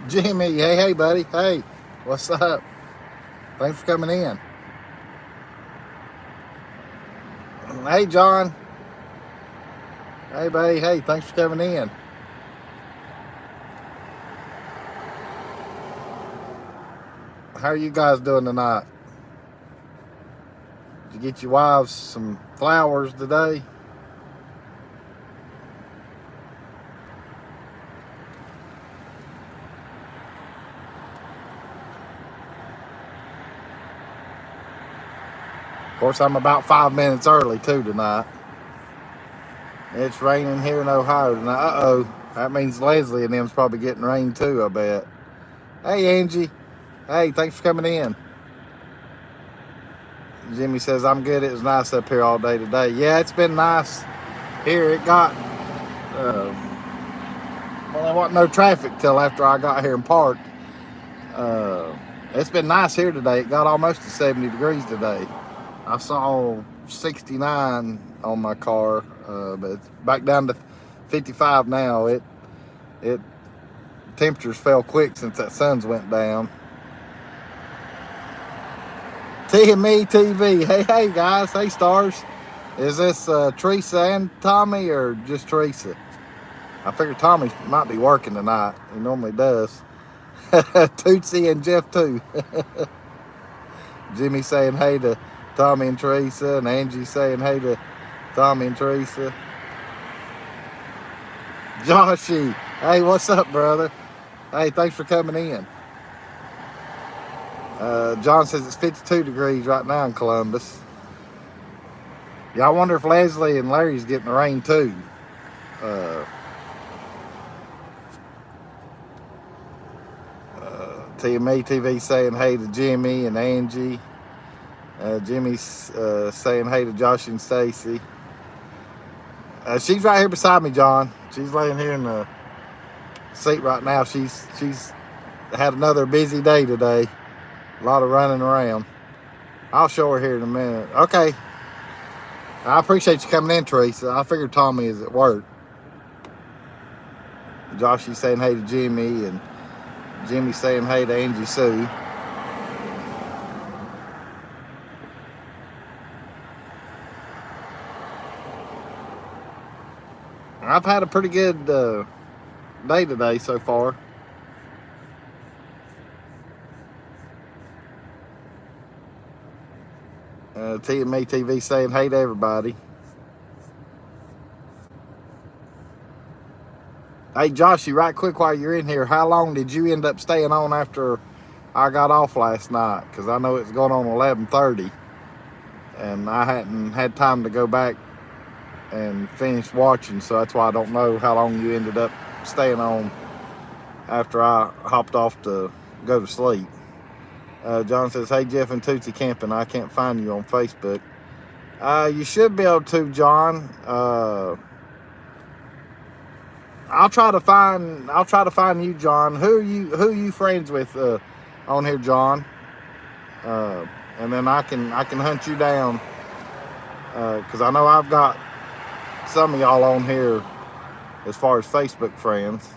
Jimmy, hey, buddy. Hey, what's up? Thanks for coming in. Hey, John. Hey, buddy. Hey, thanks for coming in. How are you guys doing tonight? Did you get your wives some flowers today? Of course, I'm about 5 minutes early, too, tonight. It's raining here in Ohio tonight. Uh-oh. That means Leslie and them's probably getting rain, too, I bet. Hey, Angie. Hey, thanks for coming in. Jimmy says, I'm good. It was nice up here all day today. Yeah, it's been nice here. It got... well, there wasn't no traffic till after I got here and parked. It's been nice here today. It got almost to 70 degrees today. I saw 69 on my car, but it's back down to 55 now. It temperatures fell quick since that sun's went down. TME TV. Hey guys. Hey stars. Is this Theresa and Tommy or just Theresa? I figure Tommy might be working tonight. He normally does. Tootsie and Jeff too. Jimmy saying hey to Tommy and Theresa, and Angie saying hey to Tommy and Theresa. Joshy, hey, what's up, brother? Hey, thanks for coming in. John says it's 52 degrees right now in Columbus. Yeah, I wonder if Leslie and Larry's getting the rain too. TMA TV saying hey to Jimmy and Angie. Jimmy's saying hey to Josh and Stacy. She's right here beside me, John. She's laying here in the seat right now. She's had another busy day today. A lot of running around. I'll show her here in a minute. Okay. I appreciate you coming in, Theresa. I figured Tommy is at work. Josh, he's saying hey to Jimmy, and Jimmy saying hey to Angie Sue. I've had a pretty good day today so far. TMA TV saying hey to everybody. Hey, Joshy, right quick while you're in here, how long did you end up staying on after I got off last night? Because I know it's going on 11:30, and I hadn't had time to go back and finish watching, so that's why I don't know how long you ended up staying on after I hopped off to go to sleep. John says, hey, Jeff and Tootsie camping. I can't find you on Facebook. You should be able to, John. I'll try to find you, John. Who are you friends with on here, John? And then I can hunt you down, because I know I've got some of y'all on here as far as Facebook friends.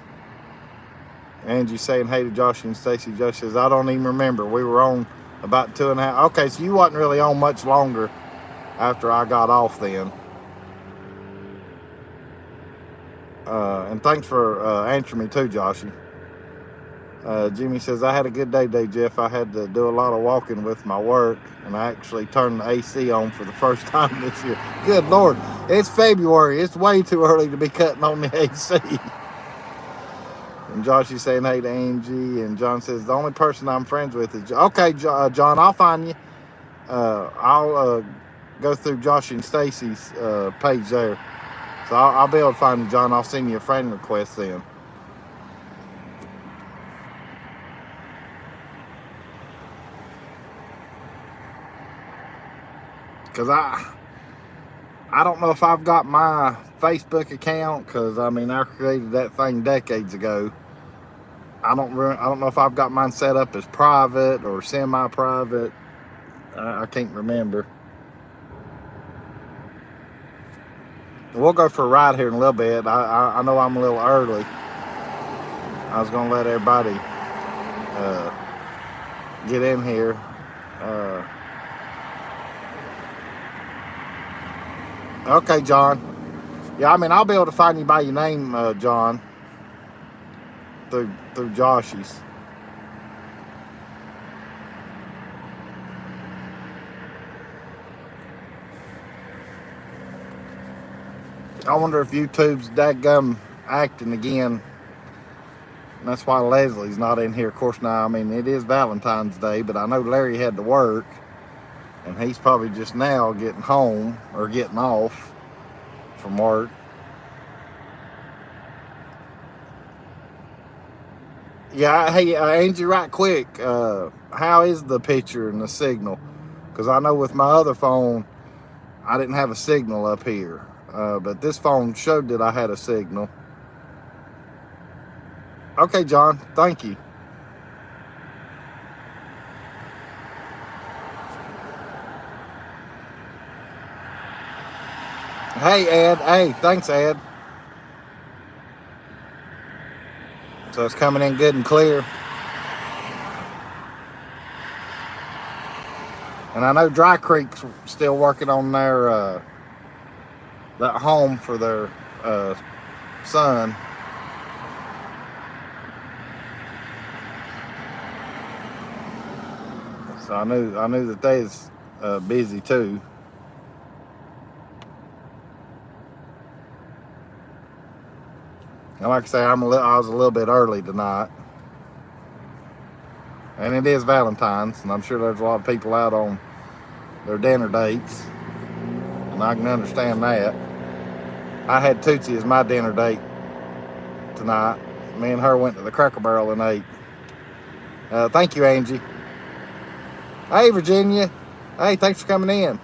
Angie saying hey to Josh and Stacy. Josh says, I don't even remember. We were on about 2.5. Okay, so you wasn't really on much longer after I got off then. And thanks for answering me too, Joshy. Jimmy says, I had a good day today, Jeff. I had to do a lot of walking with my work, and I actually turned the AC on for the first time this year. Good Lord, it's February. It's way too early to be cutting on the AC. And Josh is saying hey to Angie, and John says, the only person I'm friends with is... Okay, John, I'll find you. I'll go through Josh and Stacy's page there. So I'll be able to find you, John. I'll send you a friend request then. Because I don't know if I've got my Facebook account, because I mean I created that thing decades ago. I don't know if I've got mine set up as private or semi-private. I can't remember. We'll go for a ride here in a little bit. I know I'm a little early. I was gonna let everybody get in here. Okay, John. Yeah, I mean, I'll be able to find you by your name, John, through Joshy's. I wonder if YouTube's dadgum acting again. And that's why Leslie's not in here. Of course, now, I mean, it is Valentine's Day, but I know Larry had to work, and he's probably just now getting home or getting off from work. Yeah, hey, Angie, right quick, how is the picture and the signal? Because I know with my other phone, I didn't have a signal up here. But this phone showed that I had a signal. Okay, John, thank you. Hey, Ed. Hey, thanks, Ed. So it's coming in good and clear. And I know Dry Creek's still working on their that home for their son. So I knew that they was busy too. And like I say, I was a little bit early tonight. And it is Valentine's, and I'm sure there's a lot of people out on their dinner dates. And I can understand that. I had Tootsie as my dinner date tonight. Me and her went to the Cracker Barrel and ate. Thank you, Angie. Hey, Virginia. Hey, thanks for coming in.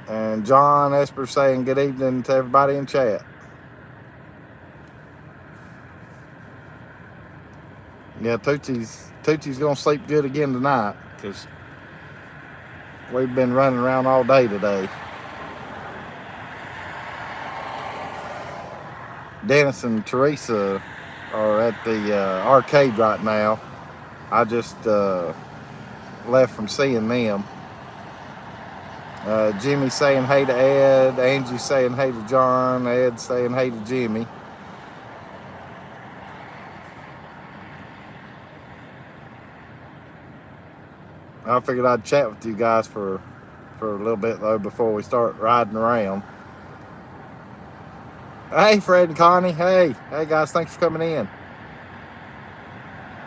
And John Esper saying good evening to everybody in chat. Yeah, Tootsie's gonna sleep good again tonight because we've been running around all day today. Dennis and Theresa are at the arcade right now. I just left from seeing them. Jimmy saying hey to Ed, Angie saying hey to John, Ed saying hey to Jimmy. I figured I'd chat with you guys for a little bit though before we start riding around. Hey, Fred and Connie. Hey guys, thanks for coming in.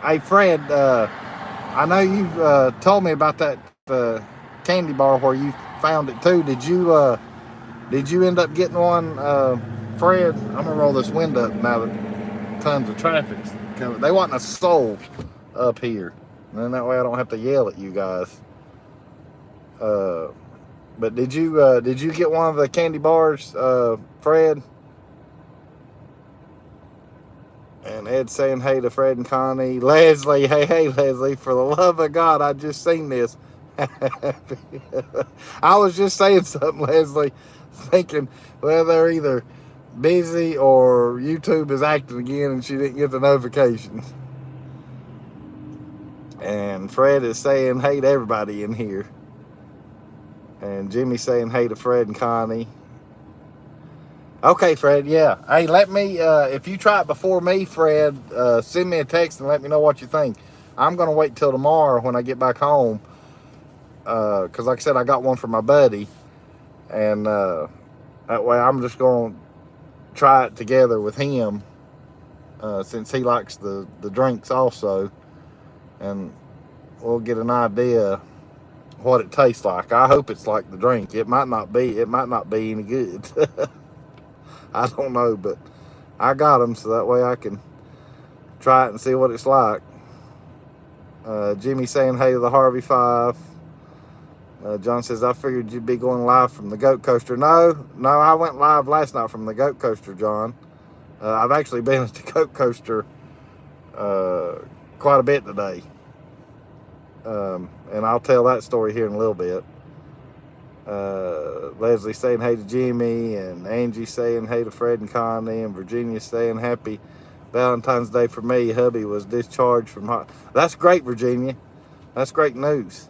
Hey, Fred, I know you told me about that candy bar where you found it too. Did you end up getting one, Fred? I'm gonna roll this window up now that tons of traffic's coming. They wasn't a soul up here, and then that way I don't have to yell at you guys. But did you get one of the candy bars, Fred? And Ed saying hey to Fred and Connie. Leslie, hey Leslie, for the love of God, I just seen this. I was just saying something, Leslie, thinking, well, they're either busy or YouTube is acting again and she didn't get the notifications. And Fred is saying hey to everybody in here. And Jimmy saying hey to Fred and Connie. Okay, Fred, yeah. Hey, let me, if you try it before me, Fred, send me a text and let me know what you think. I'm going to wait till tomorrow when I get back home. Because like I said, I got one for my buddy. And that way I'm just going to try it together with him. Since he likes the drinks also. And we'll get an idea what it tastes like. I hope it's like the drink. It might not be any good. I don't know, but I got them so that way I can try it and see what it's like. Jimmy saying hey to the Harvey 5. John says, I figured you'd be going live from the goat coaster. No, I went live last night from the goat coaster, John. I've actually been at the goat coaster quite a bit today. And I'll tell that story here in a little bit. Leslie saying hey to Jimmy, and Angie saying hey to Fred and Connie, and Virginia saying happy Valentine's Day for me. Hubby was discharged from That's great, Virginia. That's great news.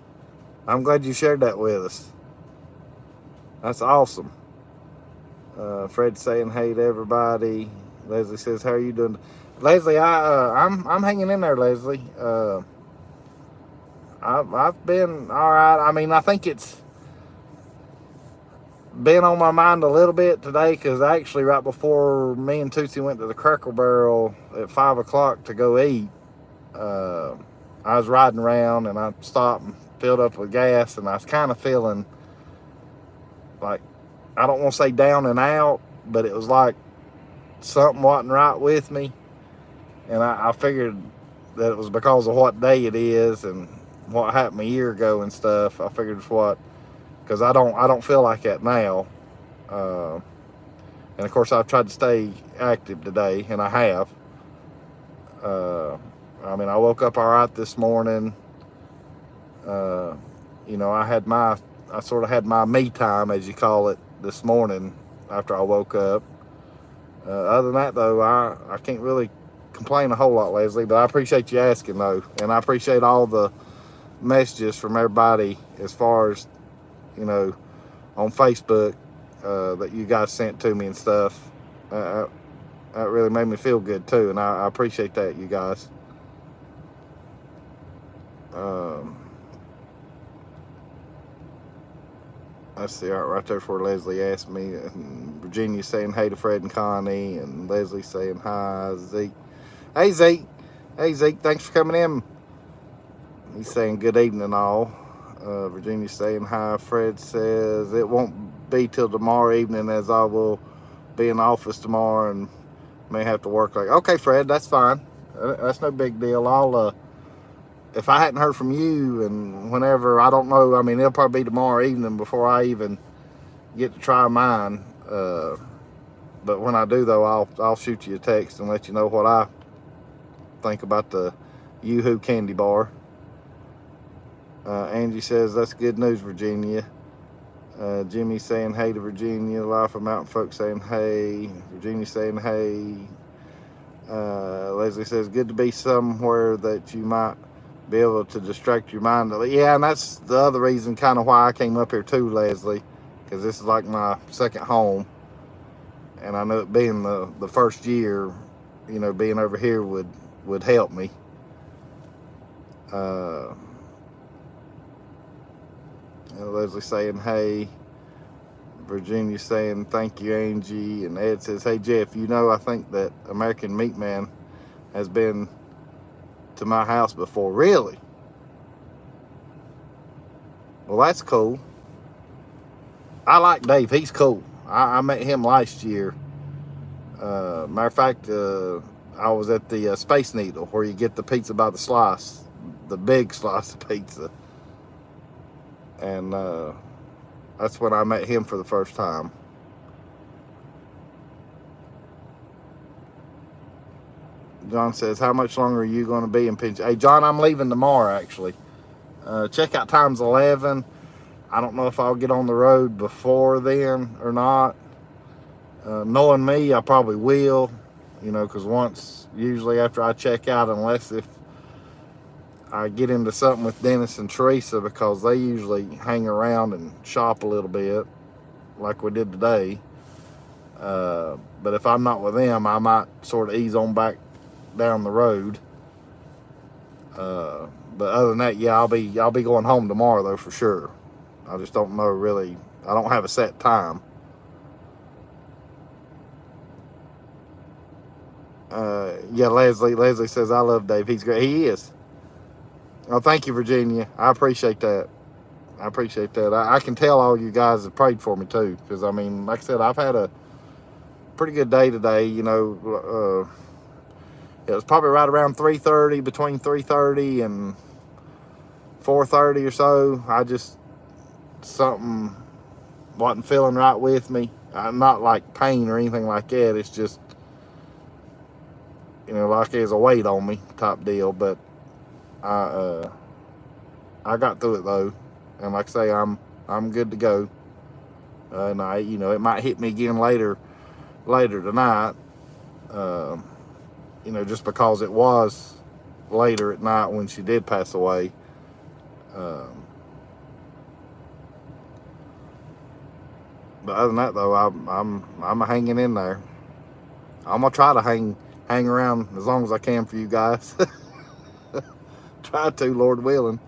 I'm glad you shared that with us. That's awesome. Fred saying hey to everybody. Leslie says, how are you doing? Leslie, I'm hanging in there, Leslie. I've been all right. I mean, I think it's been on my mind a little bit today because actually right before me and Tootsie went to the Cracker Barrel at 5 o'clock to go eat, I was riding around and I stopped and filled up with gas, and I was kind of feeling like, I don't want to say down and out, but it was like something wasn't right with me. And I figured that it was because of what day it is and what happened a year ago and stuff. I figured it's what, because I don't feel like that now. And of course I've tried to stay active today, and I have. I mean, I woke up all right this morning. You know, I sort of had my me time, as you call it, this morning after I woke up. Other than that, though, I can't really complain a whole lot, Leslie, but I appreciate you asking, though, and I appreciate all the messages from everybody as far as, you know, on Facebook that you guys sent to me and stuff. That really made me feel good, too, and I appreciate that, you guys. Let's see, right there's where Leslie asked me. Virginia saying hey to Fred and Connie, and Leslie saying hi, Zeke. Hey, Zeke. Hey, Zeke, thanks for coming in. He's saying good evening, all. Virginia saying hi. Fred says it won't be till tomorrow evening, as I will be in the office tomorrow and may have to work like. Okay, Fred, that's fine. That's no big deal. I'll if I hadn't heard from you, and whenever, I don't know, I mean, it'll probably be tomorrow evening before I even get to try mine. But when I do, though, I'll shoot you a text and let you know what I think about the Yoo-Hoo candy bar. Angie says, that's good news, Virginia. Jimmy saying hey to Virginia. Life of Mountain Folk saying hey. Virginia saying hey. Leslie says, good to be somewhere that you might be able to distract your mind. Yeah, and that's the other reason kind of why I came up here too, Leslie, because this is like my second home, and I know it being the first year, you know, being over here would help me. Leslie saying hey. Virginia saying thank you, Angie. And Ed says, hey Jeff, you know, I think that American Meat Man has been to my house before. Really? Well, that's cool. I like Dave. He's cool. I met him last year. Matter of fact, I was at the Space Needle, where you get the pizza by the slice, the big slice of pizza. And that's when I met him for the first time. John says, how much longer are you going to be in Pigeon? Hey, John, I'm leaving tomorrow, actually. Checkout time's 11. I don't know if I'll get on the road before then or not. Knowing me, I probably will, you know, because usually after I check out, unless if I get into something with Dennis and Theresa, because they usually hang around and shop a little bit, like we did today. But if I'm not with them, I might sort of ease on back down the road. But other than that, yeah, I'll be going home tomorrow, though, for sure. I just don't know really. I don't have a set time. Yeah, Leslie says, I love Dave. He's great. He is. Oh, thank you, Virginia. I appreciate that. I can tell all you guys have prayed for me, too. Because, I mean, like I said, I've had a pretty good day today. You know, it was probably right around 3:30, between 3:30 and 4:30 or so. Something wasn't feeling right with me. Not like pain or anything like that. It's just, you know, like there's a weight on me type deal. But I got through it, though. And like I say, I'm good to go. And you know, it might hit me again later tonight. just because it was later at night when she did pass away. But other than that, though, I'm hanging in there. I'm gonna try to hang around as long as I can for you guys. Try to, Lord willing.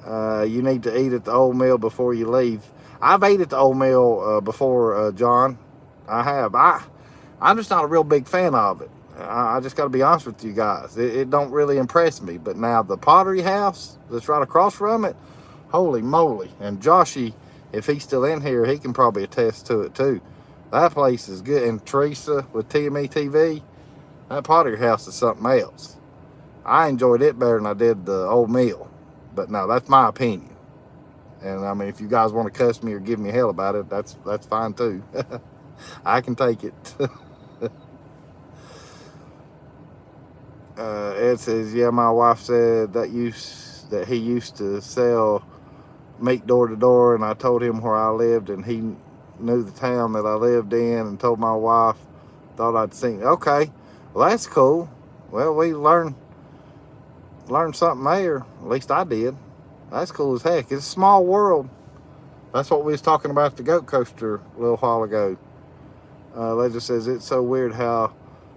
You need to eat at the old mill before you leave. I've ate at the old mill before, John. I have. I'm just not a real big fan of it. I just got to be honest with you guys. It don't really impress me. But now the Pottery House that's right across from it, holy moly. And Joshy, if he's still in here, he can probably attest to it too. That place is good. And Theresa with TME TV, that Pottery House is something else. I enjoyed it better than I did the old mill. But no, that's my opinion. And I mean, if you guys want to cuss me or give me hell about it, that's fine too. I can take it. Ed says, yeah, my wife said that he used to sell meat door to door, and I told him where I lived, and he knew the town that I lived in, and told my wife, thought I'd seen. Okay, well, that's cool. Well, we learned something there. At least I did. That's cool as heck. It's a small world. That's what we was talking about at the goat coaster a little while ago. Leslie says, it's so weird how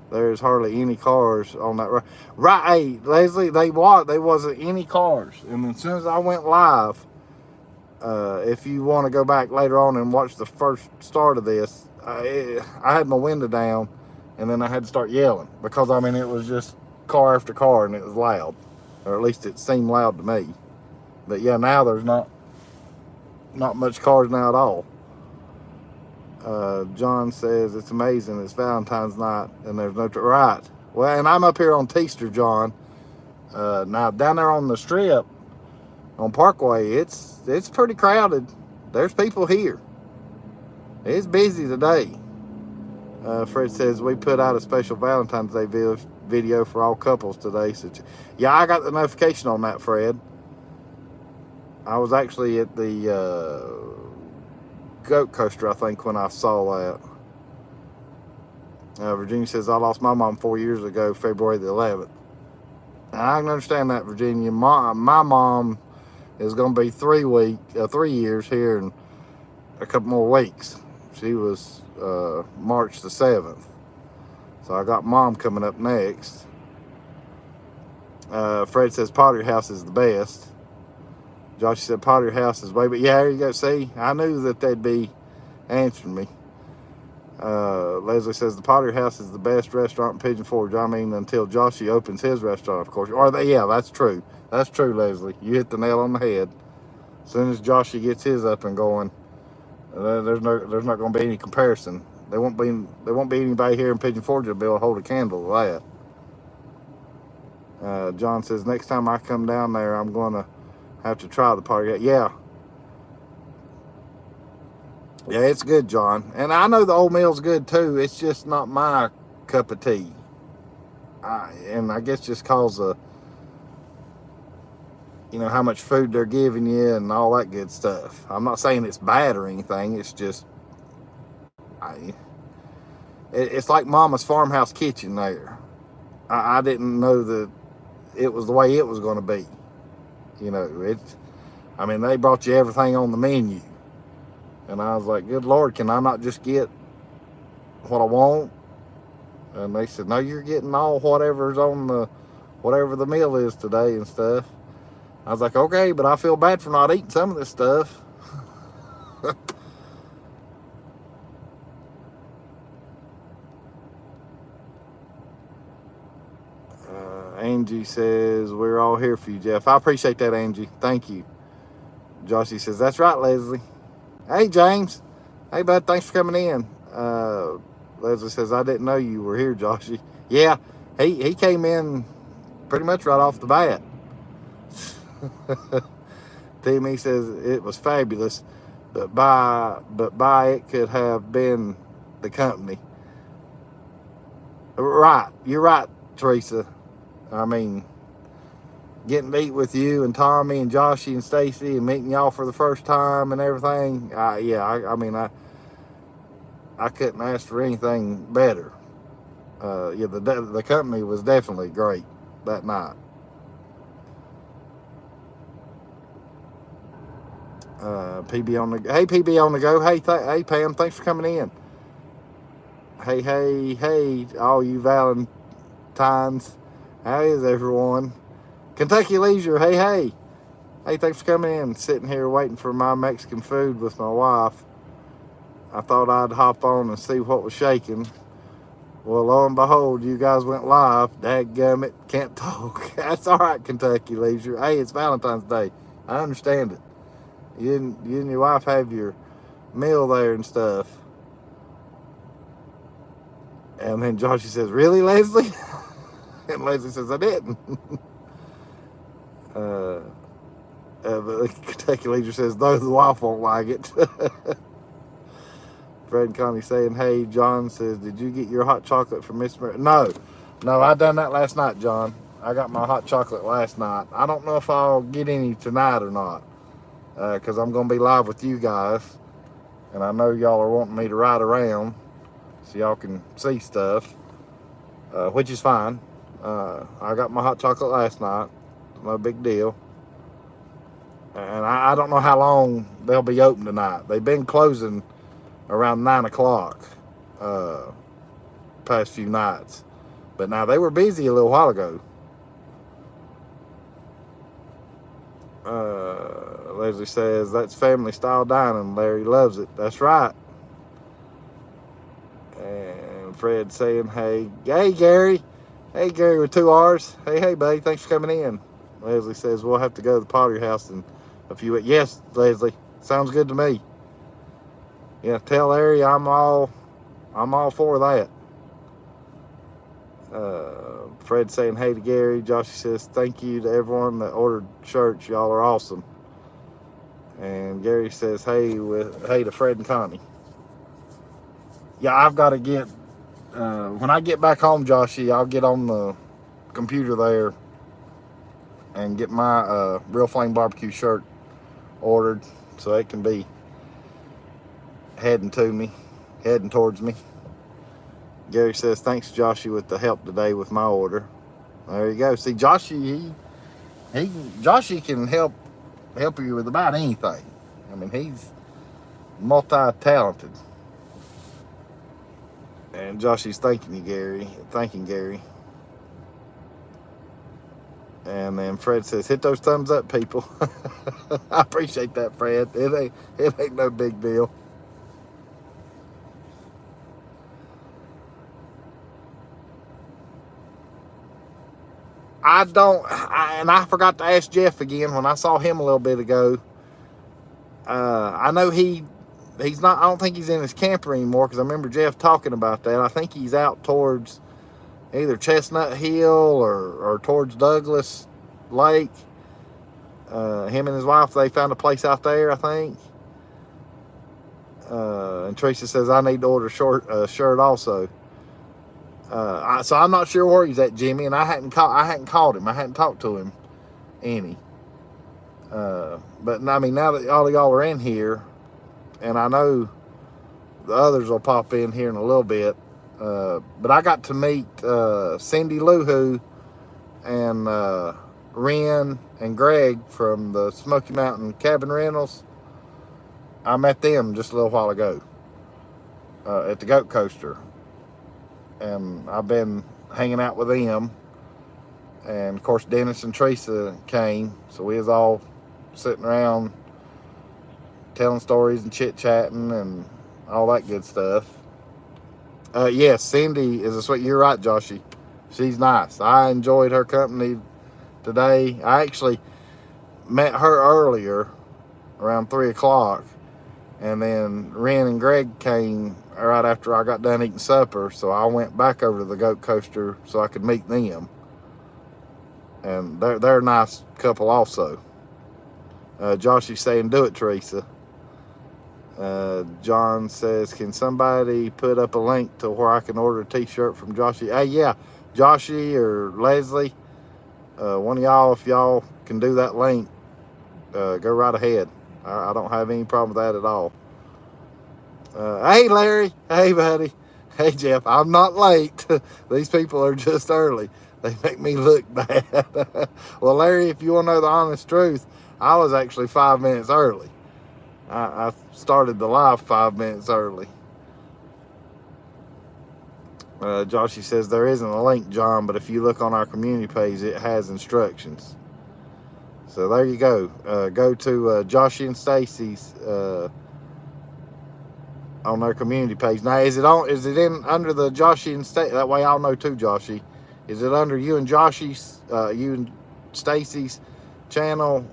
there's hardly any cars on that road. Right, hey, Leslie, they wasn't any cars. And as soon as I went live, if you want to go back later on and watch the first start of this, I had my window down, and then I had to start yelling. Because, I mean, it was just car after car, and it was loud. Or at least it seemed loud to me. But yeah, now there's not much cars now at all. John says, it's amazing. It's Valentine's night and there's no... Right. Well, and I'm up here on Teaster, John. Now, down there on the strip, on Parkway, it's pretty crowded. There's people here. It's busy today. Fred says, we put out a special Valentine's Day video for all couples today. So, yeah, I got the notification on that, Fred. I was actually at the goat coaster, I think, when I saw that. Virginia says, I lost my mom 4 years ago, February the 11th. I can understand that, Virginia. My mom is going to be 3 years here in a couple more weeks. She was March the 7th. So I got mom coming up next. Fred says Pottery House is the best. Josh said Pottery House is way, but yeah, there you go. See, I knew that they'd be answering me. Leslie says the Pottery House is the best restaurant in Pigeon Forge. I mean, until Joshy opens his restaurant, of course. Yeah, that's true. That's true, Leslie. You hit the nail on the head. As soon as Joshy gets his up and going, there's not going to be any comparison. There won't be anybody here in Pigeon Forge that'll be able to hold a candle to that. John says next time I come down there, I'm going to have to try the Pottery. Yeah, it's good, John. And I know the old mill's good too. It's just not my cup of tea. And I guess just cause of, how much food they're giving you and all that good stuff. I'm not saying it's bad or anything. It's just, it's like Mama's farmhouse kitchen there. I didn't know that it was the way it was going to be. They brought you everything on the menu. And I was like, good Lord, can I not just get what I want? And they said, no, you're getting all whatever the meal is today and stuff. I was like, okay, but I feel bad for not eating some of this stuff. Angie says, we're all here for you, Jeff. I appreciate that, Angie. Thank you. Joshy says, that's right, Leslie. Hey, James. Hey, bud, thanks for coming in. Leslie says, I didn't know you were here, Joshy. Yeah, he came in pretty much right off the bat. Timmy says, it was fabulous, but by it could have been the company. Right, you're right, Theresa. I mean, getting to eat with you and Tommy and Joshy and Stacy and meeting y'all for the first time and everything. I couldn't ask for anything better. Yeah, the company was definitely great that night. PB on the hey PB on the go. Hey Pam, thanks for coming in. Hey, all you Valentines. How is everyone? Kentucky Leisure, hey. Hey, thanks for coming in. Sitting here waiting for my Mexican food with my wife. I thought I'd hop on and see what was shaking. Well, lo and behold, you guys went live. Dadgummit, can't talk. That's all right, Kentucky Leisure. Hey, it's Valentine's Day. I understand it. You and your wife have your meal there and stuff. And then Joshy says, really, Leslie? And Leslie says, I didn't. But Kentucky Leisure says, though the wife won't like it. Fred and Connie saying, hey, John says, did you get your hot chocolate from Miss Mary? No, I done that last night, John. I got my hot chocolate last night. I don't know if I'll get any tonight or not, because I'm going to be live with you guys. And I know y'all are wanting me to ride around so y'all can see stuff, which is fine. I got my hot chocolate last night. No big deal. And I don't know how long they'll be open tonight. They've been closing around 9 o'clock past few nights. But now they were busy a little while ago. Leslie says, that's family style dining. Larry loves it. That's right. And Fred saying, hey Gary. Hey Gary with 2 R's. Hey buddy, thanks for coming in. Leslie says, we'll have to go to the Pottery House in a few weeks. Yes, Leslie, sounds good to me. Yeah, tell Larry I'm all for that. Fred saying hey to Gary. Joshy says thank you to everyone that ordered shirts. Y'all are awesome. And Gary says hey to Fred and Connie. Yeah, I've got to get when I get back home, Joshy, I'll get on the computer there and get my Real Flame Barbecue shirt ordered so it can be heading towards me. Gary says, thanks, Joshy, with the help today with my order. There you go. See, Joshy, Joshy can help you with about anything. I mean, he's multi-talented. And Joshy's thanking Gary. And then Fred says, hit those thumbs up, people. I appreciate that, Fred. It ain't no big deal. I forgot to ask Jeff again when I saw him a little bit ago. I know he's not, I don't think he's in his camper anymore because I remember Jeff talking about that. I think he's out towards either Chestnut Hill or towards Douglas Lake. Him and his wife, they found a place out there, I think. And Theresa says, I need to order a shirt also. So I'm not sure where he's at, Jimmy, and I hadn't called him. I hadn't talked to him any. But I mean, now that all of y'all are in here, and I know the others will pop in here in a little bit. But I got to meet Cindy Lou Who and Ren and Greg from the Smoky Mountain Cabin Rentals. I met them just a little while ago at the Goat Coaster. And I've been hanging out with them. And of course, Dennis and Theresa came. So we was all sitting around telling stories and chit-chatting and all that good stuff. Yes, Cindy is a sweet. You're right, Joshy. She's nice. I enjoyed her company today. I actually met her earlier around 3 o'clock. And then Ren and Greg came right after I got done eating supper. So I went back over to the Goat Coaster so I could meet them. And they're a nice couple also. Joshy's saying, do it, Theresa. John says, can somebody put up a link to where I can order a t-shirt from Joshy? Hey, yeah, Joshy or Leslie, one of y'all, if y'all can do that link, go right ahead. I don't have any problem with that at all. Hey, Larry. Hey, buddy. Hey, Jeff, I'm not late. These people are just early. They make me look bad. Well, Larry, if you want to know the honest truth, I was actually 5 minutes early. I started the live 5 minutes early. Joshy says, there isn't a link, John, but if you look on our community page, it has instructions. So there you go. Go to Joshy and Stacy's on their community page. Now, is it in under the Joshy and Stacy? That way I'll know too, Joshy. Is it under you and Joshy's, you and Stacy's channel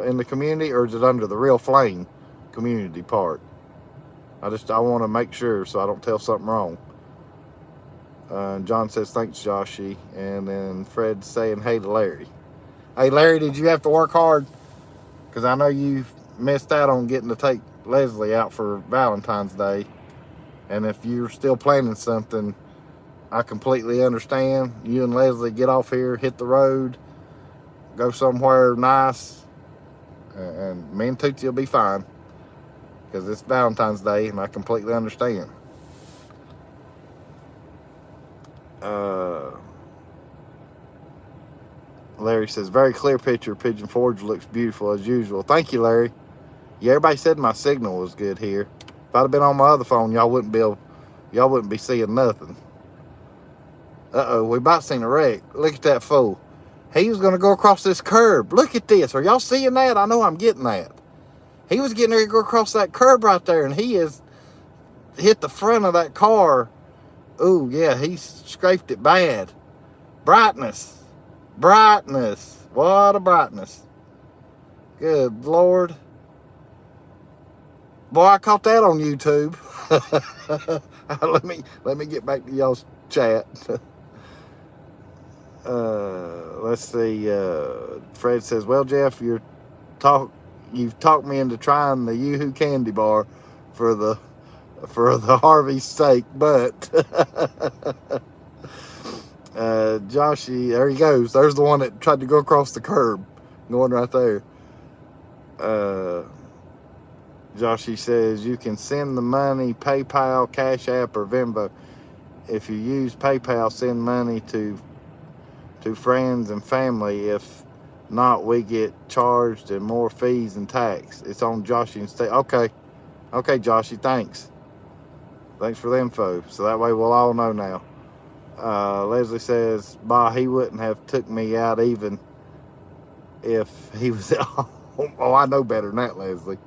in the community, or is it under the Real Flame community part? I want to make sure so I don't tell something wrong. John says, thanks, Joshy. And then Fred's saying, hey to Larry. Hey, Larry, did you have to work hard? Because I know you've missed out on getting to take Leslie out for Valentine's Day. And if you're still planning something, I completely understand. You and Leslie get off here, hit the road, go somewhere nice, and me and Tootsie will be fine. Because it's Valentine's Day, and I completely understand. Larry says, very clear picture. Pigeon Forge looks beautiful as usual. Thank you, Larry. Yeah, everybody said my signal was good here. If I'd have been on my other phone, y'all wouldn't be seeing nothing. Uh-oh, we about seen a wreck. Look at that fool. He was going to go across this curb. Look at this. Are y'all seeing that? I know I'm getting that. He was getting ready to go across that curb right there, and he has hit the front of that car. Ooh, yeah, he scraped it bad. Brightness. Brightness. What a brightness. Good Lord. Boy, I caught that on YouTube. Let me get back to y'all's chat. Let's see. Fred says, well, Jeff, you've talked me into trying the Yoo-Hoo candy bar for the Harvey's sake, but Joshy, there he goes. There's the one that tried to go across the curb, going right there. Joshy says, you can send the money PayPal, Cash App, or Venmo. If you use PayPal, send money to friends and family. If not, we get charged and more fees and tax. It's on Joshy and Stay. Okay, Joshy, thanks. Thanks for the info. So that way we'll all know now. Leslie says, bah, he wouldn't have took me out even if he was at home. Oh, I know better than that, Leslie.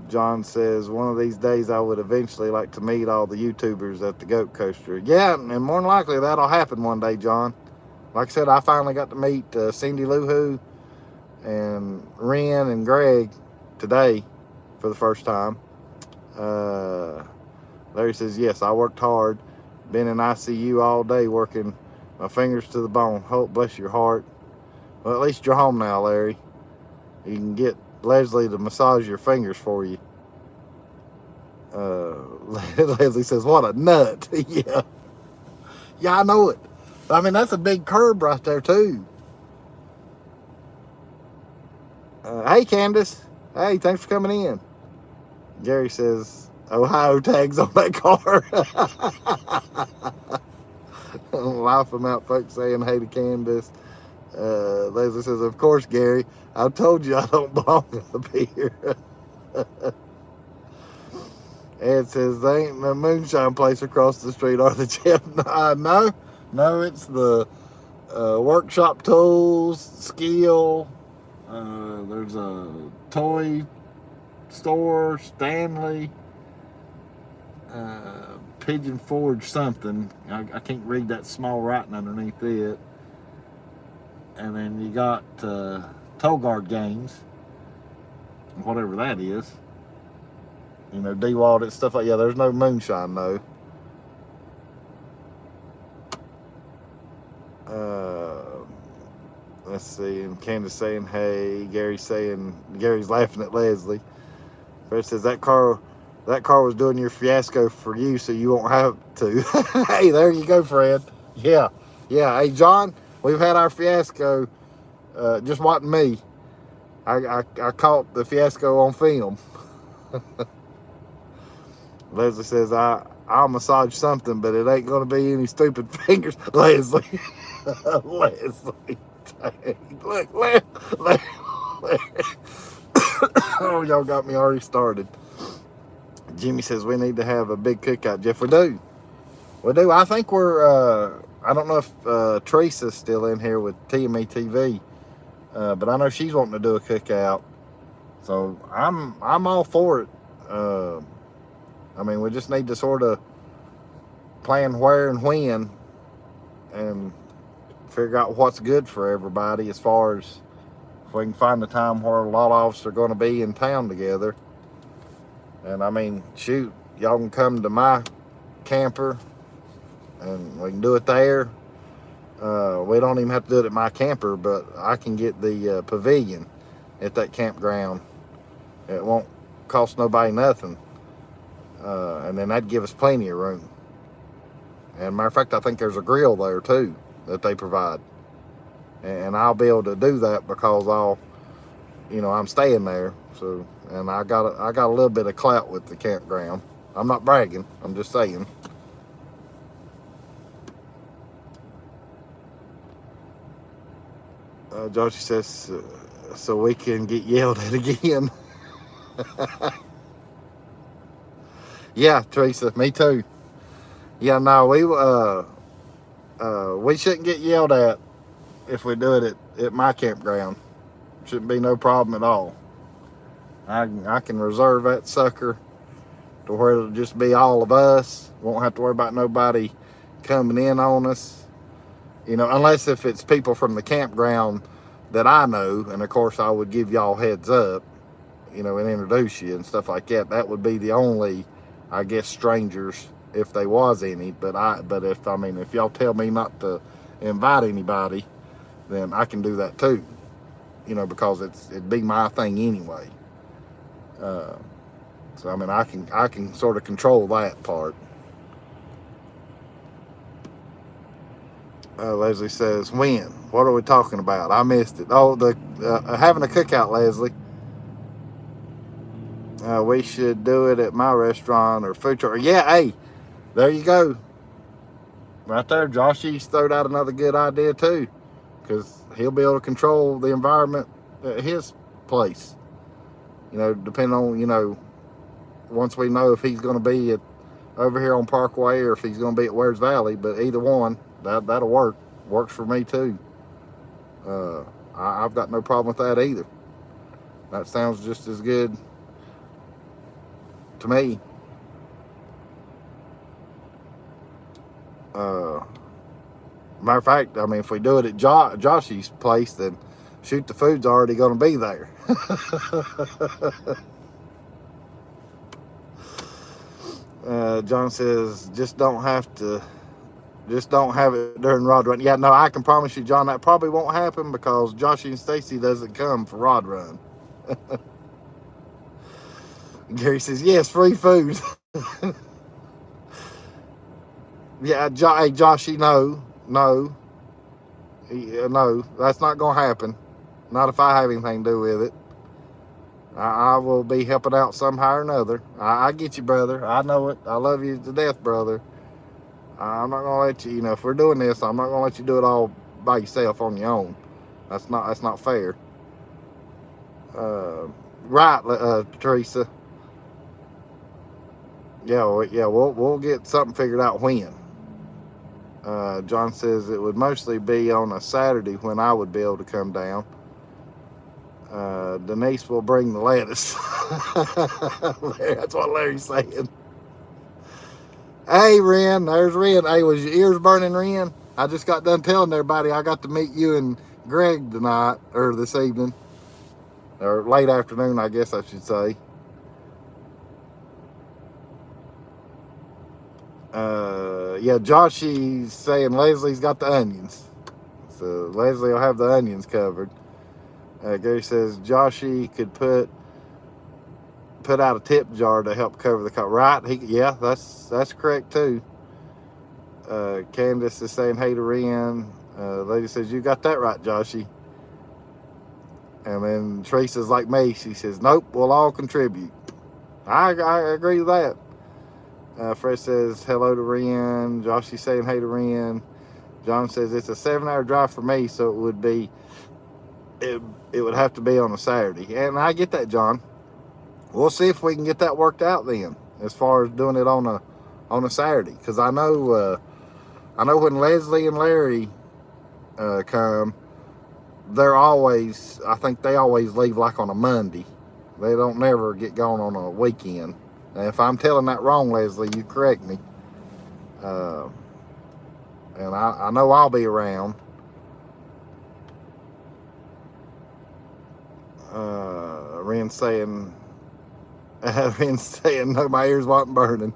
John says, one of these days I would eventually like to meet all the YouTubers at the goat coaster. Yeah, and more than likely that'll happen one day, John. Like I said, I finally got to meet Cindy Lou Who and Ren and Greg today for the first time. Larry says, yes, I worked hard. Been in ICU all day working my fingers to the bone. Hope, bless your heart. Well, at least you're home now, Larry. You can get Leslie to massage your fingers for you. Leslie says, what a nut. Yeah. Yeah, I know it. I mean, that's a big curb right there, too. Hey, Candace. Hey, thanks for coming in. Gary says, Ohio tags on that car. Laugh them out, folks, saying hey to Candace. Leslie says, of course, Gary. I told you I don't belong up here. Ed says, they ain't no moonshine place across the street, are they, Jeff? No, it's the workshop tools, skill. There's a toy store, Stanley, Pigeon Forge something. I can't read that small writing underneath it. And then you got Toe Guard Games, whatever that is. You know, D-Walt, stuff like, yeah, there's no moonshine, though. Let's see, and Candace saying, hey, Gary's laughing at Leslie. Fred says, that car was doing your fiasco for you, so you won't have to. Hey, there you go, Fred. Yeah. Hey, John, we've had our fiasco. Just wasn't me. I caught the fiasco on film. Leslie says, I'll massage something, but it ain't going to be any stupid fingers. Leslie. Leslie. Look, look. Oh, y'all got me already started. Jimmy says we need to have a big cookout. Jeff, we do. We do. I think we're, I don't know if Theresa's still in here with TME TV, but I know she's wanting to do a cookout. So I'm all for it. I mean, we just need to sort of plan where and when and figure out what's good for everybody as far as if we can find a time where a lot of us are going to be in town together. And I mean, shoot, y'all can come to my camper and we can do it there. We don't even have to do it at my camper, but I can get the pavilion at that campground. It won't cost nobody nothing. And then that'd give us plenty of room. And matter of fact, I think there's a grill there too that they provide. And I'll be able to do that because I'm staying there. So, and I got a little bit of clout with the campground. I'm not bragging. I'm just saying. Joshi says, so we can get yelled at again. Yeah, Theresa, me too. Yeah, no, we shouldn't get yelled at if we do it at my campground. Shouldn't be no problem at all. I can reserve that sucker to where it'll just be all of us. Won't have to worry about nobody coming in on us. Unless if it's people from the campground that I know, and of course I would give y'all heads up, and introduce you and stuff like that. That would be the only, I guess, strangers if there was any. But if y'all tell me not to invite anybody, then I can do that too. Because it'd be my thing anyway. So I mean, I can sort of control that part. Leslie says, when? What are we talking about? I missed it. Oh, the having a cookout, Leslie. We should do it at my restaurant or food truck. Yeah, hey, there you go. Right there, Joshy's thrown out another good idea too, because he'll be able to control the environment at his place. Depending on, once we know if he's going to be over here on Parkway or if he's going to be at Wares Valley, but either one, that'll work. Works for me too. I've got no problem with that either. That sounds just as good to me. Matter of fact, I mean, if we do it at Joshy's place, then shoot, the food's already going to be there. John says, just don't have it during Rod Run. Yeah, no, I can promise you, John, that probably won't happen because Joshy and Stacy doesn't come for Rod Run. Gary says, yes, free food. Yeah, hey, Joshy, no, that's not going to happen. Not if I have anything to do with it. I will be helping out somehow or another. I get you, brother. I know it. I love you to death, brother. I'm not going to let you, if we're doing this, I'm not going to let you do it all by yourself on your own. That's not fair. Right, Theresa. Yeah, we'll get something figured out when. John says it would mostly be on a Saturday when I would be able to come down. Denise will bring the lettuce. That's what Larry's saying. Hey, Ren, there's Ren. Hey, was your ears burning, Ren? I just got done telling everybody I got to meet you and Greg tonight, or this evening, or late afternoon, I guess I should say. Yeah, Joshy's saying Leslie's got the onions. So Leslie will have the onions covered. Gary says Joshy could put out a tip jar to help cover the cost. Right? Yeah, that's correct too. Candace is saying hey to Ren. Lady says you got that right, Joshy. And then Teresa's like me. She says nope, we'll all contribute. I agree with that. Fred says hello to Ren. Joshy's saying hey to Ren. John says it's a 7-hour drive for me, so it would have to be on a Saturday. And I get that, John. We'll see if we can get that worked out then, as far as doing it on a Saturday. Because I know when Leslie and Larry come, I think they always leave like on a Monday. They don't never get going on a weekend. And if I'm telling that wrong, Leslie, you correct me. And I know I'll be around. Ren's saying no, my ears wasn't burning.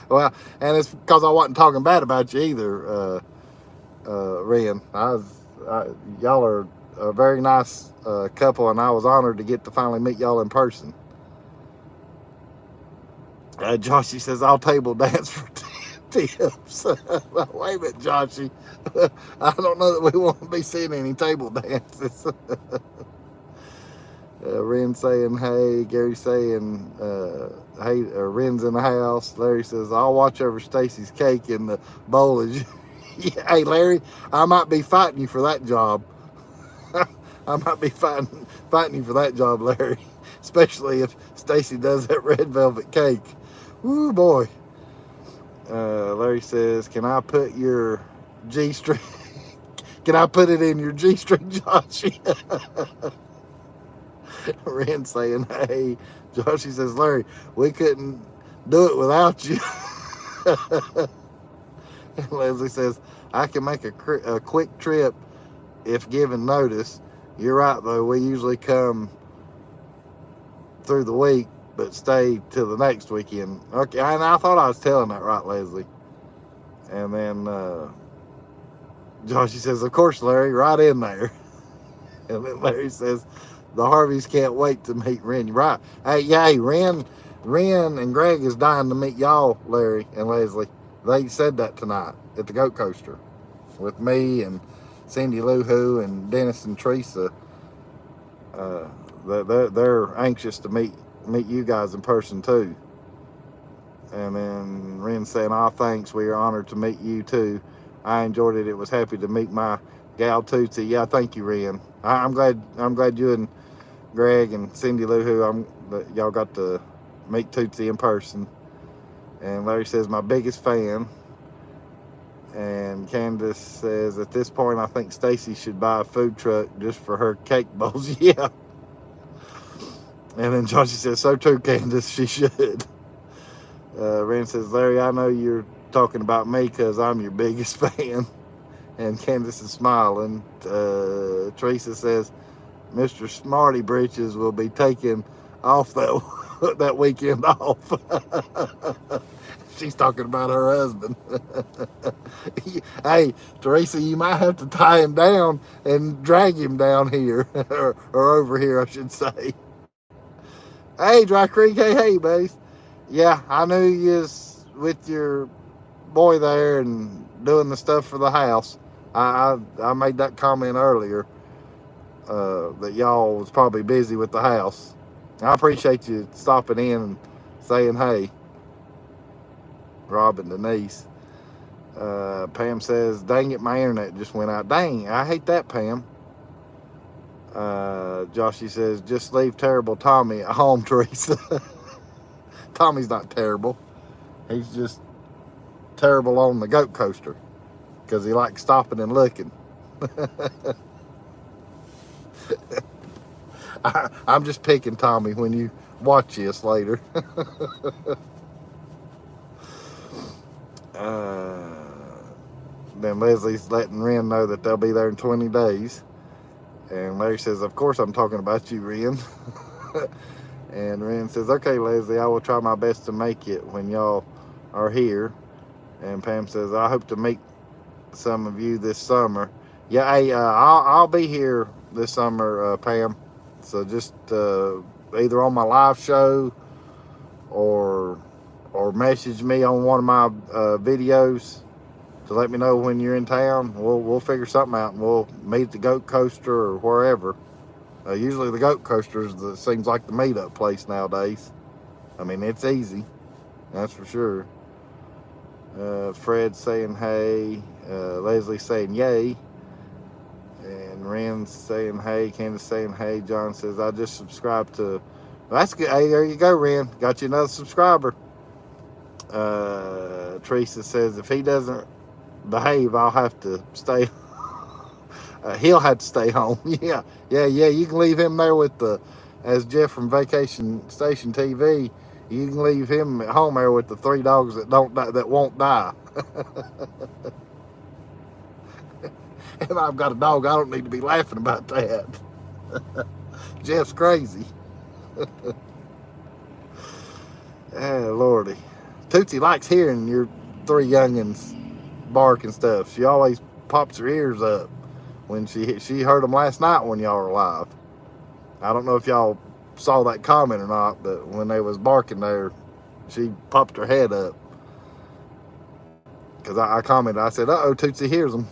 Well, and it's because I wasn't talking bad about you either, Ren. Y'all are a very nice couple, and I was honored to get to finally meet y'all in person. Joshy says, I'll table dance for tips. Wait a minute, Joshy. I don't know that we want to be seeing any table dances. Ren saying, hey. Gary saying, hey. Ren's in the house. Larry says, I'll watch over Stacy's cake in the bowl. Yeah, hey, Larry, I might be fighting you for that job. I might be fighting you for that job, Larry. Especially if Stacy does that red velvet cake. Woo, boy. Larry says, can I put your G-string? Can I put it in your G-string, Joshy? Ren saying, hey. Joshy says, Larry, we couldn't do it without you. And Leslie says, I can make a quick trip if given notice. You're right, though. We usually come through the week, but stay till the next weekend. Okay, and I thought I was telling that right, Leslie. And then Joshy says, of course, Larry, right in there. And then Larry says, the Harveys can't wait to meet Ren. Right. Hey, Ren and Greg is dying to meet y'all, Larry and Leslie. They said that tonight at the Goat Coaster with me and Cindy Lou Who and Dennis and Theresa. They're anxious to meet you guys in person too. And then Ren saying, oh, thanks, we are honored to meet you too. I enjoyed it. It was happy to meet my gal Tootsie. Yeah, thank you, Ren. I'm glad you and Greg and Cindy Lou Who, y'all got to meet Tootsie in person. And Larry says, my biggest fan. And Candace says, at this point, I think Stacy should buy a food truck just for her cake bowls. Yeah. And then Joshy says, so true, Candace, she should. Ren says, Larry, I know you're talking about me because I'm your biggest fan. And Candace is smiling. Theresa says, Mr. Smarty Britches will be taking off that weekend off. She's talking about her husband. Hey, Theresa, you might have to tie him down and drag him down here, or over here, I should say. Hey, Dry Creek, hey, buddies. Yeah, I knew you was with your boy there and doing the stuff for the house. I made that comment earlier, that y'all was probably busy with the house. I appreciate you stopping in and saying hey. Rob and Denise. Pam says, dang it, my internet just went out. Dang, I hate that, Pam. Joshy says, just leave terrible Tommy at home, Theresa. Tommy's not terrible. He's just terrible on the goat coaster because he likes stopping and looking. I'm just picking Tommy when you watch this later. Then Leslie's letting Ren know that they'll be there in 20 days. And Larry says, of course I'm talking about you, Ren. And Ren says, okay, Leslie, I will try my best to make it when y'all are here. And Pam says, I hope to meet some of you this summer. Yeah, hey, I'll be here this summer, Pam. So just either on my live show or message me on one of my videos to let me know when you're in town. We'll figure something out and we'll meet at the Goat Coaster or wherever. Usually the Goat Coaster seems like the meetup place nowadays. I mean, it's easy, that's for sure. Fred saying hey. Leslie saying yay. And Ren's saying hey. Candace saying hey. John says, I just subscribed to... Well, that's good. Hey, there you go, Ren. Got you another subscriber. Theresa says, if he doesn't behave, I'll have to stay. He'll have to stay home. Yeah. You can leave him there with the... As Jeff from Vacation Station TV, you can leave him at home there with the 3 dogs that don't die, that won't die. And I've got a dog. I don't need to be laughing about that. Jeff's crazy. Oh, Lordy. Tootsie likes hearing your 3 youngins bark and stuff. She always pops her ears up when she heard them last night when y'all were live. I don't know if y'all saw that comment or not, but when they was barking there, she popped her head up. Because I commented, I said, uh-oh, Tootsie hears them.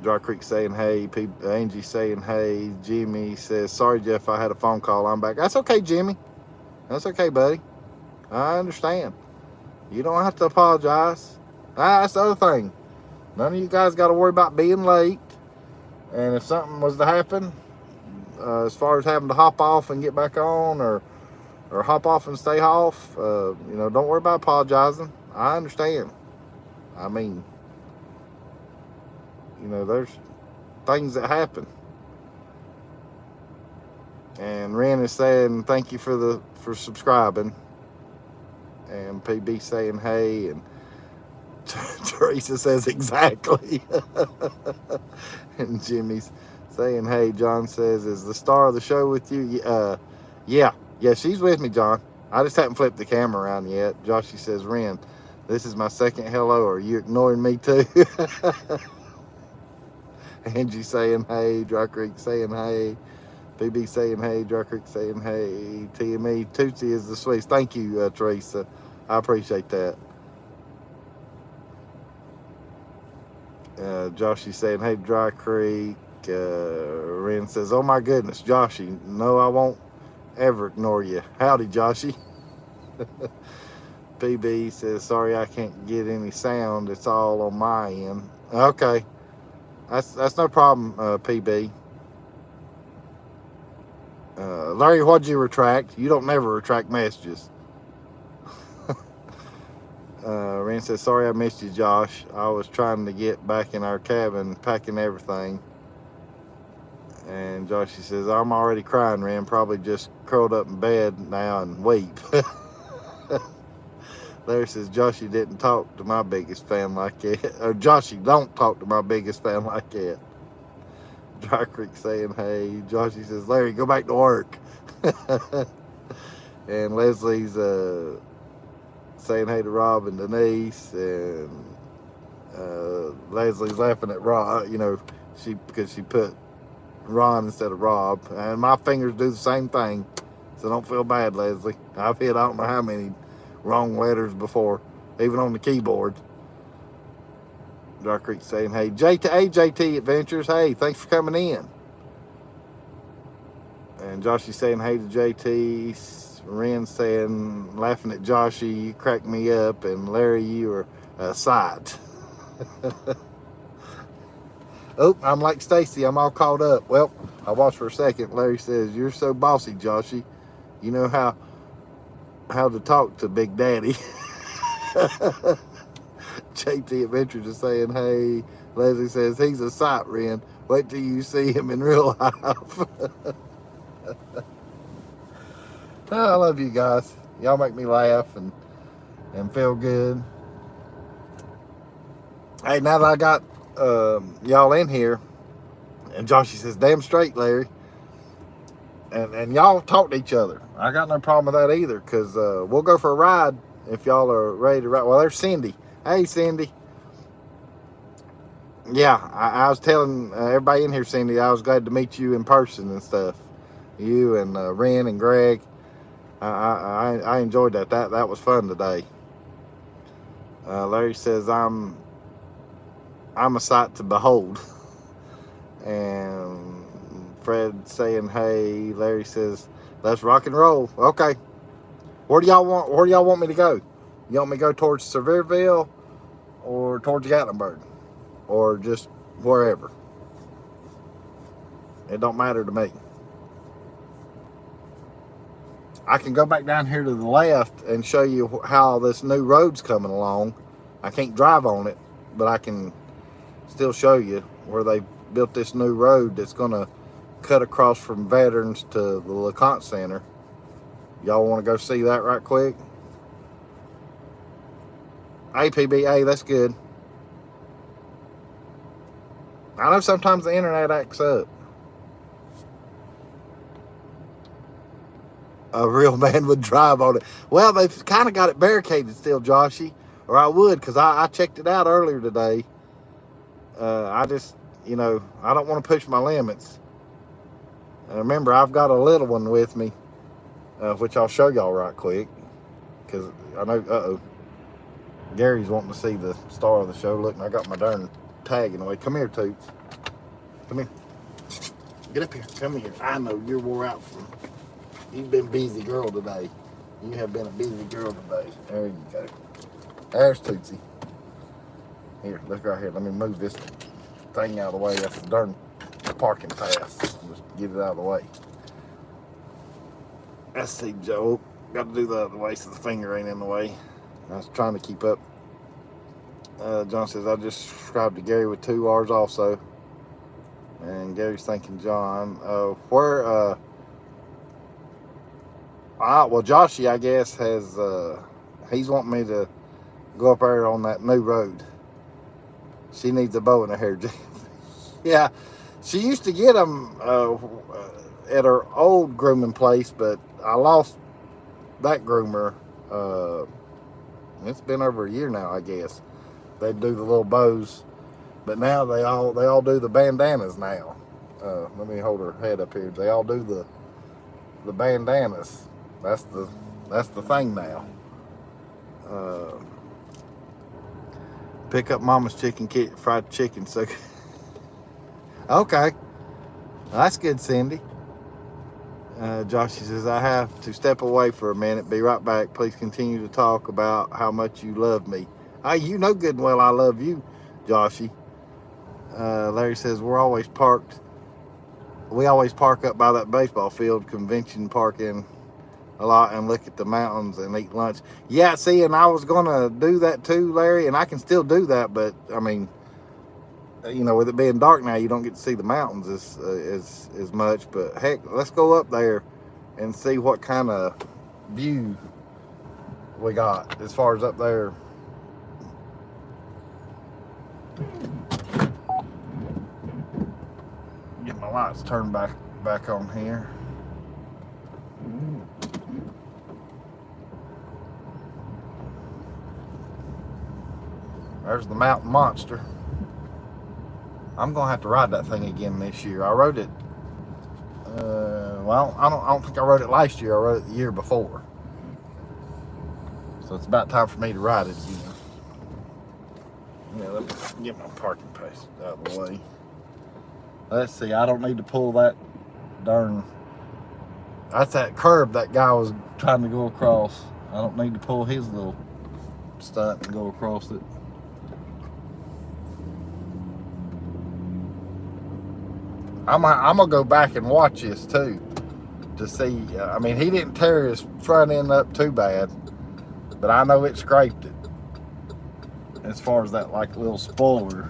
Dry Creek saying hey. Angie saying hey. Jimmy says, sorry, Jeff, I had a phone call. I'm back. That's okay, Jimmy. That's okay, buddy. I understand. You don't have to apologize. That's the other thing. None of you guys got to worry about being late. And if something was to happen, as far as having to hop off and get back on, or hop off and stay off, don't worry about apologizing. I understand. I mean, there's things that happen. And Ren is saying thank you for subscribing. And PB saying hey, and Theresa says exactly. And Jimmy's saying hey. John says, is the star of the show with you? Yeah, she's with me, John. I just haven't flipped the camera around yet. Joshy says, Ren, this is my second hello. Are you ignoring me too? Angie saying hey. Dry Creek saying hey. PB saying hey. Dry Creek saying hey. TME Tootsie is the sweetest. Thank you, Theresa. I appreciate that. Joshy saying hey. Dry Creek. Ren says, oh my goodness, Joshy, no, I won't ever ignore you. Howdy, Joshy. PB says, sorry, I can't get any sound. It's all on my end. Okay. That's no problem, PB. Larry, what'd you retract? You don't never retract messages. Ren says, sorry I missed you, Josh. I was trying to get back in our cabin, packing everything. And Joshy says, I'm already crying, Ren. Probably just curled up in bed now and weep. Larry says, Joshy didn't talk to my biggest fan like that. Or Joshy don't talk to my biggest fan like that. Dry Creek saying hey. Joshy says, Larry, go back to work. And Leslie's saying hey to Rob and Denise. And Leslie's laughing at Rob, because she put Ron instead of Rob. And my fingers do the same thing. So don't feel bad, Leslie. I've hit I don't know how many wrong letters before, even on the keyboard. Dry Creek saying hey. JT Adventures, hey, thanks for coming in. And Joshy saying hey to JT. Ren saying, laughing at Joshy, you cracked me up. And Larry, you are a sight. Oh, I'm like Stacy, I'm all caught up. Well, I watched for a second. Larry says, you're so bossy, Joshy. You know how to talk to Big Daddy. JT Adventures is saying hey. Leslie says, he's a sight, Ren. Wait till you see him in real life. Oh, I love you guys. Y'all make me laugh and feel good. Hey, now that I got y'all in here, and Joshy says, damn straight, Larry. And y'all talk to each other. I got no problem with that either, because we'll go for a ride if y'all are ready to ride. Well, there's Cindy. Hey, Cindy. Yeah, I was telling everybody in here, Cindy, I was glad to meet you in person and stuff. You and Ren and Greg. I enjoyed that. That was fun today. Larry says, I'm a sight to behold. And Fred saying hey. Larry says, let's rock and roll. Okay. Where do y'all want me to go? You want me to go towards Sevierville or towards Gatlinburg or just wherever? It don't matter to me. I can go back down here to the left and show you how this new road's coming along. I can't drive on it, but I can still show you where they built this new road that's going to cut across from Veterans to the LeConte Center. Y'all want to go see that right quick? APBA, that's good. I know sometimes the internet acts up. A real man would drive on it. Well, they've kind of got it barricaded still, Joshy. Or I would, because I checked it out earlier today. I just, I don't want to push my limits. Remember, I've got a little one with me, which I'll show y'all right quick. Because I know, Gary's wanting to see the star of the show. Look, I got my darn tag in the way. Come here, Toots. Come here. Get up here. Come here. I know you're wore out from... You've been a busy girl today. You have been a busy girl today. There you go. There's Tootsie. Here, look right here. Let me move this thing out of the way. That's the darn parking pass. Just get it out of the way. Let's see, Joe. Got to do the other way so the finger ain't in the way. I was trying to keep up. John says, I just subscribed to Gary with 2 R's also. And Gary's thanking John. Well, Joshy, I guess, has, he's wanting me to go up there on that new road. She needs a bow in her hair. Yeah, she used to get them at her old grooming place, but I lost that groomer. It's been over a year now, I guess. They do the little bows, but now they all do the bandanas now. Let me hold her head up here. They all do the bandanas. That's the thing now. Pick up Mama's chicken kit, fried chicken. So, okay, that's good, Cindy. Josh says, I have to step away for a minute. Be right back. Please continue to talk about how much you love me. You know good and well I love you, Joshy. Larry says, we always park up by that baseball field, convention parking a lot, and look at the mountains and eat lunch. Yeah, see, and I was going to do that too, Larry, and I can still do that, but, I mean, with it being dark now, you don't get to see the mountains as much, but heck, let's go up there and see what kind of view we got as far as up there. Get my lights turned back on here. There's the mountain monster. I'm gonna have to ride that thing again this year. I rode it. Well, I don't think I rode it last year. I rode it the year before. So it's about time for me to ride it again. Yeah, let me get my parking pass out of the way. Let's see. I don't need to pull that darn. That's that curb that guy was trying to go across. I don't need to pull his little stunt and go across it. I'm gonna go back and watch this too to see. I mean, he didn't tear his front end up too bad, but I know it scraped it. As far as that like little spoiler.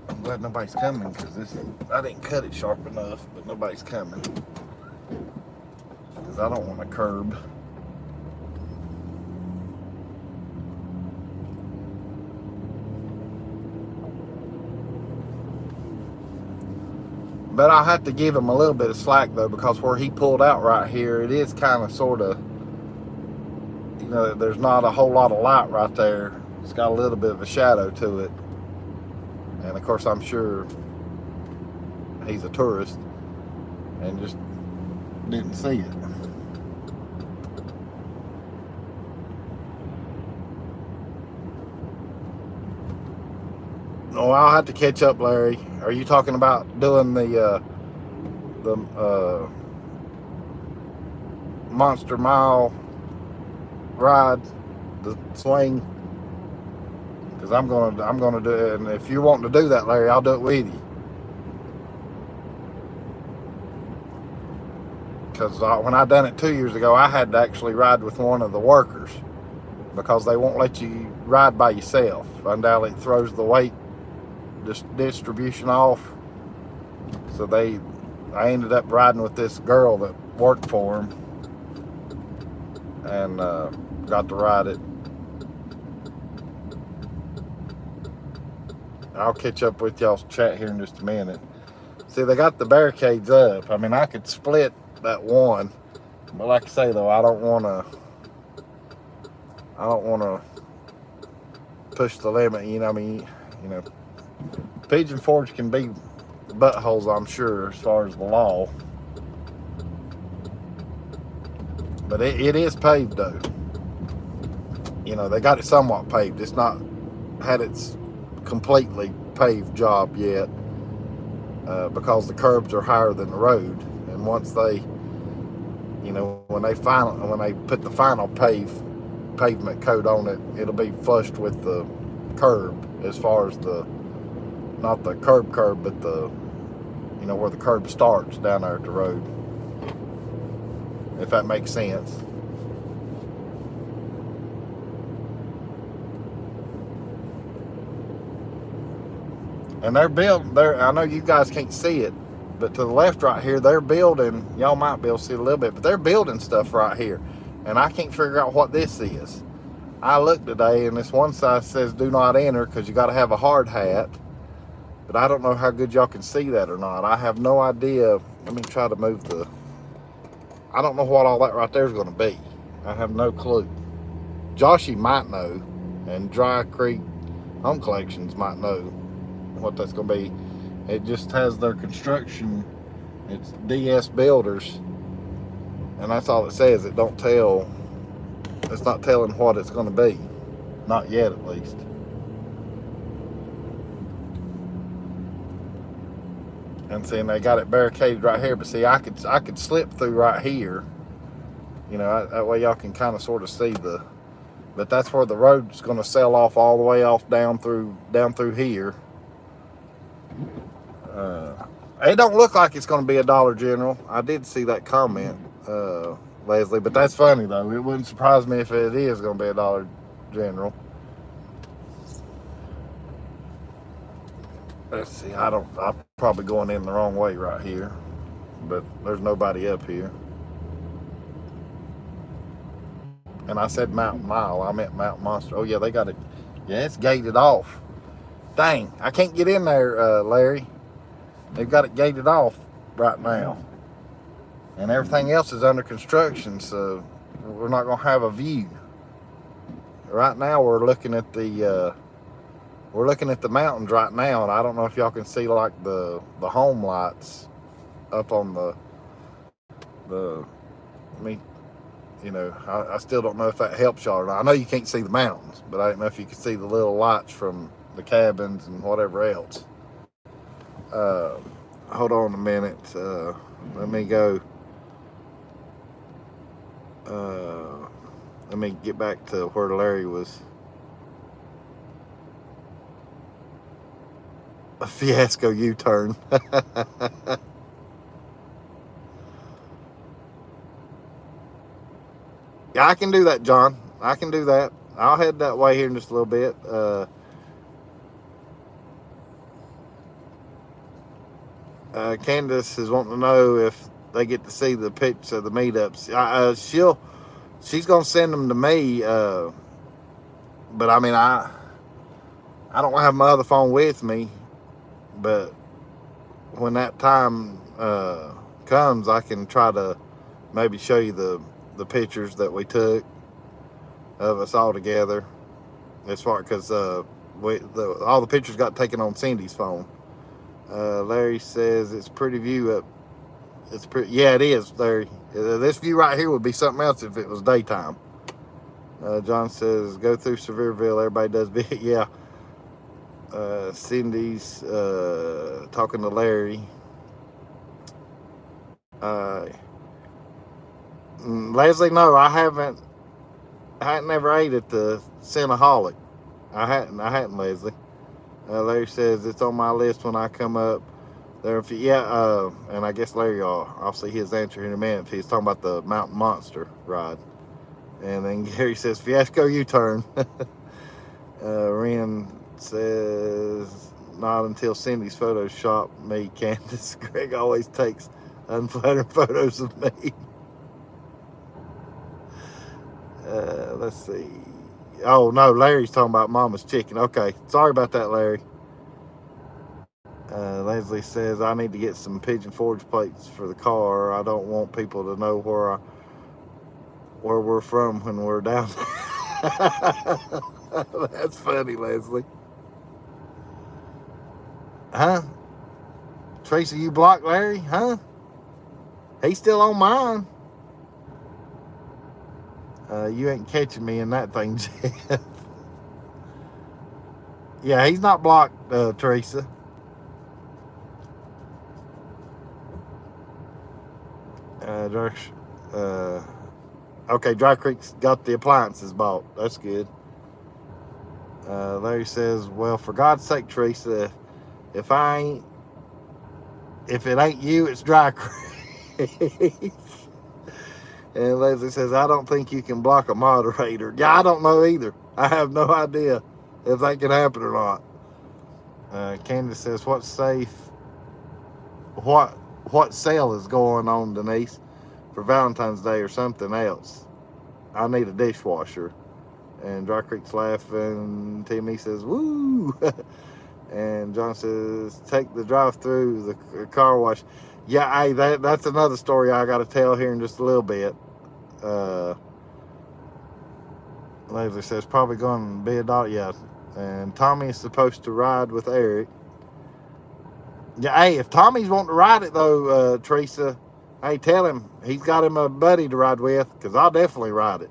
I'm glad nobody's coming because I didn't cut it sharp enough, but nobody's coming because I don't want a curb. But I have to give him a little bit of slack though, because where he pulled out right here, it is kind of sort of, there's not a whole lot of light right there. It's got a little bit of a shadow to it. And of course, I'm sure he's a tourist and just didn't see it. Oh, I'll have to catch up, Larry. Are you talking about doing the Monster Mile ride, the swing, because I'm gonna do it. And if you want to do that, Larry, I'll do it with you. Because when I done it 2 years ago, I had to actually ride with one of the workers because they won't let you ride by yourself. Undoubtedly, it throws the weight distribution off. So I ended up riding with this girl that worked for him, and got to ride it. I'll catch up with y'all's chat here in just a minute. See, they got the barricades up. I mean, I could split that one, but like I say though, I don't want to push the limit. You know, I mean, you know, Pigeon Forge can be buttholes, I'm sure, as far as the law. But it is paved though. You know, they got it somewhat paved. It's not had its completely paved job yet, because the curbs are higher than the road. And once they, you know, when they put the final pavement coat on it, it'll be flushed with the curb, as far as not the curb, but the, you know, where the curb starts down there at the road, if that makes sense. And I know you guys can't see it, but to the left right here, they're building, y'all might be able to see it a little bit, but they're building stuff right here. And I can't figure out what this is. I looked today, and this one side says do not enter because you got to have a hard hat. But I don't know how good y'all can see that or not. I have no idea. Let me try to move I don't know what all that right there is going to be. I have no clue. Joshy might know, and Dry Creek Home Collections might know what that's going to be. It just has their construction. It's DS Builders, and that's all it says. It don't tell. It's not telling what it's going to be. Not yet, at least. And see, and they got it barricaded right here. But see, I could slip through right here. You know, that way y'all can kind of sort of see but that's where the road's going to sail off all the way off down through here. It don't look like it's going to be a Dollar General. I did see that comment, Leslie, but that's funny though. It wouldn't surprise me if it is going to be a Dollar General. Let's see, I'm probably going in the wrong way right here, but there's nobody up here. And I said Mountain Mile, I meant Mountain Monster. Oh yeah, they got it. Yeah, it's gated off. Dang, I can't get in there, Larry. They've got it gated off right now. And everything else is under construction, so we're not gonna have a view. Right now we're looking at the mountains right now, and I don't know if y'all can see like the home lights up on you know, I still don't know if that helps y'all or not. I know you can't see the mountains, but I don't know if you can see the little lights from the cabins and whatever else. Hold on a minute. Let me go. Let me get back to where Larry was. A fiasco U-turn. Yeah, I can do that, John. I can do that. I'll head that way here in just a little bit. Candace is wanting to know if they get to see the pics of the meetups. She's gonna send them to me. But I mean, I don't have my other phone with me. But when that time comes, I can try to maybe show you the pictures that we took of us all together. As far because all the pictures got taken on Cindy's phone. Larry says it's pretty view up. It's pretty. Yeah, it is, Larry. This view right here would be something else if it was daytime. John says go through Sevierville. Everybody does be. Yeah. Cindy's talking to Larry. Leslie, no, I haven't. I hadn't never ate at the Cinnaholic. I hadn't, Leslie. Larry says it's on my list when I come up there. If and I guess Larry, I'll see his answer in a minute. If he's talking about the Mountain Monster ride. And then Gary says, Fiasco U-turn. Ren says, not until Cindy's Photoshop me, Candace. Greg always takes unflattering photos of me. Let's see. Oh, no, Larry's talking about Mama's chicken. Okay, sorry about that, Larry. Leslie says, I need to get some Pigeon Forge plates for the car. I don't want people to know where we're from when we're down there. That's funny, Leslie. Huh? Theresa, you blocked Larry? Huh? He's still on mine. You ain't catching me in that thing, Jeff. Yeah, he's not blocked, Theresa. Okay, Dry Creek's got the appliances bought. That's good. Larry says, well, for God's sake, Theresa, if it ain't you, it's Dry Creek. And Leslie says, I don't think you can block a moderator. Yeah, I don't know either. I have no idea if that can happen or not. Candace says, what's safe? What sale is going on, Denise, for Valentine's Day or something else? I need a dishwasher. And Dry Creek's laughing. Timmy says, woo. And John says, take the drive-through, the car wash. Yeah, hey, that's another story I got to tell here in just a little bit. Leslie says, probably going to be a dog. Yeah. And Tommy is supposed to ride with Eric. Yeah, hey, if Tommy's wanting to ride it, though, Theresa, hey, tell him he's got him a buddy to ride with, because I'll definitely ride it.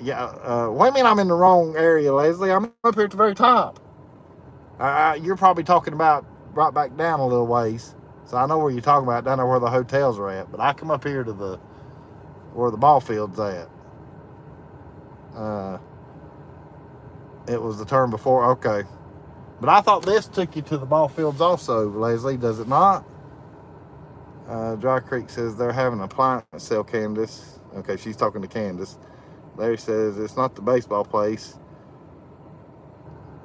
Yeah, what do you mean I'm in the wrong area, Leslie? I'm up here at the very top. You're probably talking about right back down a little ways. So I know where you're talking about, down there where the hotels are at. But I come up here to where the ball field's at. It was the turn before. Okay. But I thought this took you to the ball fields also, Leslie. Does it not? Dry Creek says they're having an appliance sale, Candace. Okay, she's talking to Candace. Larry says it's not the baseball place.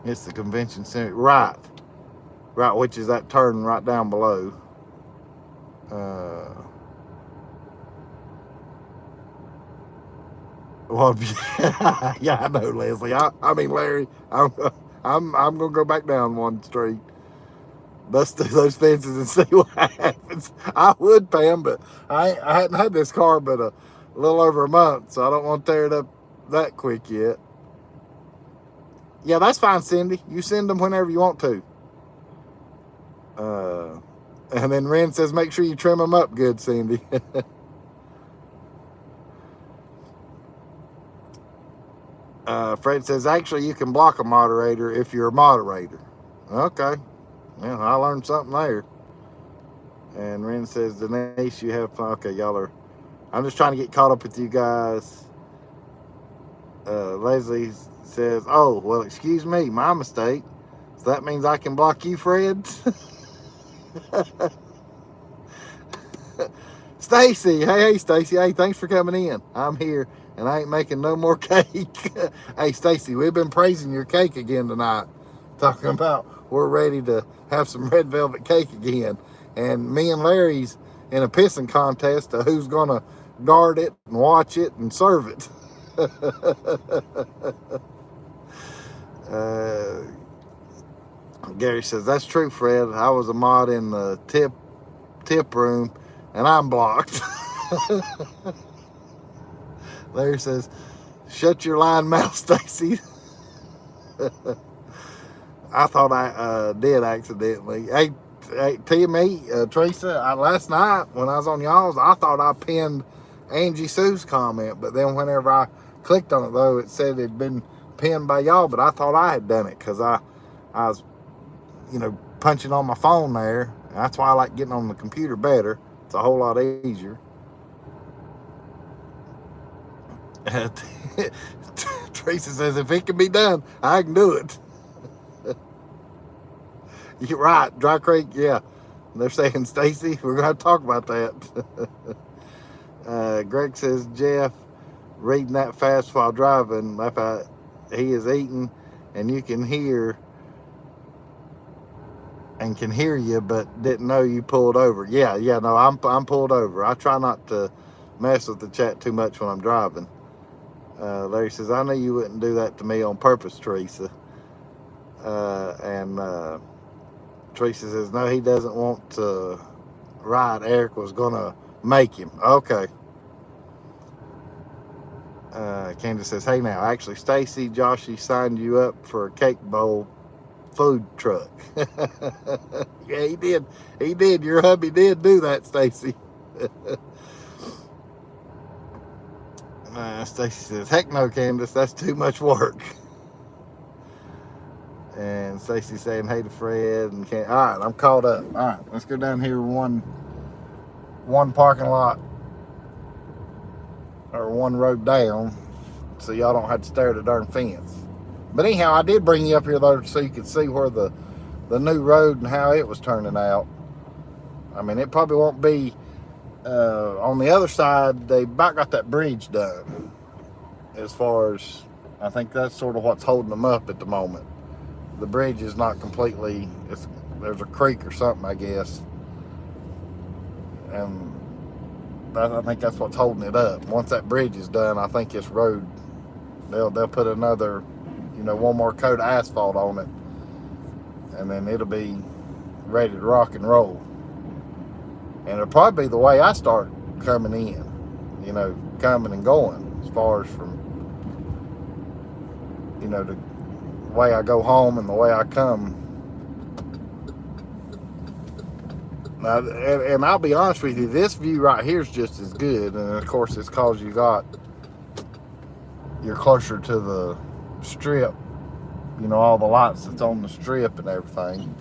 It's the convention center. Right, which is that turn right down below. Well, yeah, I know, Leslie. I mean, Larry. I'm gonna go back down one street, bust through those fences, and see what happens. I would, Pam, but I hadn't had this car but a little over a month, so I don't want to tear it up that quick yet. Yeah, that's fine, Cindy. You send them whenever you want to. And then Ren says, make sure you trim them up good, Cindy. Fred says, actually, you can block a moderator if you're a moderator. Okay. Well, I learned something there. And Ren says, Denise, you have fun. Okay, y'all are... I'm just trying to get caught up with you guys. Leslie says, oh, well, excuse me, my mistake. So that means I can block you, Fred? Stacy, hey, Stacy, hey, thanks for coming in. I'm here, and I ain't making no more cake. Hey, Stacy, we've been praising your cake again tonight, talking about we're ready to have some red velvet cake again. And me and Larry's in a pissing contest of who's going to guard it and watch it and serve it. Gary says, that's true, Fred. I was a mod in the tip room, and I'm blocked. Larry says, shut your lying mouth, Stacy. I thought I did accidentally. Hey, Timmy, Theresa, last night when I was on y'all's, I thought I pinned Angie Sue's comment, but then whenever I clicked on it, though, it said it'd been pinned by y'all, but I thought I had done it because I was, punching on my phone there. That's why I like getting on the computer better. It's a whole lot easier. Theresa says, if it can be done, I can do it. You're right, Dry Creek, yeah. They're saying, Stacy, we're going to talk about that. Greg says, Jeff, reading that fast while driving, he is eating and you can hear you, but didn't know you pulled over. Yeah, no, I'm pulled over. I try not to mess with the chat too much when I'm driving. Larry says, I knew you wouldn't do that to me on purpose, Theresa. And Theresa says, no, he doesn't want to ride. Eric was going to make him. Okay. Candace says, hey now, actually, Stacy, Joshy signed you up for a cake bowl food truck. Yeah, he did. He did. Your hubby did do that, Stacy. Stacy says, heck no, Candace, that's too much work. And Stacy saying, hey to Fred. And all right, I'm caught up. All right, let's go down here one parking lot, or one road down, so y'all don't have to stare at the darn fence. But anyhow, I did bring you up here though so you could see where the new road and how it was turning out. I mean, it probably won't be on the other side. They about got that bridge done. As far as, I think that's sort of what's holding them up at the moment. The bridge is not completely, there's a creek or something, I guess. And I think that's what's holding it up. Once that bridge is done, I think this road, they'll put another, one more coat of asphalt on it, and then it'll be ready to rock and roll. And it'll probably be the way I start coming in, coming and going, as far as from, the way I go home and the way I come. Now, and I'll be honest with you, this view right here is just as good. And of course, it's because you're closer to the strip, all the lights that's on the strip and everything.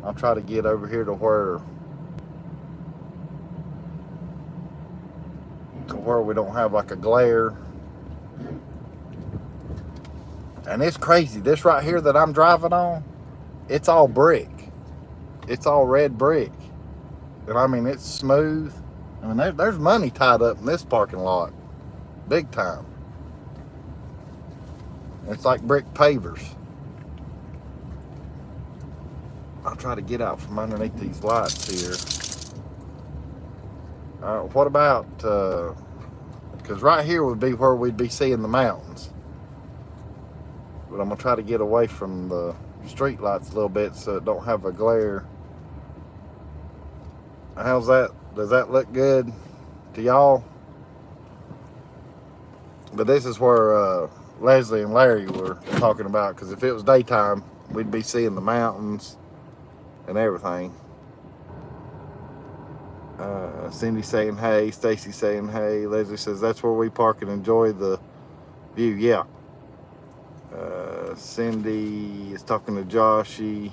I'll try to get over here to where we don't have like a glare. And it's crazy. This right here that I'm driving on, it's all brick. It's all red brick. And I mean, it's smooth. I mean, there's money tied up in this parking lot. Big time. It's like brick pavers. I'll try to get out from underneath these lights here. What about, because right here would be where we'd be seeing the mountains. But I'm going to try to get away from the street lights a little bit so it don't have a glare. How's that? Does that look good to y'all? But this is where Leslie and Larry were talking about, because if it was daytime, we'd be seeing the mountains and everything. Cindy saying hey, Stacy saying hey, Leslie says that's where we park and enjoy the view. Yeah. Cindy is talking to Joshy.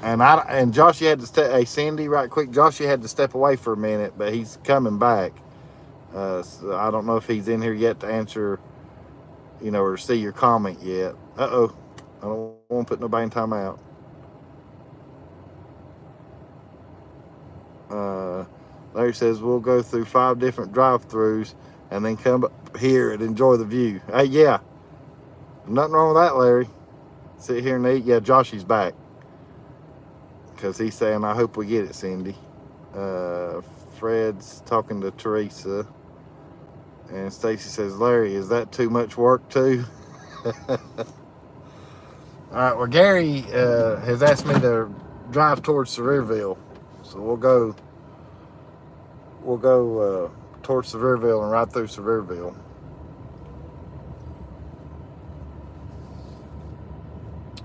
And Joshy had to step. Hey, Cindy, right quick. Joshy had to step away for a minute, but he's coming back. So I don't know if he's in here yet to answer, or see your comment yet. Uh-oh. I don't want to put nobody in timeout. Larry says we'll go through 5 different drive-thrus and then come up here and enjoy the view. Hey, yeah. Nothing wrong with that, Larry. Sit here and eat. Yeah, Joshy's back. Because he's saying, I hope we get it, Cindy. Fred's talking to Theresa. And Stacy says, Larry, is that too much work too? All right, well, Gary has asked me to drive towards Sevierville. So we'll go towards Sevierville and right through Sevierville.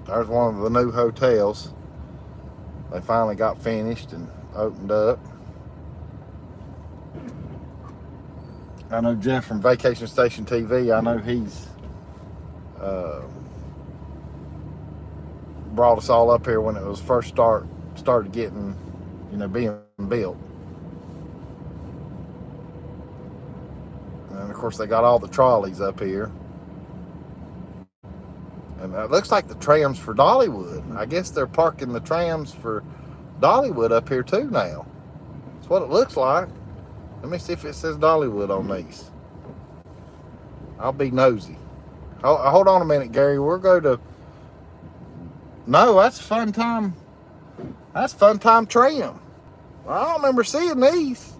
There's one of the new hotels. They finally got finished and opened up. I know Jeff from Vacation Station TV, I know he's brought us all up here when it was first started getting, being built. course, they got all the trolleys up here. And it looks like the trams for Dollywood. I guess they're parking the trams for Dollywood up here too now. That's what it looks like. Let me see if it says Dollywood on these. I'll be nosy. Hold on a minute, Gary. We're going to... No, that's Fun Time. That's Fun Time Tram. I don't remember seeing these.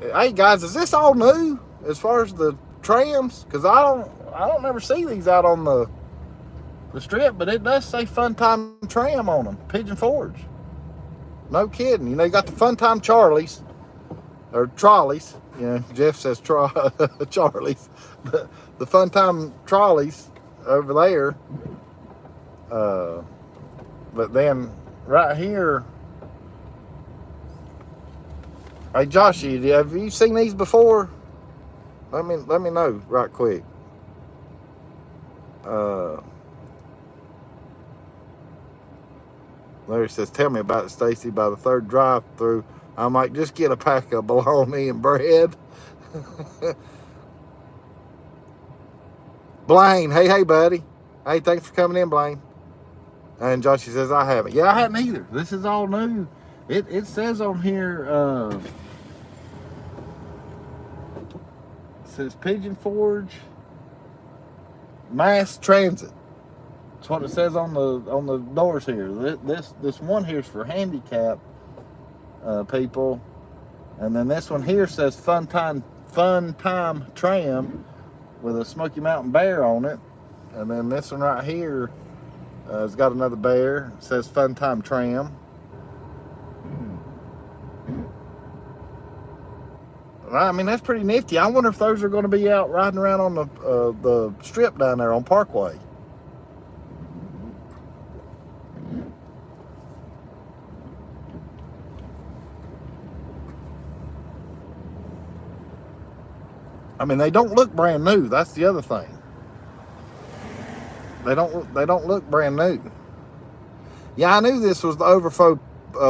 Hey guys, is this all new as far as the trams? Because I don't ever see these out on the strip, but it does say Fun Time Tram on them. Pigeon Forge. No kidding. You know, you got the Fun Time Charlies, or trolleys. You know, Jeff says Charlies. The Fun Time trolleys over there. But then right here, hey Joshy, have you seen these before? Let me know right quick. Larry says, tell me about it, Stacy. By the third drive-through, I might just get a pack of bologna and bread. Blaine, hey buddy. Hey, thanks for coming in, Blaine. And Joshy says, I haven't. Yeah, I haven't either. This is all new. It says on here, it says Pigeon Forge Mass Transit. That's what it says on the doors here. This one here is for handicapped people, and then this one here says Fun Time Tram with a Smoky Mountain bear on it, and then this one right here has got another bear. It says Fun Time Tram. I mean, that's pretty nifty. I wonder if those are going to be out riding around on the strip down there on Parkway. I mean, they don't look brand new. That's the other thing. They don't look brand new. Yeah, I knew this was the overflow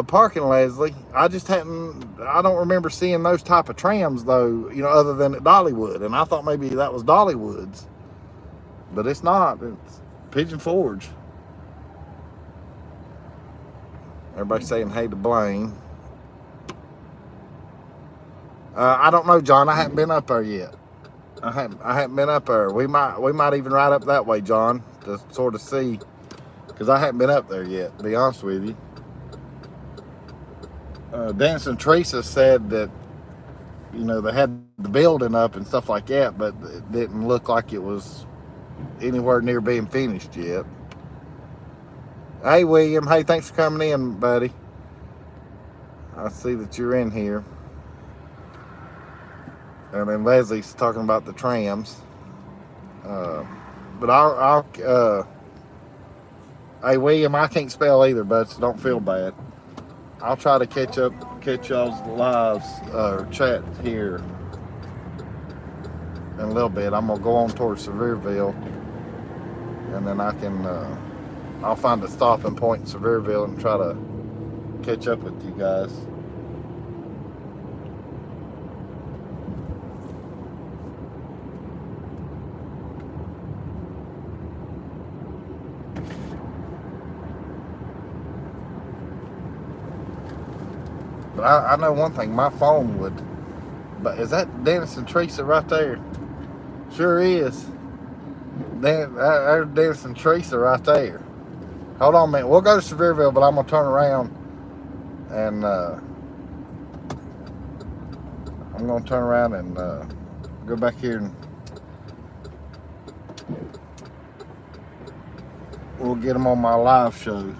parking, Leslie. I don't remember seeing those type of trams though, you know, other than at Dollywood. And I thought maybe that was Dollywood's, but it's not. It's Pigeon Forge. Everybody saying hey to Blaine. I don't know, John. I haven't been up there yet. I haven't been up there. We might even ride up that way, John, to sort of see, because I haven't been up there yet, to be honest with you. Dennis and Theresa said that, you know, they had the building up and stuff like that, but it didn't look like it was anywhere near being finished yet. Hey, William. Hey, thanks for coming in, buddy. I see that you're in here. And then Leslie's talking about the trams. But I'll hey, William, I can't spell either, but so don't feel bad. I'll try to catch y'all's lives or chat here in a little bit. I'm gonna go on towards Sevierville, and then I'll find a stopping point in Sevierville and try to catch up with you guys. But I know one thing, my phone would. But is that Dennis and Theresa right there? Sure is. There's Dennis and Theresa right there. Hold on a minute. We'll go to Sevierville, but I'm going to turn around and I'm going to turn around and go back here and we'll get them on my live show.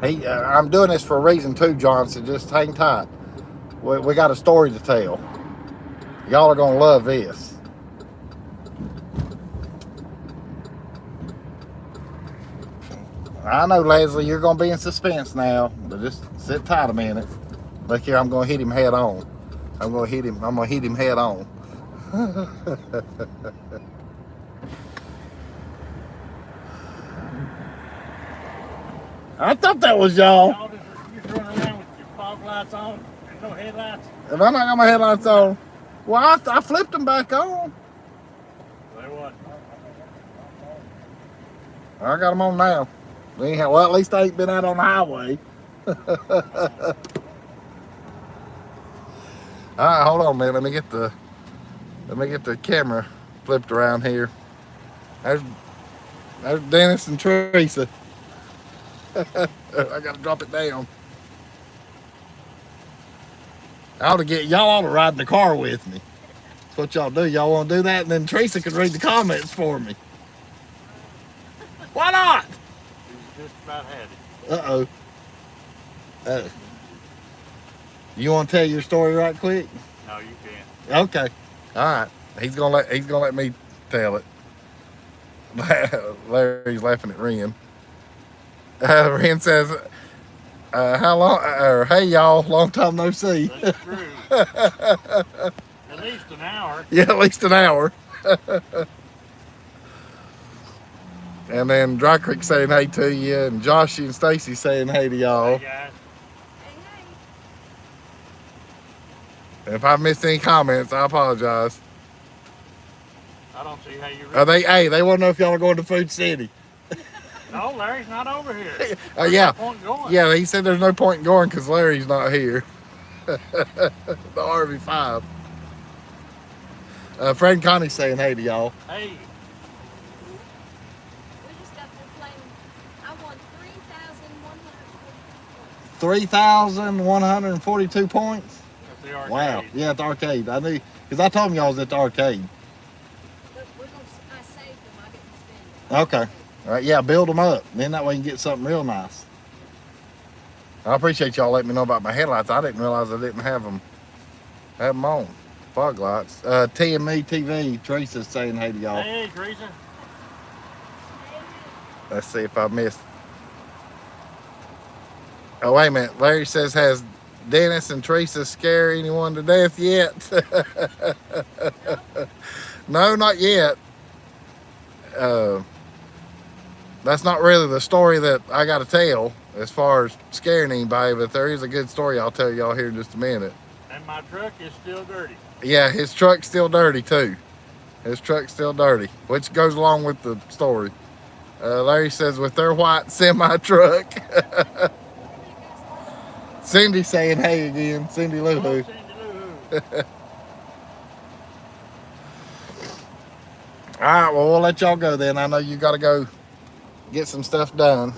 Hey, I'm doing this for a reason too, John, so just hang tight. We got a story to tell. Y'all are going to love this. I know, Leslie, you're going to be in suspense now, but just sit tight a minute. Look here, I'm going to hit him head on. I'm going to hit him head on. I thought that was y'all. Y'all just running around with your fog lights on and no headlights. If I not got my headlights on, well, I flipped them back on. Say what? I got them on now. Anyhow, well, at least I ain't been out on the highway. All right, hold on, man. Let me get the camera flipped around here. There's Dennis and Theresa. I gotta drop it down. Y'all ought to ride in the car with me. That's what y'all do. Y'all want to do that, and then Theresa can read the comments for me. Why not? You just about had it. Uh-oh. You want to tell your story right quick? No, you can't. Okay. All right. He's gonna let me tell it. Larry's laughing at Ren. Ren says, "How long? Hey y'all, long time no see." That's true. At least an hour. Yeah, at least an hour. And then Dry Creek saying hey to you, and Josh and Stacy saying hey to y'all. Hey guys. If I missed any comments, I apologize. I don't see how you Hey, they want to know if y'all are going to Food City. No, Larry's not over here. Yeah. No point going. Yeah, he said there's no point in going because Larry's not here. The RV5. Friend Connie's saying hey to y'all. Hey. We just got through playing. I won 3,142 points. At the arcade. Wow. Yeah, at the arcade. I knew, because I told him y'all was at the arcade. But I saved them. I didn't spend them. Okay. All right, yeah, build them up. Then that way you can get something real nice. I appreciate y'all letting me know about my headlights. I didn't realize I didn't have them on. Fog lights. TME TV, Teresa's saying hey to y'all. Hey, Theresa. Let's see if I missed. Oh, wait a minute. Larry says, has Dennis and Theresa scared anyone to death yet? No, not yet. That's not really the story that I got to tell as far as scaring anybody, but there is a good story I'll tell y'all here in just a minute. And my truck is still dirty. Yeah, his truck's still dirty too. His truck's still dirty, which goes along with the story. Larry says, with their white semi-truck. Cindy saying hey again. Cindy Lou Who. Oh, Cindy Lou Who. All right, well, we'll let y'all go then. I know you got to go get some stuff done.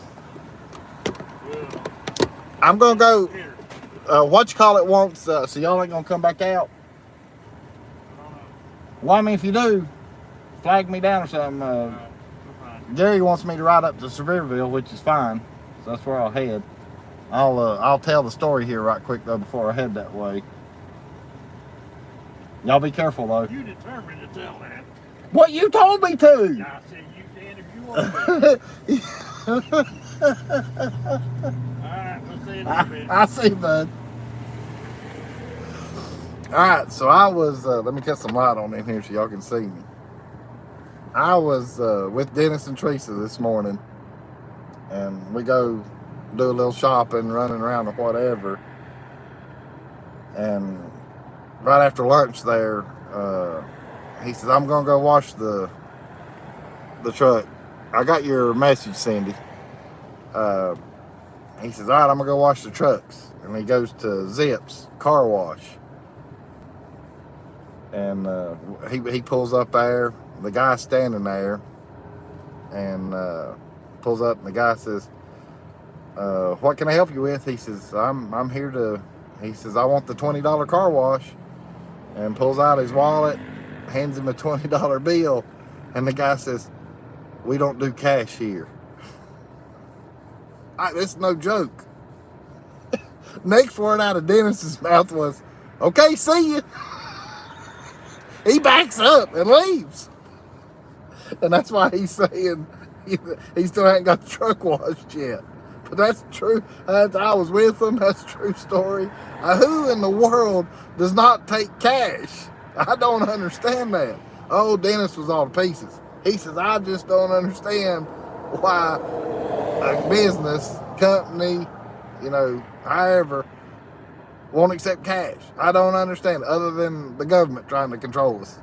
Well, I'm going to go, here. wants, so y'all ain't going to come back out? Well, I mean, if you do, flag me down or something. Gary wants me to ride up to Sevierville, which is fine. So that's where I'll head. I'll tell the story here right quick though before I head that way. Y'all be careful though. You determined to tell that. What you told me to. I said you can if you want to. Alright, we'll see you in a bit. I see, bud. Alright, so I was, let me cut some light on in here so y'all can see me. I was with Dennis and Theresa this morning, and we go do a little shopping, running around or whatever. And right after lunch there, he says, I'm gonna go wash the truck. I got your message, Cindy. He says, all right, I'm gonna go wash the trucks. And he goes to Zip's car wash. And he pulls up there. The guy's standing there, and pulls up, and the guy says, what can I help you with? He says, I'm here to, he says, I want the $20 car wash, and pulls out his wallet, hands him a $20 bill, and the guy says, we don't do cash here. This is no joke. Next word out of Dennis's mouth was, okay, see you. He backs up and leaves. And that's why he's saying he still ain't got the truck washed yet. But that's true. I was with him. That's a true story. Who in the world does not take cash? I don't understand that. Oh, Dennis was all to pieces. He says, I just don't understand why a business company, however, won't accept cash. I don't understand, other than the government trying to control us,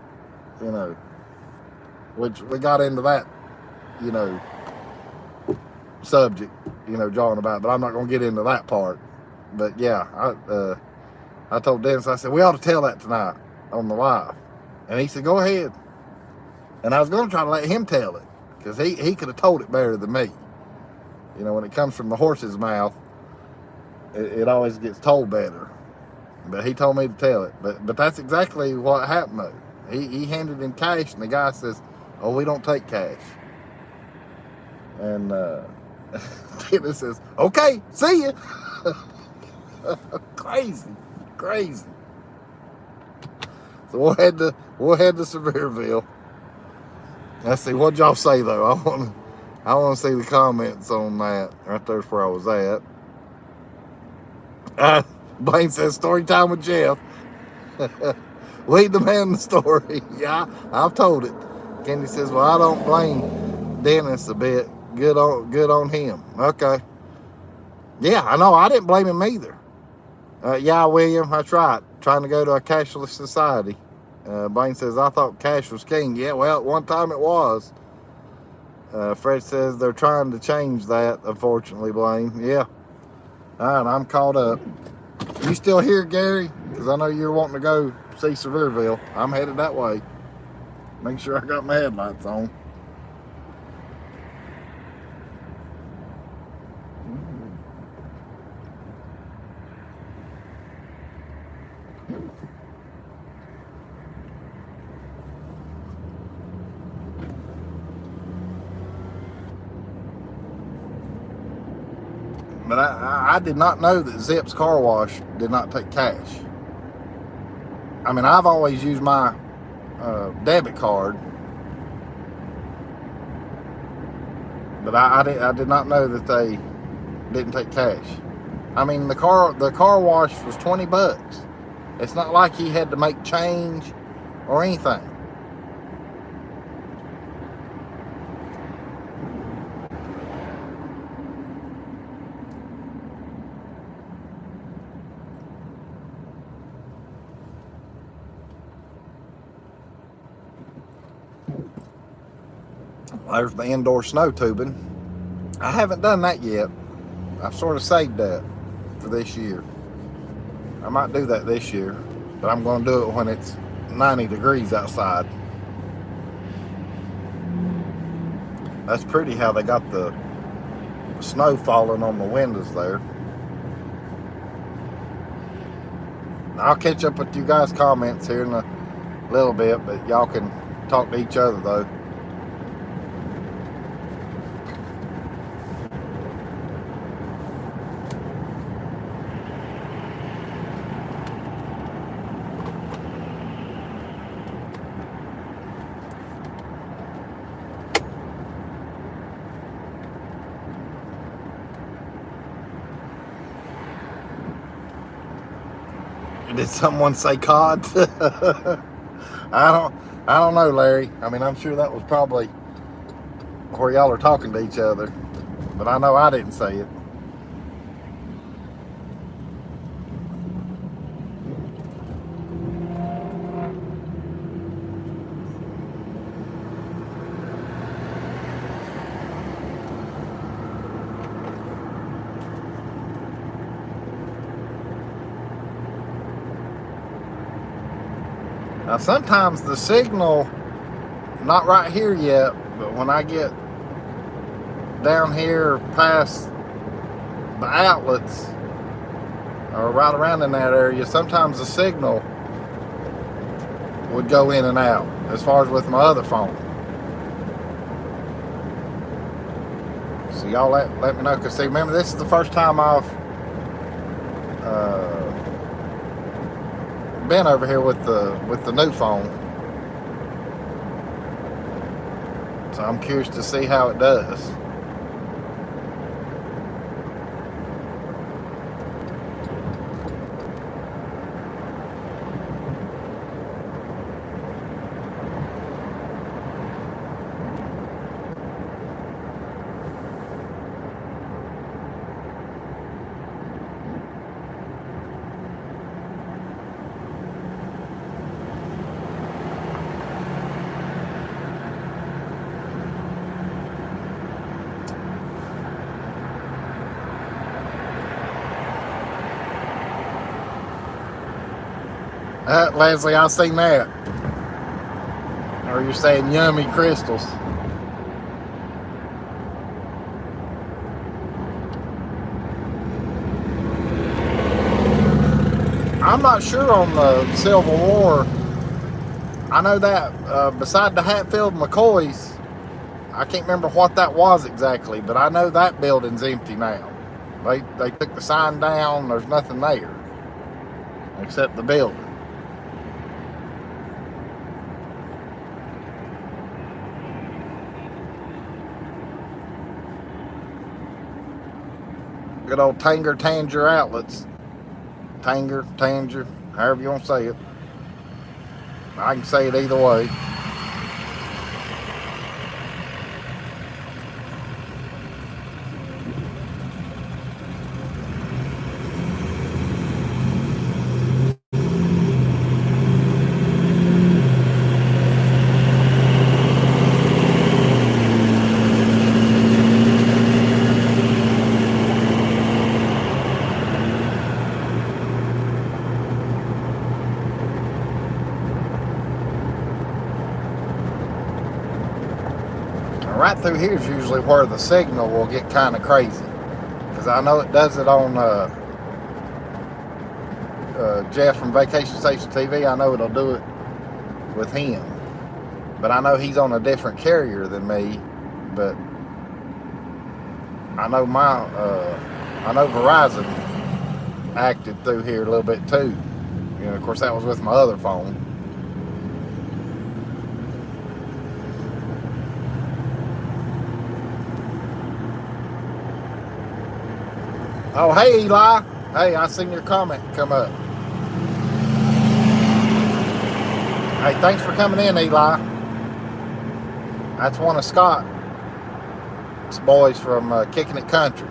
which we got into that, subject, John, about, but I'm not going to get into that part. But yeah, I told Dennis, I said, we ought to tell that tonight on the live. And he said, go ahead. And I was going to try to let him tell it, because he could have told it better than me. When it comes from the horse's mouth, it always gets told better. But he told me to tell it. But that's exactly what happened, though. He handed him cash, and the guy says, oh, we don't take cash. And Dennis says, okay, see ya. Crazy. So we'll head to Sevierville. Let's see, what'd y'all say though? I want to see the comments on that. Right there's where I was at. Blaine says, story time with Jeff. Lead the man in the story. Yeah, I've told it. Candy says, well, I don't blame Dennis a bit. Good on him. Okay. Yeah, I know. I didn't blame him either. Yeah, William, that's right. Trying to go to a cashless society. Blaine says, I thought cash was king. Yeah, well, at one time it was. Fred says they're trying to change that, unfortunately, Blaine. Yeah. All right, I'm caught up. You still here, Gary? Because I know you're wanting to go see Sevierville. I'm headed that way. Make sure I got my headlights on. But I did not know that Zip's Car Wash did not take cash. I mean, I've always used my debit card, but I did not know that they didn't take cash. I mean, the car wash was $20. It's not like he had to make change or anything. There's the indoor snow tubing. I haven't done that yet. I've sort of saved that for this year. I might do that this year, but I'm going to do it when it's 90 degrees outside. That's pretty how they got the snow falling on the windows there. I'll catch up with you guys' comments here in a little bit, but y'all can talk to each other though. Did someone say cod? I don't know, Larry. I mean, I'm sure that was probably where y'all are talking to each other, but I know I didn't say it. Now, sometimes the signal, not right here yet, but when I get down here past the outlets, or right around in that area, sometimes the signal would go in and out, as far as with my other phone. So y'all let me know, because see, remember, this is the first time I've been over here with the new phone, so I'm curious to see how it does. Leslie, I seen that. Or you're saying yummy crystals. I'm not sure on the Civil War. I know that beside the Hatfield McCoys, I can't remember what that was exactly, but I know that building's empty now. They took the sign down. There's nothing there except the building. Good old Tanger outlets. Tanger, however you want to say it. I can say it either way. Right through here is usually where the signal will get kind of crazy, because I know it does it on Jeff from Vacation Station TV. I know it'll do it with him, but I know he's on a different carrier than me. But I know Verizon acted through here a little bit too. You know, of course, that was with my other phone. Oh, hey, Eli. Hey, I seen your comment come up. Hey, thanks for coming in, Eli. That's one of Scott's boys from Kicking It Country.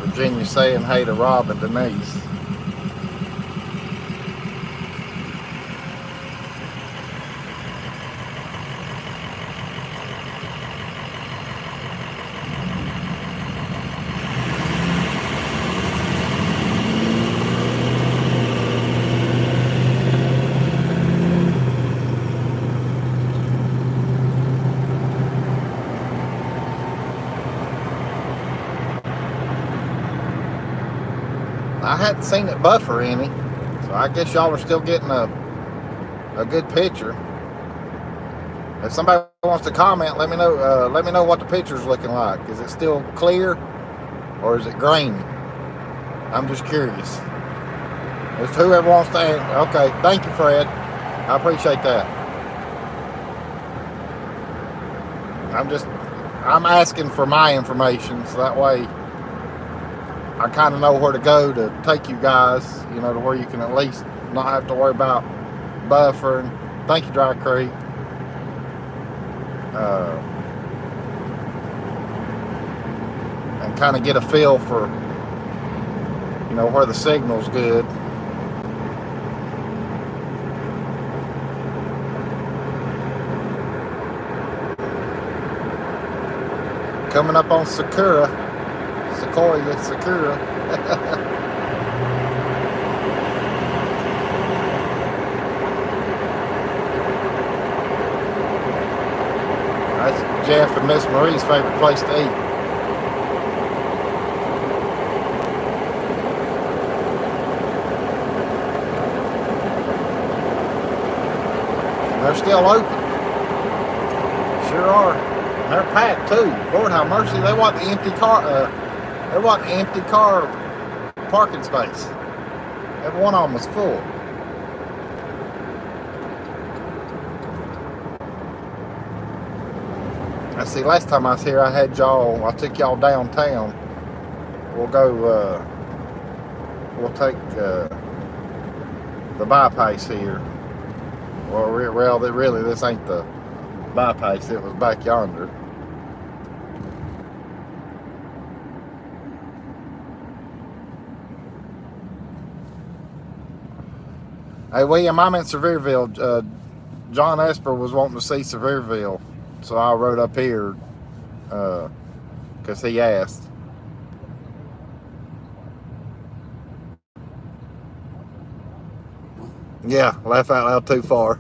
Virginia saying hey to Rob and Denise. I hadn't seen it buffer any, so I guess y'all are still getting a good picture. If somebody wants to comment, let me know. Let me know what the picture's looking like. Is it still clear, or is it grainy? I'm just curious. Just whoever wants to answer. Okay, thank you, Fred. I appreciate that. I'm asking for my information, so that way I kind of know where to go to take you guys, you know, to where you can at least not have to worry about buffering. Thank you, Dry Creek. And kind of get a feel for, you know, where the signal's good. Coming up on Sequoia. That's Jeff and Miss Marie's favorite place to eat. They're still open. Sure are. And they're packed too. Lord have mercy, they want the empty car. They want an empty car parking space. Every one of them was full. I see, last time I was here, I took y'all downtown. We'll go, we'll take the bypass here. Well, really, this ain't the bypass, it was back yonder. Hey, William, I'm in Sevierville. John Esper was wanting to see Sevierville, so I rode up here because he asked. Yeah, laugh out loud too far.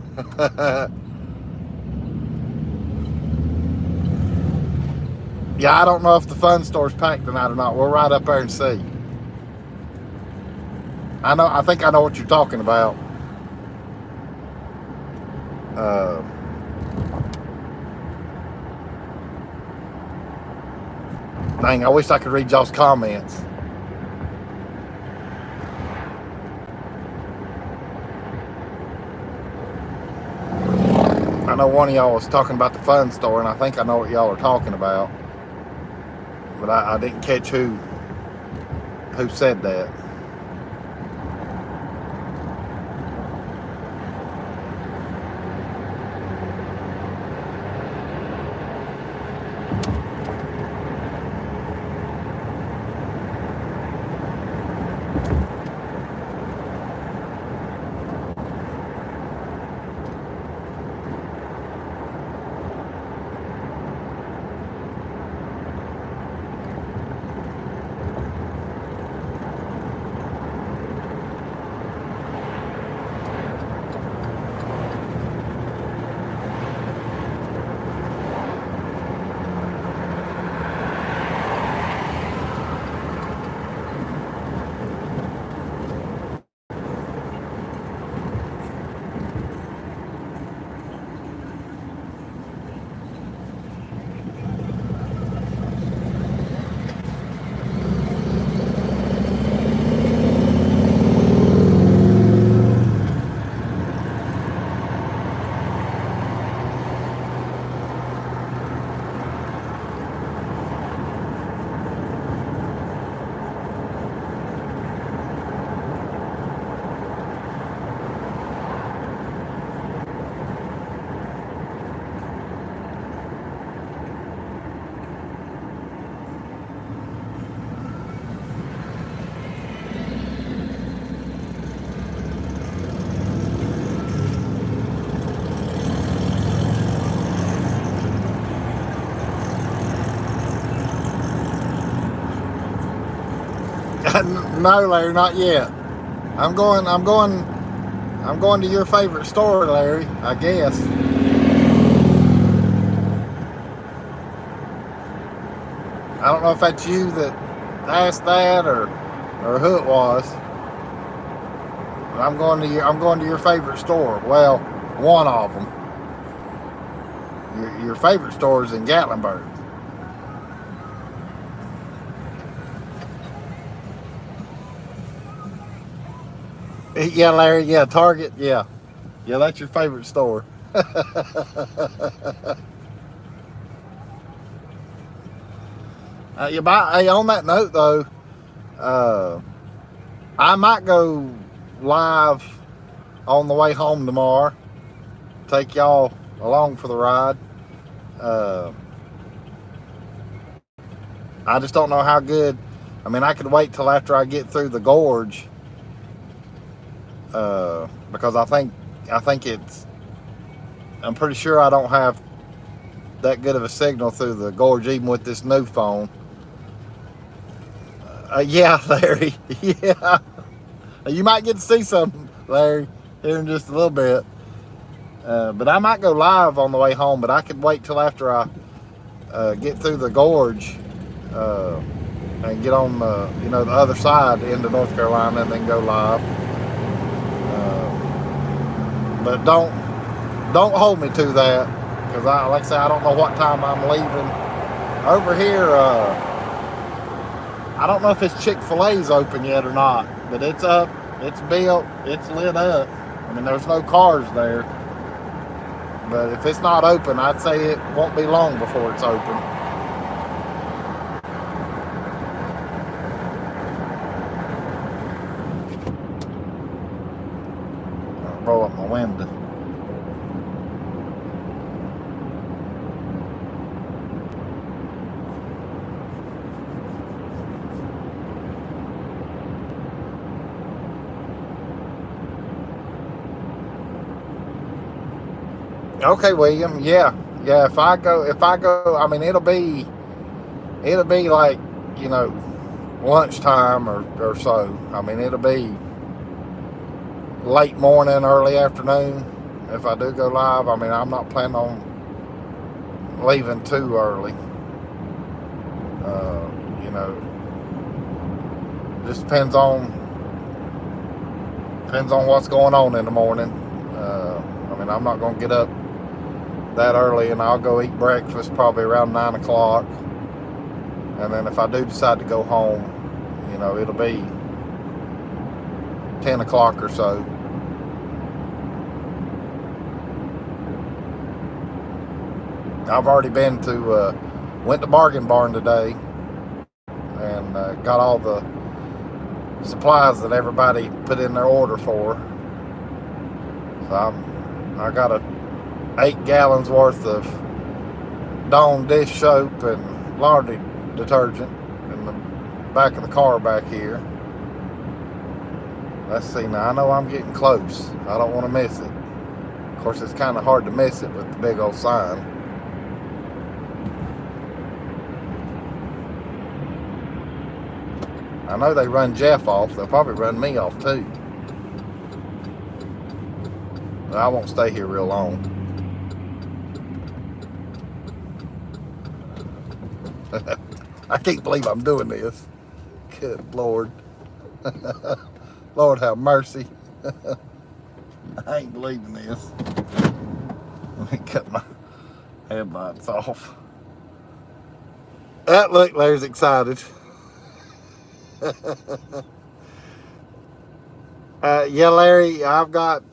Yeah, I don't know if the fun store's packed tonight or not. We'll ride up there and see. I think I know what you're talking about. Dang, I wish I could read y'all's comments. I know one of y'all was talking about the fun store, and I think I know what y'all are talking about. But I didn't catch who said that. No, Larry, not yet. I'm going to your favorite store, Larry, I guess. I don't know if that's you that asked that or who it was. But I'm going to your favorite store. Well, one of them. Your favorite store is in Gatlinburg. Yeah, Larry. Yeah, Target. Yeah, that's your favorite store. Hey, on that note though, I might go live on the way home tomorrow. Take y'all along for the ride. I just don't know how good. I mean, I could wait till after I get through the gorge, because I think it's. I'm pretty sure I don't have that good of a signal through the gorge, even with this new phone. Yeah, Larry. Yeah, you might get to see something, Larry, here in just a little bit. But I might go live on the way home. But I could wait till after I get through the gorge and get on the other side into North Carolina, and then go live. But don't hold me to that, because like I say, I don't know what time I'm leaving. Over here, I don't know if it's Chick-fil-A's open yet or not, but it's up, it's built, it's lit up. I mean, there's no cars there. But if it's not open, I'd say it won't be long before it's open. I'll roll up my window. Okay, William. Yeah, yeah. If I go, I mean, it'll be like, you know, lunchtime or so. I mean, it'll be late morning, early afternoon. If I do go live, I mean, I'm not planning on leaving too early. You know, just depends on what's going on in the morning. I mean, I'm not going to get up that early, and I'll go eat breakfast probably around 9 o'clock. And then if I do decide to go home, you know, it'll be 10 o'clock or so. I've already went to Bargain Barn today and got all the supplies that everybody put in their order for. So I got 8 gallons worth of Dawn dish soap and laundry detergent in the back of the car back here. Let's see, now I know I'm getting close. I don't want to miss it. Of course, it's kind of hard to miss it with the big old sign. I know they run Jeff off. They'll probably run me off too. But I won't stay here real long. I can't believe I'm doing this. Good Lord. Lord have mercy. I ain't believing this. Let me cut my headlights off. Look, Larry's excited. Yeah, Larry, I've got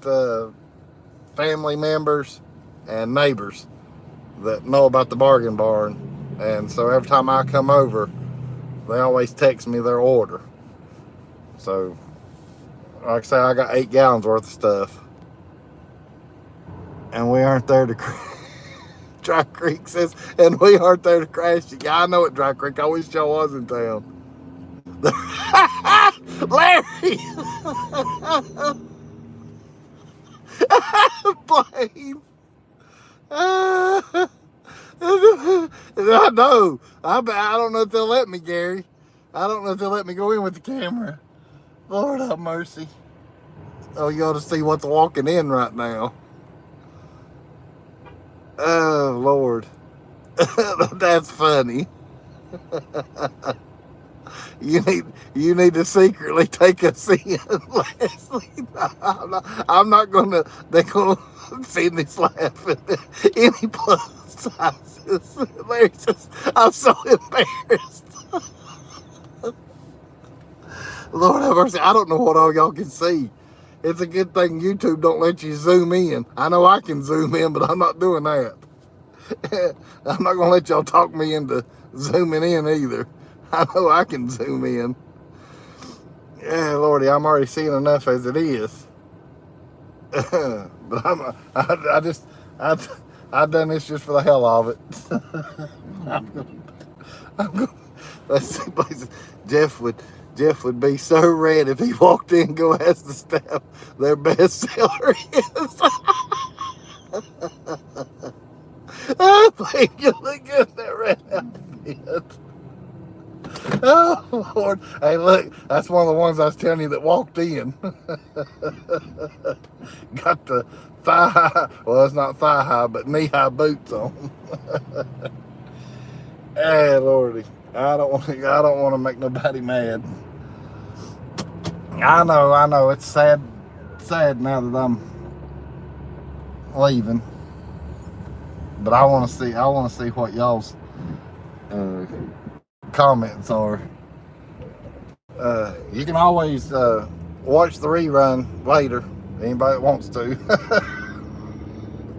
family members and neighbors that know about the Bargain Barn. And so every time I come over, they always text me their order. So, like I say, I got 8 gallons worth of stuff. And we aren't there to Dry Creek says, and we aren't there to crash you. Yeah, I know it, Dry Creek. I wish y'all was in town. Larry! Blaine! I know. I don't know if they'll let me, Gary. I don't know if they'll let me go in with the camera. Lord have mercy. Oh, you ought to see what's walking in right now. Oh, Lord. That's funny. You need to secretly take us in, Leslie. I'm not gonna. They're gonna see me laughing. Any plus sizes. Larry says, I'm so embarrassed. Lord have mercy. I don't know what all y'all can see. It's a good thing YouTube don't let you zoom in. I know I can zoom in, but I'm not doing that. I'm not gonna let y'all talk me into zooming in either. I know I can zoom in. Yeah, Lordy, I'm already seeing enough as it is. But I've done this just for the hell of it. I'm gonna, let's see places. Jeff would be so red if he walked in and go ask the staff their best seller is. Oh, please, you look good in that red outfit. Oh, Lord. Hey, look, that's one of the ones I was telling you that walked in. Got the thigh high, well, it's not thigh high, but knee high boots on. Hey, Lordy. I don't want to make nobody mad. I know. It's sad now that I'm leaving. But I want to see what y'all's comments are. You can always watch the rerun later. Anybody that wants to.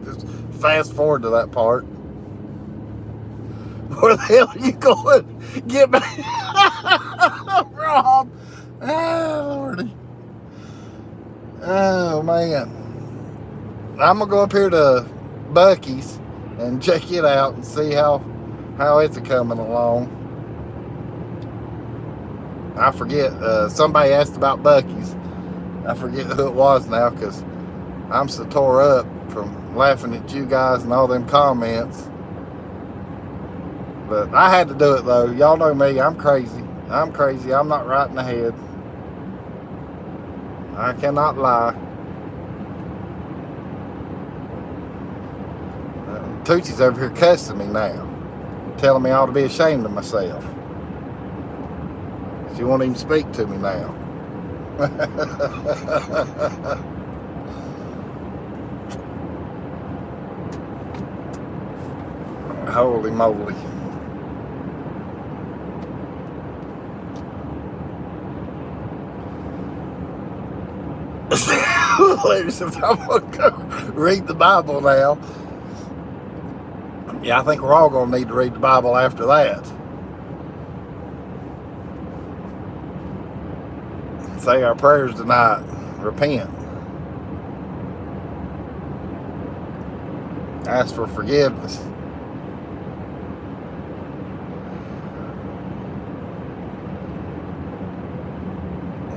Just fast forward to that part. Where the hell are you going? Get back. Rob. Oh, Lordy. Oh, man. I'm going to go up here to Buc-ee's and check it out and see how it's coming along. I forget, somebody asked about Buc-ee's. I forget who it was now because I'm so tore up from laughing at you guys and all them comments. But I had to do it though. Y'all know me. I'm crazy. I'm crazy. I'm not right in the head. I cannot lie. Tootsie's over here cussing me now, telling me I ought to be ashamed of myself. She won't even speak to me now. Holy moly. Lady says, I'm going to go read the Bible now. Yeah, I think we're all going to need to read the Bible after that. Say our prayers tonight. Repent. Ask for forgiveness.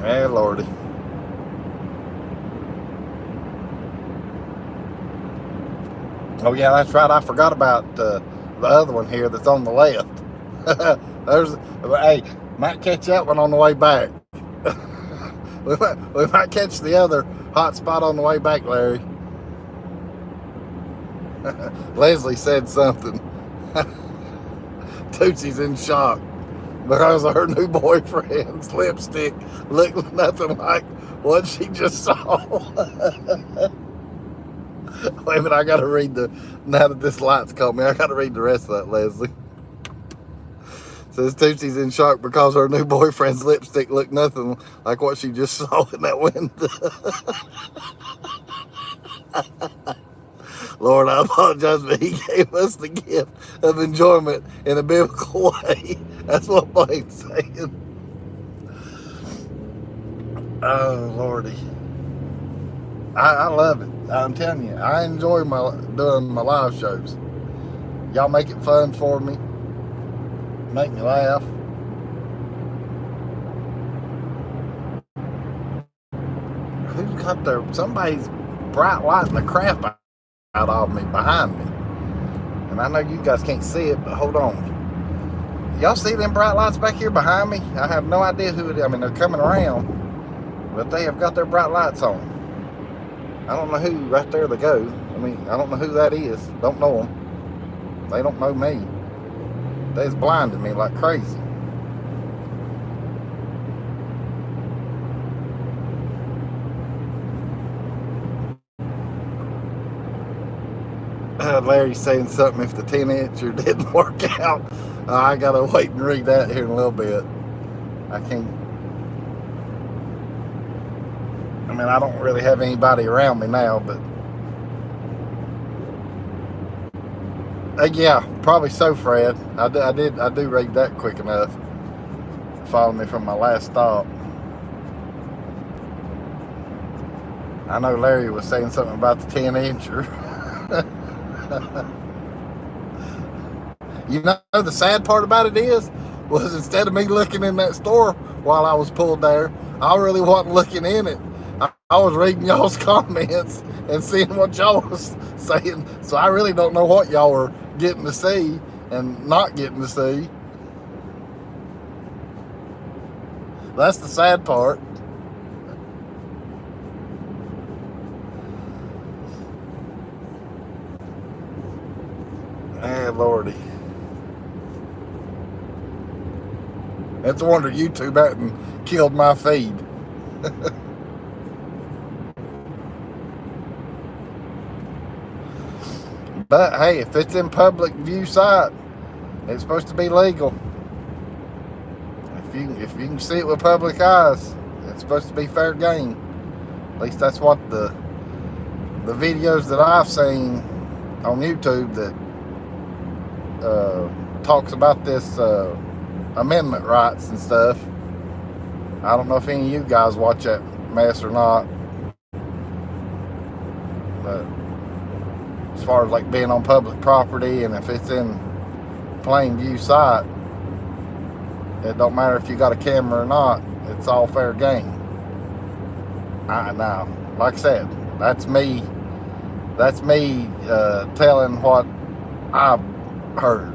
Hey, Lordy. Oh, yeah, that's right. I forgot about the other one here that's on the left. Hey, might catch that one on the way back. we might catch the other hot spot on the way back, Larry. Leslie said something. Tootsie's in shock because her new boyfriend's lipstick looked nothing like what she just saw. Wait a minute, I gotta read now that this light's caught me, I gotta read the rest of that, Leslie. Says Tootie's in shock because her new boyfriend's lipstick looked nothing like what she just saw in that window. Lord, I apologize, but he gave us the gift of enjoyment in a biblical way. That's what Blaine's saying. Oh, Lordy. I love it. I'm telling you, I enjoy doing my live shows. Y'all make it fun for me. Make me laugh. Who's got somebody's bright lighting the crap out of me behind me. And I know you guys can't see it, but hold on. Y'all see them bright lights back here behind me? I have no idea who it is. I mean, they're coming around, but they have got their bright lights on. I don't know who right there they go. I mean, I don't know who that is. Don't know them. They don't know me. They's blinding me like crazy. Larry's saying something if the 10-incher didn't work out. I gotta wait and read that here in a little bit. I can't. I mean, I don't really have anybody around me now, but yeah, probably so, Fred. I do read that quick enough. Follow me from my last stop. I know Larry was saying something about the 10-incher. You know, the sad part about it was instead of me looking in that store while I was pulled there, I really wasn't looking in it. I was reading y'all's comments and seeing what y'all was saying. So I really don't know what y'all were getting to see and not getting to see. That's the sad part. Hey, Lordy. It's a wonder YouTube hadn't killed my feed. But hey, if it's in public view sight, it's supposed to be legal. If you can see it with public eyes, it's supposed to be fair game. At least that's what the videos that I've seen on YouTube that talks about this amendment rights and stuff. I don't know if any of you guys watch that mess or not, but as far as like being on public property and if it's in plain view sight, it don't matter if you got a camera or not, it's all fair game. Now, like I said, that's me That's me telling what I've heard.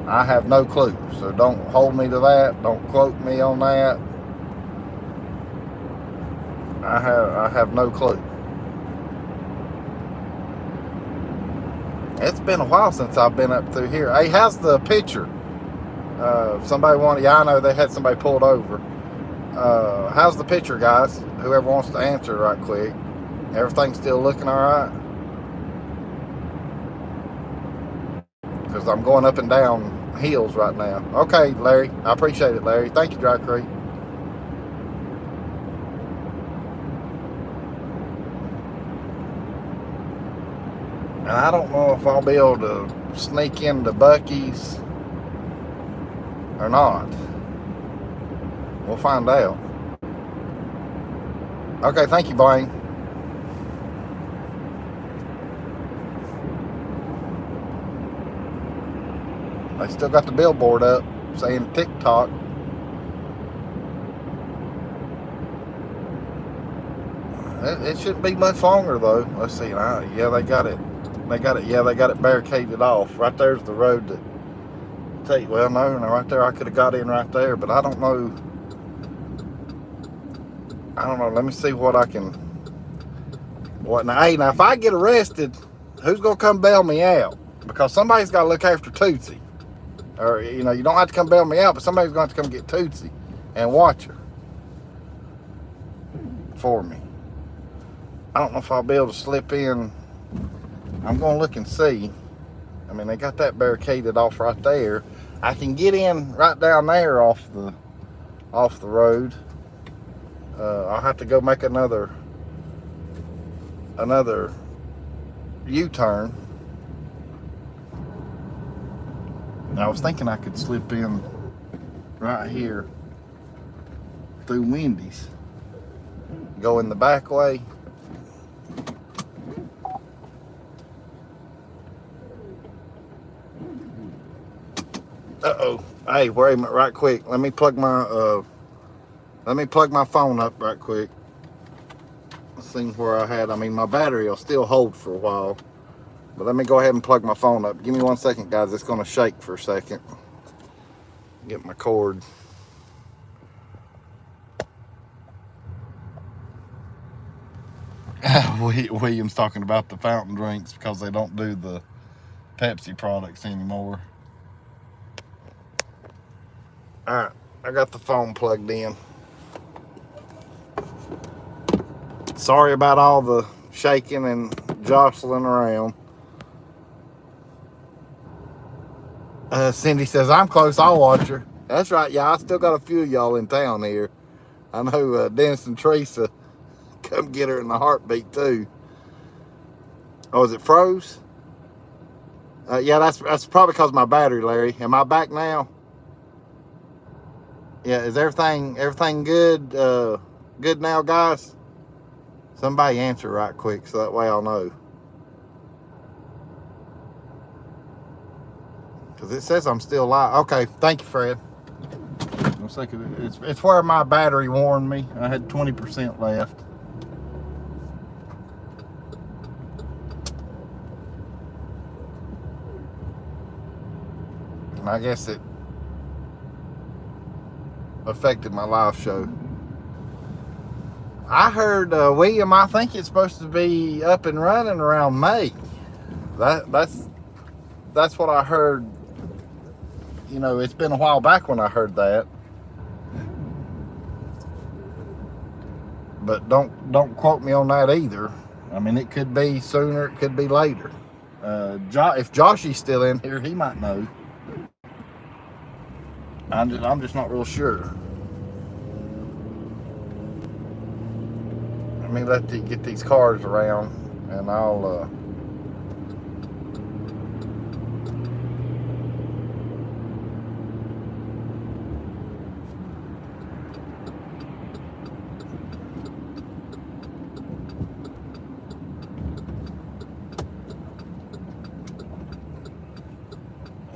I have no clue, so don't hold me to that. Don't quote me on that. I have no clue. It's been a while since I've been up through here. Hey, how's the picture? Somebody wanted, yeah, I know they had somebody pulled over. How's the picture, guys? Whoever wants to answer right quick. Everything's still looking all right? Because I'm going up and down hills right now. Okay, Larry. I appreciate it, Larry. Thank you, Dry Creek. And I don't know if I'll be able to sneak into Buc-ee's or not. We'll find out. Okay, thank you, Blaine. They still got the billboard up saying TikTok. It shouldn't be much longer though. Let's see. Yeah, they got it. Yeah, they got it barricaded off. Right there's the road that take. Well, no, right there. I could have got in right there, but I don't know. Let me see what I can. What now? Hey, now if I get arrested, who's gonna come bail me out? Because somebody's got to look after Tootsie. Or, you know, you don't have to come bail me out, but somebody's going to have to come get Tootsie and watch her for me. I don't know if I'll be able to slip in. I'm going to look and see. I mean, they got that barricaded off right there. I can get in right down there off the road. I'll have to go make another U-turn. I was thinking I could slip in right here through Wendy's. Go in the back way. Uh-oh. Hey, wait a minute, right quick. Let me plug my phone up right quick. Let's see where I had. I mean, my battery will still hold for a while. But let me go ahead and plug my phone up. Give me 1 second, guys. It's going to shake for a second. Get my cord. William's talking about the fountain drinks because they don't do the Pepsi products anymore. All right. I got the phone plugged in. Sorry about all the shaking and jostling around. Cindy says, I'm close, I'll watch her. That's right, yeah, I still got a few of y'all in town here. I know Dennis and Theresa come get her in a heartbeat too. Oh, is it froze? Yeah, that's probably because of my battery, Larry. Am I back now? Yeah, is everything good? Good now, guys? Somebody answer right quick so that way I'll know. Because it says I'm still live. Okay, thank you, Fred. It's where my battery warned me. I had 20% left. And I guess it affected my live show. I heard, William, I think it's supposed to be up and running around May. That's what I heard. You know, it's been a while back when I heard that. But don't quote me on that either. I mean, it could be sooner, it could be later. If Joshy's still in here, he might know. I'm just not real sure. Let me get these cars around, and I'll.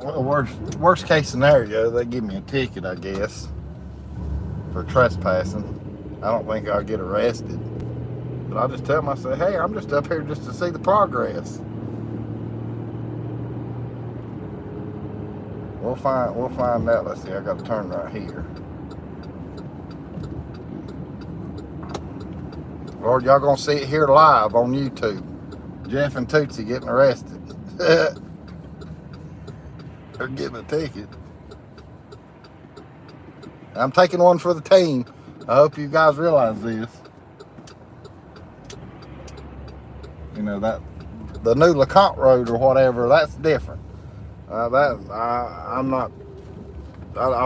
Well, worst case scenario, they give me a ticket, I guess, for trespassing. I don't think I'll get arrested, But I just tell them, I say, hey, I'm just up here just to see the progress. We'll find that. Let's see, I got to turn right here. Lord, y'all gonna see it here live on YouTube. Jeff and Tootsie getting arrested. They're getting a ticket. I'm taking one for the team. I hope you guys realize this. You know, that the new LeConte Road or whatever, that's different. I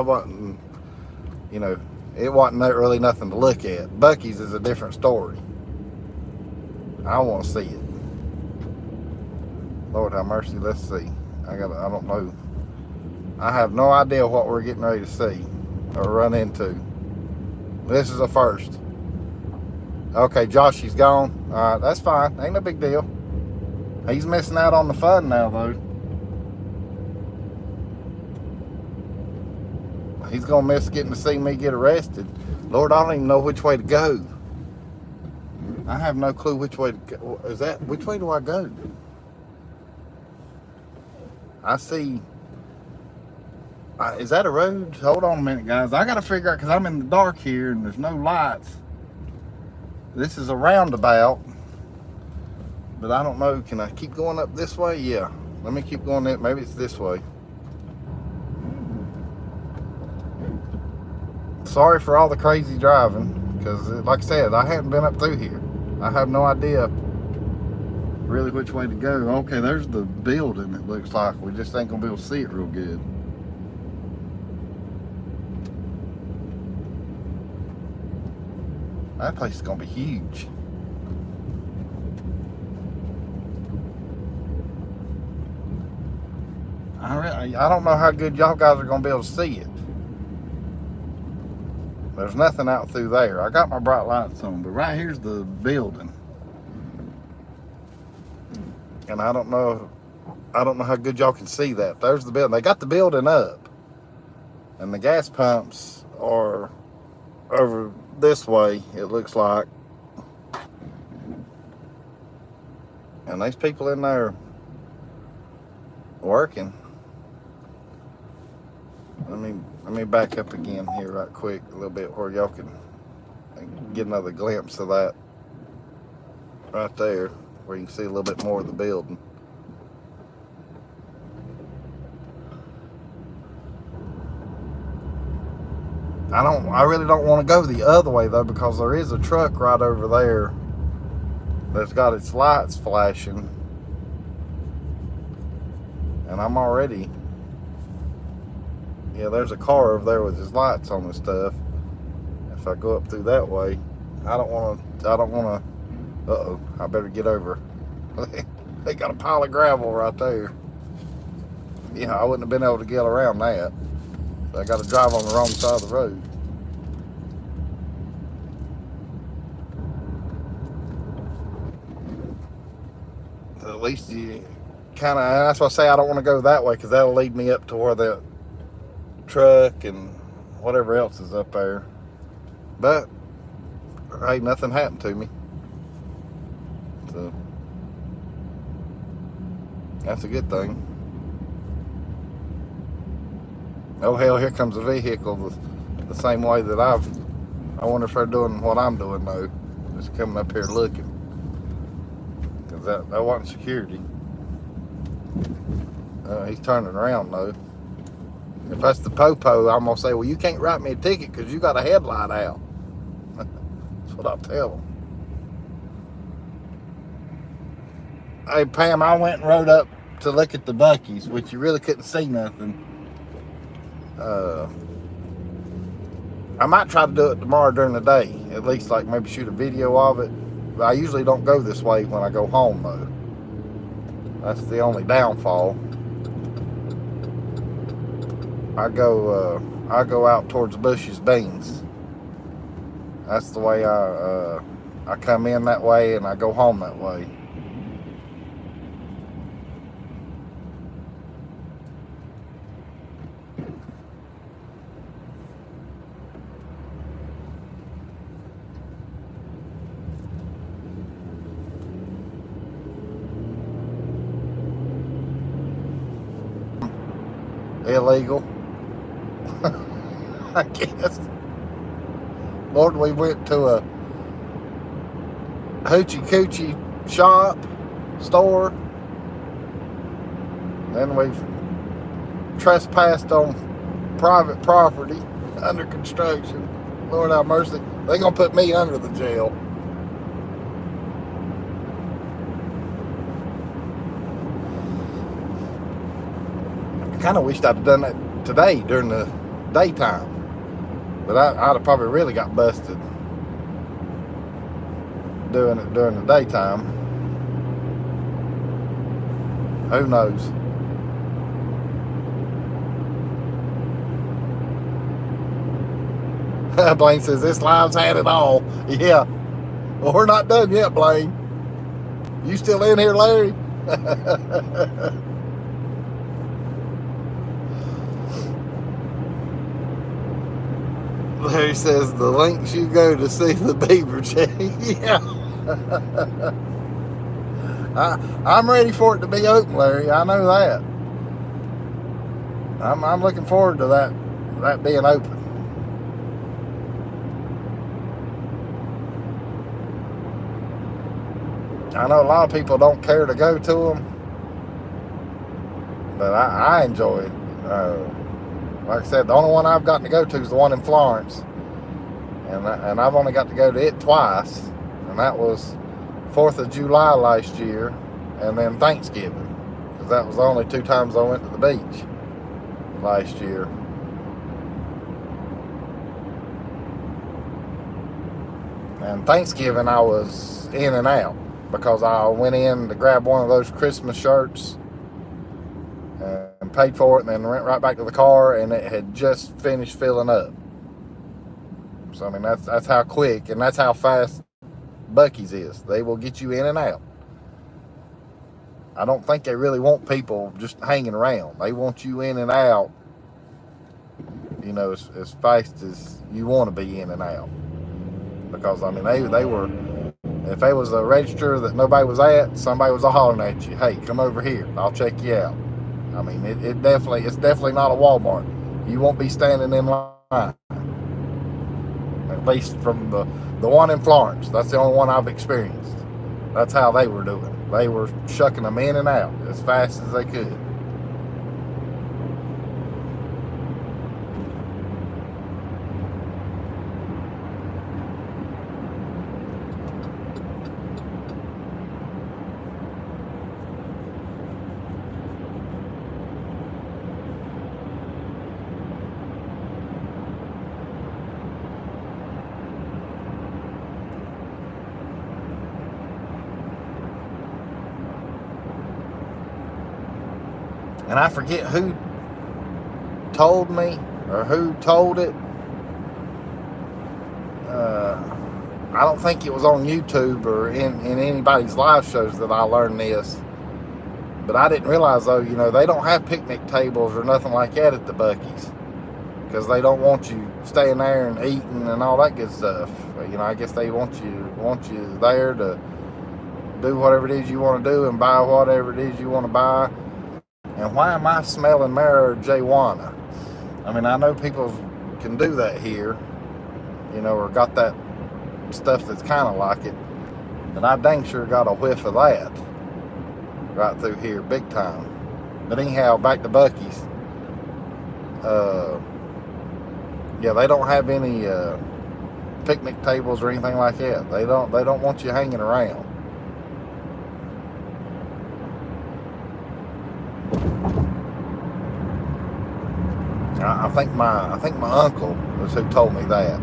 wasn't, you know, it wasn't really nothing to look at. Buc-ee's is a different story. I want to see it. Lord have mercy. Let's see. I don't know. I have no idea what we're getting ready to see or run into. This is a first. Okay, Joshy's gone. All right, that's fine. Ain't no big deal. He's missing out on the fun now, though. He's gonna miss getting to see me get arrested. Lord, I don't even know which way to go. I have no clue which way to go. Which way do I go? I see. Is that a road? Hold on a minute, guys. I gotta figure out, because I'm in the dark here and there's no lights. This is a roundabout, but I don't know. Can I keep going up this way? Yeah. Let me keep going. Maybe it's this way. Sorry for all the crazy driving, because like I said, I haven't been up through here. I have no idea really which way to go. Okay, there's the building, it looks like. We just ain't gonna be able to see it real good. That place is gonna be huge. I don't know how good y'all guys are gonna be able to see it. There's nothing out through there. I got my bright lights on, but right here's the building. And I don't know how good y'all can see that. There's the building. They got the building up. And the gas pumps are over this way, it looks like. And there's people in there working. Let me back up again here right quick a little bit where y'all can get another glimpse of that right there, where you can see a little bit more of the building. I really don't want to go the other way though, because there is a truck right over there that's got its lights flashing, and I'm already, yeah, there's a car over there with his lights on and stuff. If I go up through that way, I don't want to, uh-oh, I better get over. They got a pile of gravel right there. Yeah, I wouldn't have been able to get around that. So I got to drive on the wrong side of the road. So at least you kind of, that's why I say I don't want to go that way, because that'll lead me up to where the truck and whatever else is up there. But hey, nothing happened to me, so that's a good thing. Oh hell, here comes a vehicle the same way that I wonder if they're doing what I'm doing though, just coming up here looking, because that wasn't security. He's turning around though. If that's the popo, I'm gonna say, well, you can't write me a ticket because you got a headlight out. That's what I'll tell him. Hey Pam, I went and rode up to look at the Buc-ee's, which you really couldn't see nothing. I might try to do it tomorrow during the day, at least like maybe shoot a video of it. But I usually don't go this way when I go home though. That's the only downfall. I go out towards Bush's Beans. That's the way I come in that way and I go home that way. illegal. I guess. Lord, we went to a hoochie coochie shop, store. Then we've trespassed on private property under construction. Lord have mercy. They're going to put me under the jail. I kind of wished I'd have done that today during the daytime. But I'd have probably really got busted doing it during the daytime. Who knows? Blaine says, this live's had it all. Yeah. Well, we're not done yet, Blaine. You still in here, Larry? Larry says, the links you go to see the beaver check. Yeah. I'm ready for it to be open, Larry. I know that. I'm looking forward to that being open. I know a lot of people don't care to go to them, but I enjoy it. Like I said, the only one I've gotten to go to is the one in Florence, and I've only got to go to it twice, and that was 4th of July last year, and then Thanksgiving, because that was the only 2 times I went to the beach last year. And Thanksgiving I was in and out, because I went in to grab one of those Christmas shirts and paid for it, and then went right back to the car, and it had just finished filling up. So I mean, that's how quick and that's how fast Buc-ee's is. They will get you in and out. I don't think they really want people just hanging around. They want you in and out, you know, as fast as you want to be in and out. Because I mean, they were, if there was a register that nobody was at, somebody was hollering at you, hey, come over here, I'll check you out. I mean, it's definitely not a Walmart. You won't be standing in line. At least from the one in Florence. That's the only one I've experienced. That's how they were doing. They were shucking them in and out as fast as they could. And I forget who told me or who told it. I don't think it was on YouTube or in anybody's live shows that I learned this. But I didn't realize, though, you know, they don't have picnic tables or nothing like that at the Buc-ee's, because they don't want you staying there and eating and all that good stuff. You know, I guess they want you there to do whatever it is you want to do and buy whatever it is you want to buy. And why am I smelling marijuana? I mean, I know people can do that here, you know, or got that stuff that's kind of like it. But I dang sure got a whiff of that right through here, big time. But anyhow, back to Buc-ee's. Yeah, they don't have any picnic tables or anything like that. They don't want you hanging around. I think my uncle was who told me that.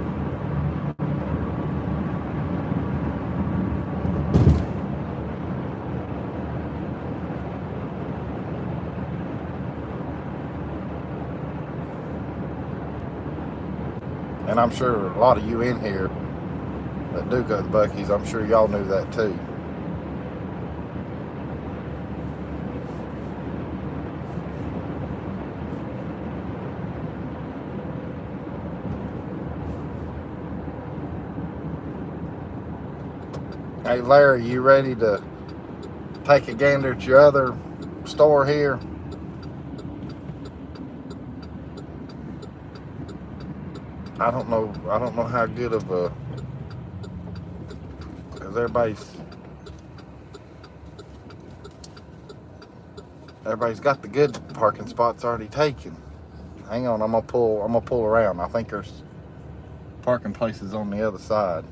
And I'm sure a lot of you in here that do go to Buc-ee's, I'm sure y'all knew that too. Hey Larry, you ready to take a gander at your other store here? I don't know how good of a, because everybody's got the good parking spots already taken. Hang on, I'm gonna pull around. I think there's parking places on the other side.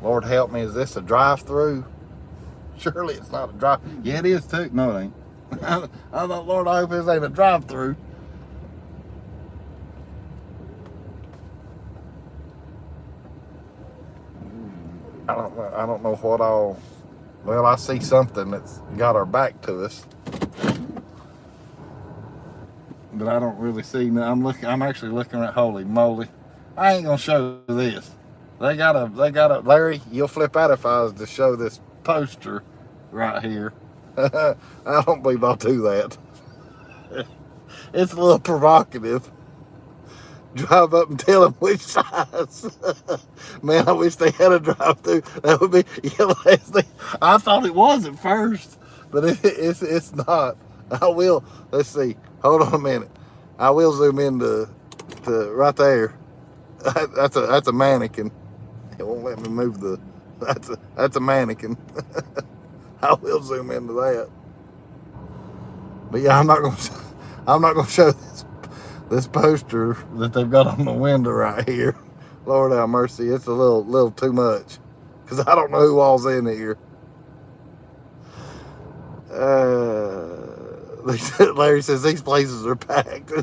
Lord help me, is this a drive-through? Surely it's not a drive. Yeah, it is too. No, it ain't. I thought, Lord, I hope this ain't a drive-through. I don't know what all. Well, I see something that's got our back to us, but I don't really see. I'm actually looking at. Holy moly! I ain't gonna show this. They got a. Larry, you'll flip out if I was to show this poster right here. I don't believe I'll do that. It's a little provocative. Drive up and tell them which size. Man, I wish they had a drive-through. That would be, I thought it was at first, but it's not. I will. Let's see. Hold on a minute. I will zoom in to right there. That's a mannequin. It won't let me move the. That's a mannequin. I will zoom into that. But yeah, I'm not gonna show this poster that they've got on the window right here. Lord have mercy, it's a little too much, because I don't know who all's in here. Larry says these places are packed.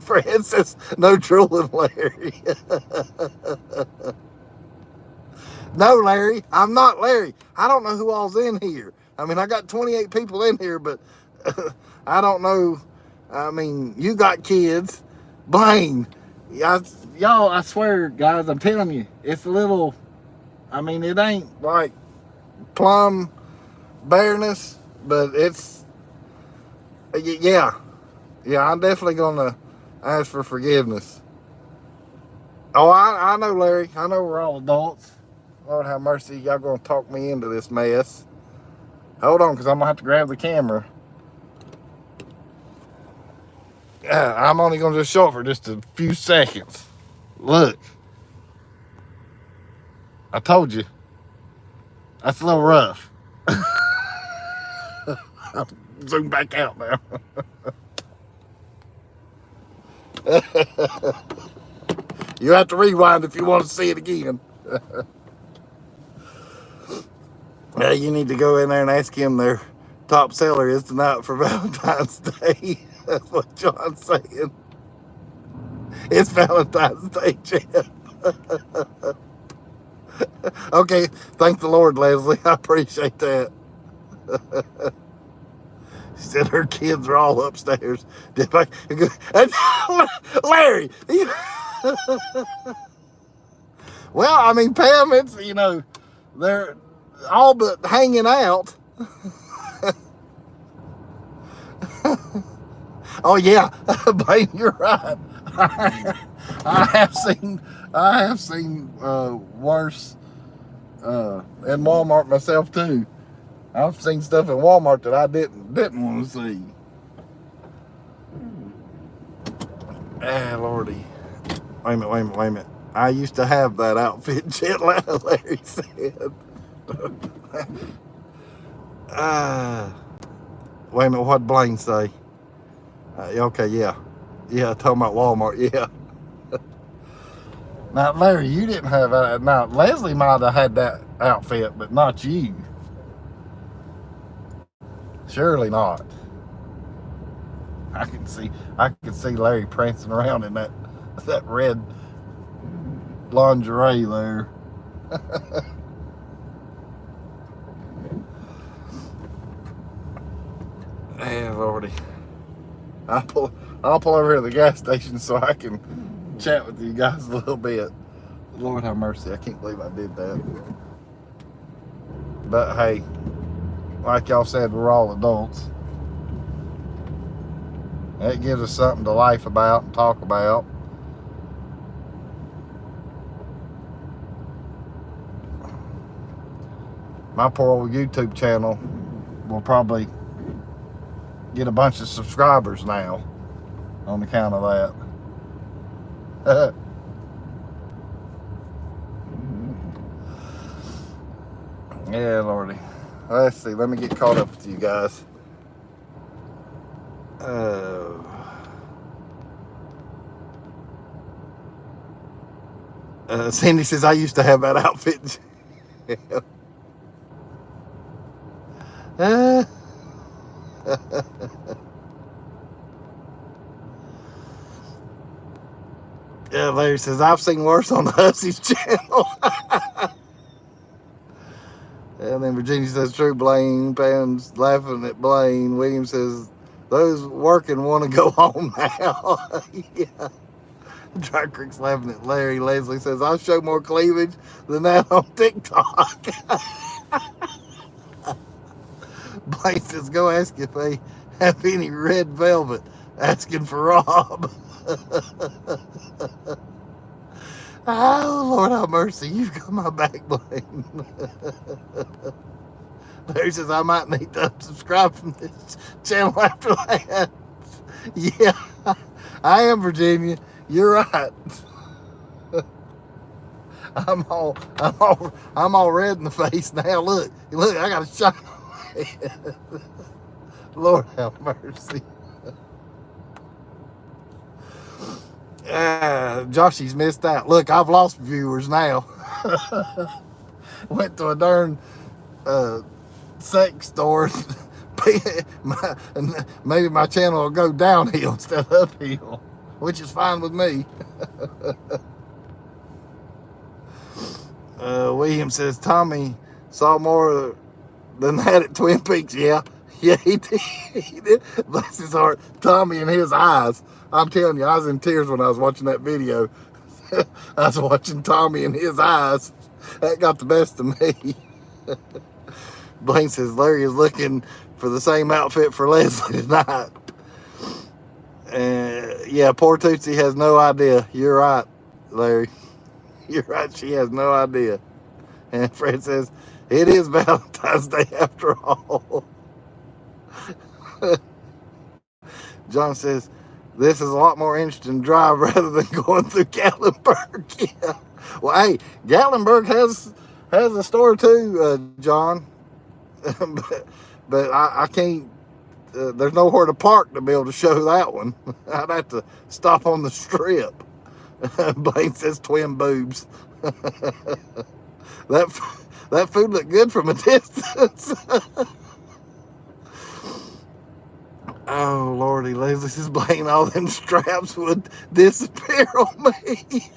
Fred says no trolling, Larry. No, Larry, I'm not Larry. I don't know who all's in here. I mean, I got 28 people in here, but I don't know. I mean, you got kids. Blaine, y'all, I swear, guys, I'm telling you, it's a little, I mean, it ain't like plum bareness, but it's, yeah, I'm definitely going to ask for forgiveness. Oh, I know, Larry. I know we're all adults. Lord have mercy, y'all going to talk me into this mess. Hold on, because I'm going to have to grab the camera. I'm only going to just show it for just a few seconds. Look. I told you. That's a little rough. I'll zoom back out now. You have to rewind if you want to see it again. You need to go in there and ask him their top seller is tonight for Valentine's Day. That's what John's saying. It's Valentine's Day, Jeff. Okay, thank the Lord, Leslie. I appreciate that. She said her kids are all upstairs. Larry! Well, I mean, Pam, it's, they're all but hanging out. Oh yeah, Blaine, you're right. I have seen worse in Walmart myself too. I've seen stuff in Walmart that I didn't want to see. Ah, Lordy. Wait a minute. I used to have that outfit, Jet, Larry said. Wait a minute, what'd Blaine say? Okay, yeah. Yeah, talking about Walmart, yeah. Now, Larry, you didn't have that. Now, Leslie might have had that outfit, but not you. Surely not. I could see Larry prancing around in that red lingerie there. Hey, Lordy. I'll pull over here to the gas station so I can chat with you guys a little bit. Lord have mercy, I can't believe I did that. But hey, like y'all said, we're all adults. That gives us something to laugh about and talk about. My poor old YouTube channel will probably get a bunch of subscribers now on account of that. Yeah, Lordy. Let's see. Let me get caught up with you guys. Cindy says, I used to have that outfit. Yeah, Larry says, I've seen worse on the Hussey's channel. And then Virginia says, true, Blaine. Pam's laughing at Blaine. William says, those working want to go home now. Yeah. Dry Creek's laughing at Larry. Leslie says, I'll show more cleavage than that on TikTok. Blaine says, go ask if they have any red velvet. Asking for Rob. Oh, Lord have mercy. You've got my back, Blaine. Larry says, I might need to unsubscribe from this channel after that. Yeah, I am, Virginia. You're right. I'm all red in the face now. Look, I got a shot. Lord have mercy. Joshy's missed out. Look, I've lost viewers now. Went to a darn sex store. Maybe my channel will go downhill instead of uphill, which is fine with me. William says, Tommy saw more than that at Twin Peaks. Yeah, he did. He did. Bless his heart. Tommy and his eyes. I'm telling you, I was in tears when I was watching that video. I was watching Tommy and his eyes. That got the best of me. Blaine says, Larry is looking for the same outfit for Leslie tonight. Yeah, poor Tootsie has no idea. You're right, Larry. You're right, she has no idea. And Fred says, it is Valentine's Day after all. John says, this is a lot more interesting drive rather than going through Gatlinburg. Yeah. Well, hey, Gatlinburg has a store too, John. but I can't, there's nowhere to park to be able to show that one. I'd have to stop on the strip. Blaine says twin boobs. That food looked good from a distance. Oh, Lordy, Leslie says, Blaine, all them straps would disappear on me.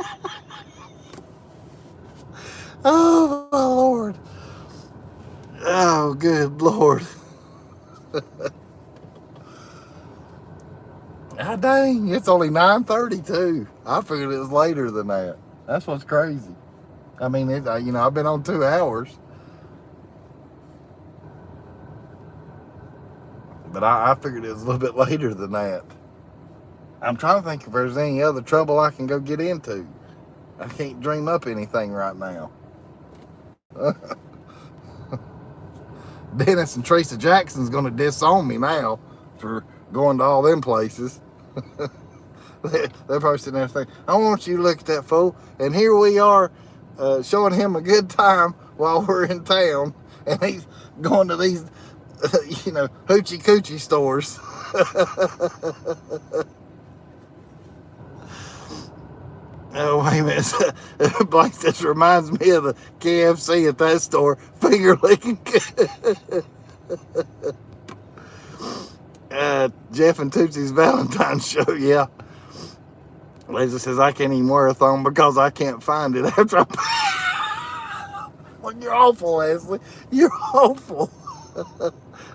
Oh, my Lord. Oh, good Lord. Ah, dang, it's only 9:32. I figured it was later than that. That's what's crazy. I mean, I've been on 2 hours. But I figured it was a little bit later than that. I'm trying to think if there's any other trouble I can go get into. I can't dream up anything right now. Dennis and Theresa Jackson's going to disown me now for going to all them places. They're probably sitting there thinking, I want you to look at that fool. And here we are showing him a good time while we're in town. And he's going to these hoochie coochie stores. Oh, wait a minute. Blake says, reminds me of the KFC at that store. Finger licking good. Jeff and Tootsie's Valentine's show, yeah. Leslie says, I can't even wear a thong because I can't find it after I... Well, you're awful, Leslie. You're awful.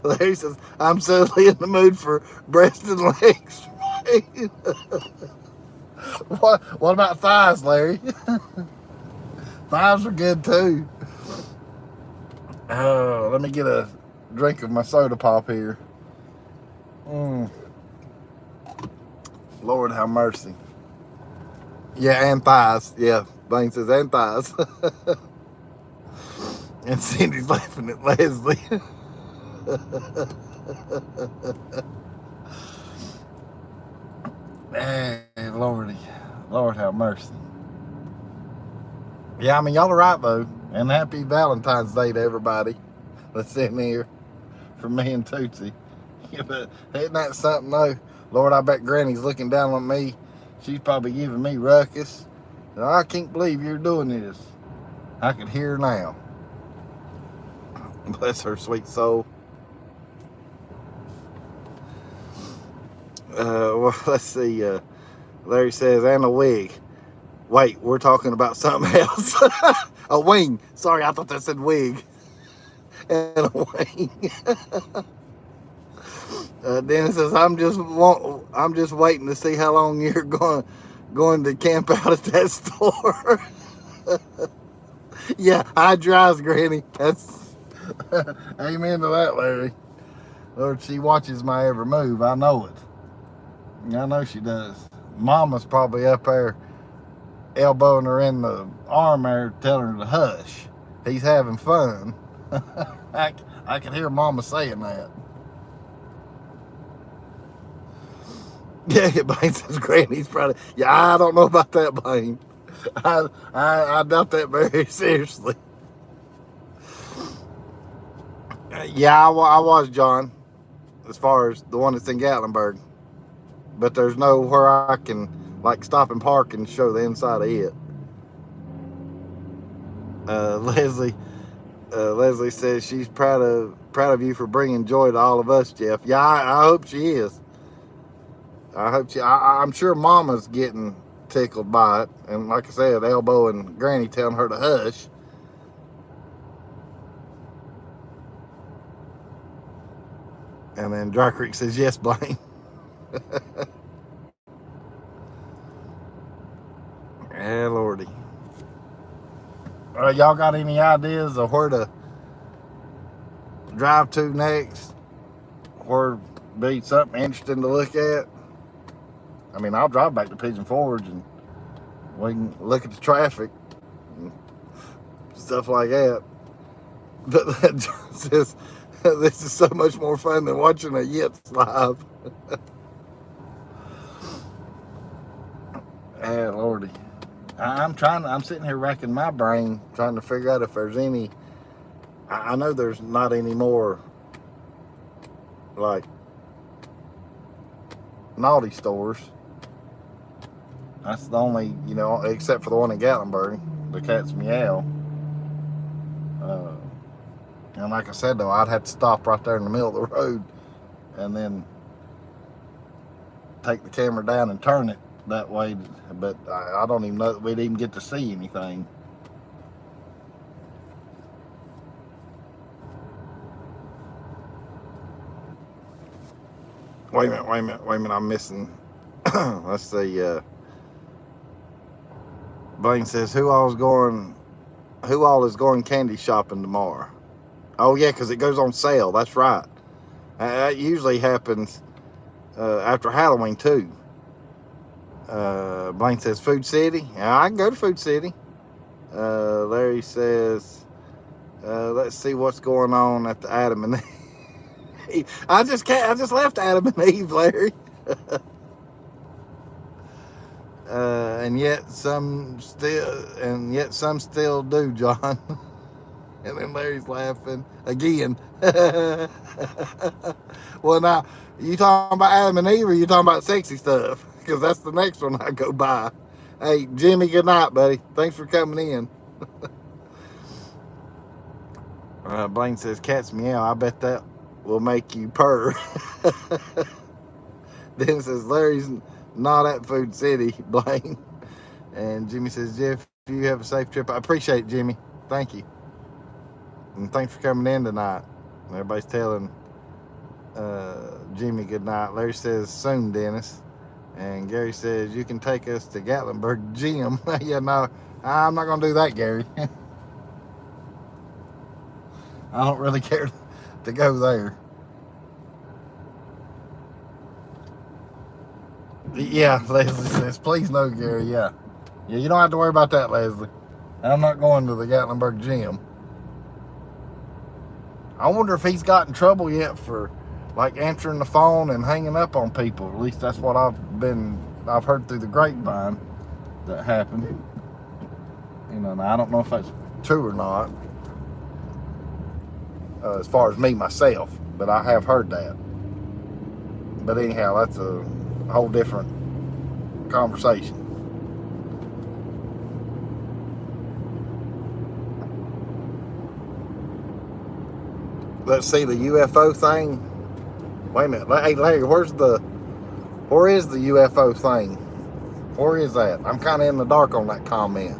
Larry says, I'm suddenly in the mood for breast and legs. What about thighs, Larry? Thighs are good too. Oh, let me get a drink of my soda pop here. Lord have mercy. Yeah, and thighs. Yeah, Blaine says, and thighs. And Cindy's laughing at Leslie. Hey, Lordy. Lord have mercy. Yeah, I mean, y'all are right, though. And happy Valentine's Day to everybody that's in here from me and Tootsie. Yeah, but isn't that something, though? Lord, I bet Granny's looking down on me. She's probably giving me ruckus. I can't believe you're doing this. I could hear her now. Bless her sweet soul. Well, let's see. Larry says, and a wig. Wait, we're talking about something else. A wing. Sorry, I thought that said wig. And a wing. Dennis says, I'm just waiting to see how long you're going to camp out at that store. Yeah, I drives, Granny. That's amen to that, Larry. Lord, she watches my every move. I know it. I know she does. Mama's probably up there elbowing her in the arm there, telling her to hush. He's having fun. I can hear Mama saying that. Yeah, Blaine says Granny's probably. Yeah, I don't know about that, Blaine. I doubt that very seriously. Yeah, I was, John, as far as the one that's in Gatlinburg. But there's nowhere I can, like, stop and park and show the inside of it. Leslie says she's proud of you for bringing joy to all of us, Jeff. Yeah, I hope she is. I'm sure Mama's getting tickled by it. And like I said, Elbow and Granny telling her to hush. And then Dry Creek says, yes, Blaine. Yeah, Lordy. Y'all got any ideas of where to drive to next? Where be something interesting to look at? I mean, I'll drive back to Pigeon Forge and we can look at the traffic and stuff like that. But John says, this is so much more fun than watching a Yips live. Yeah, Lordy. I'm sitting here racking my brain trying to figure out if there's any. I know there's not any more, like, naughty stores. That's the only, except for the one in Gatlinburg, the Cat's Meow. And like I said, though, I'd have to stop right there in the middle of the road and then take the camera down and turn it that way. But I don't even know that we'd even get to see anything. Wait a minute, I'm missing. Let's see. Blaine says, who all is going candy shopping tomorrow? Oh, yeah, because it goes on sale. That's right. That usually happens after Halloween, too. Blaine says, Food City. Yeah, I can go to Food City. Larry says, let's see what's going on at the Adam and Eve. I just left Adam and Eve, Larry. And yet some still do, John. And then Larry's laughing again. Well, now, you talking about Adam and Eve or you talking about sexy stuff? Because that's the next one I go by. Hey, Jimmy, good night, buddy. Thanks for coming in. Blaine says, Cat's Meow. I bet that will make you purr. Then says, Larry's not at Food City, Blaine. And Jimmy says, Jeff, you have a safe trip. I appreciate it, Jimmy. Thank you. And thanks for coming in tonight. Everybody's telling Jimmy good night. Larry says, soon, Dennis. And Gary says, you can take us to Gatlinburg Gym. Yeah, no, I'm not going to do that, Gary. I don't really care to go there. Yeah, Leslie says, please no, Gary. Yeah, you don't have to worry about that, Leslie. I'm not going to the Gatlinburg Gym. I wonder if he's got in trouble yet for, like, answering the phone and hanging up on people. At least that's what I've been I've heard through the grapevine that happened. You know, now I don't know if that's true or not, as far as me myself, but I have heard that. But anyhow, that's a whole different conversation. Let's see the UFO thing. Wait a minute. Hey, Larry, where is the UFO thing? Where is that? I'm kind of in the dark on that comment.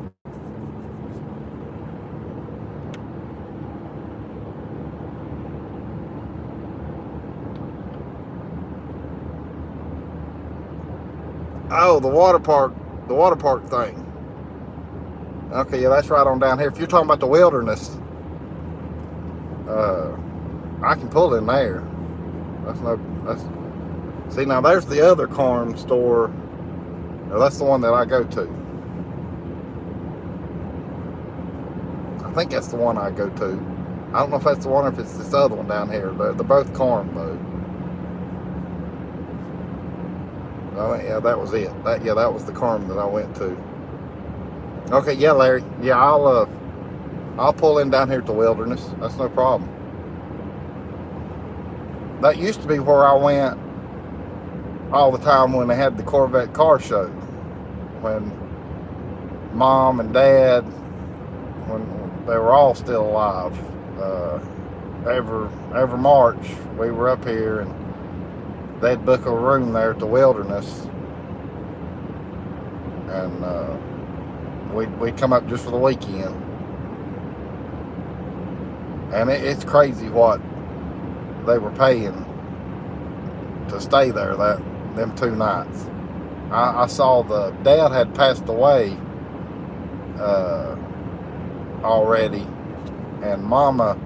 Oh, the water park thing. Okay, yeah, that's right on down here. If you're talking about the wilderness, I can pull in there. See, now there's the other corn store. Now, that's the one that I go to. I think that's the one I go to. I don't know if that's the one or if it's this other one down here. They're both corn though. Oh, yeah, that was it. That was the corn that I went to. Okay, yeah, Larry. Yeah, I'll pull in down here at the wilderness. That's no problem. That used to be where I went all the time when they had the Corvette car show. When Mom and Dad, when they were all still alive. Every March we were up here and they'd book a room there at the wilderness. And we'd come up just for the weekend. And it's crazy what they were paying to stay there them 2 nights. I saw the dad had passed away already, and Mama,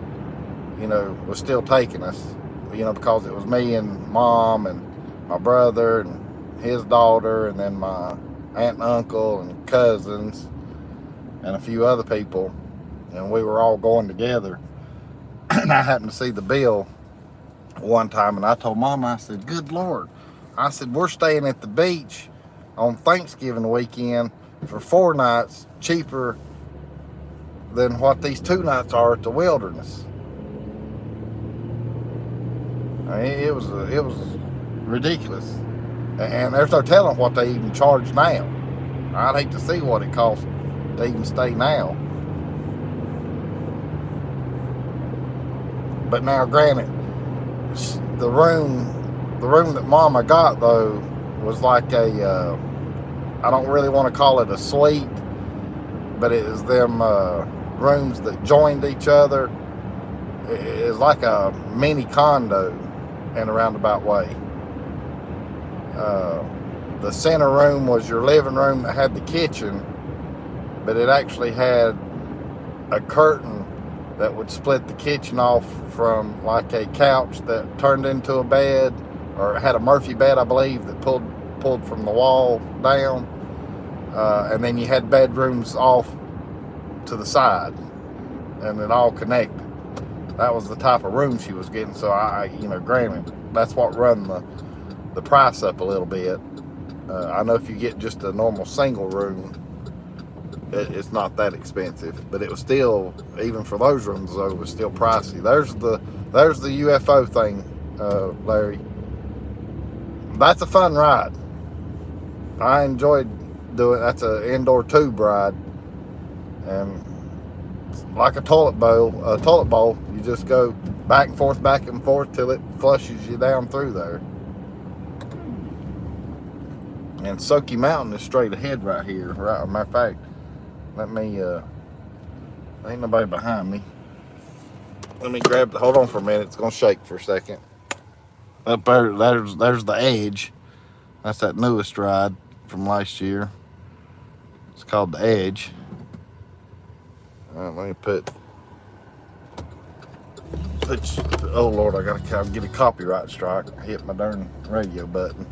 you know, was still taking us, you know, because it was me and Mom and my brother and his daughter and then my aunt and uncle and cousins and a few other people, and we were all going together. And I happened to see the bill one time, and I told Mama, I said, good Lord, I said, we're staying at the beach on Thanksgiving weekend for 4 nights, cheaper than what these 2 nights are at the wilderness. I mean, it was ridiculous, and there's no telling what they even charge now. I'd hate to see what it costs to even stay now. But now, granted, the room that Mama got though was like a I don't really want to call it a suite, but it is them rooms that joined each other. It's like a mini condo in a roundabout way. The center room was your living room that had the kitchen, but it actually had a curtain that would split the kitchen off from like a couch that turned into a bed, or it had a Murphy bed, I believe, that pulled from the wall down. And then you had bedrooms off to the side, and it all connected. That was the type of room she was getting. So granted, that's what run the price up a little bit. I know if you get just a normal single room, it's not that expensive, but it was still, even for those rooms though, it was still pricey. There's the UFO thing, Larry. That's a fun ride. I enjoyed doing. That's an indoor tube ride, and like a toilet bowl. You just go back and forth till it flushes you down through there. And Soaky Mountain is straight ahead right here. Right, matter of fact, let me. Ain't nobody behind me. Let me grab. Hold on for a minute. It's gonna shake for a second. Up there, there's the Edge. That's that newest ride from last year. It's called the Edge. Let me put. Oh Lord, I gotta get a copyright strike. I hit my darn radio button.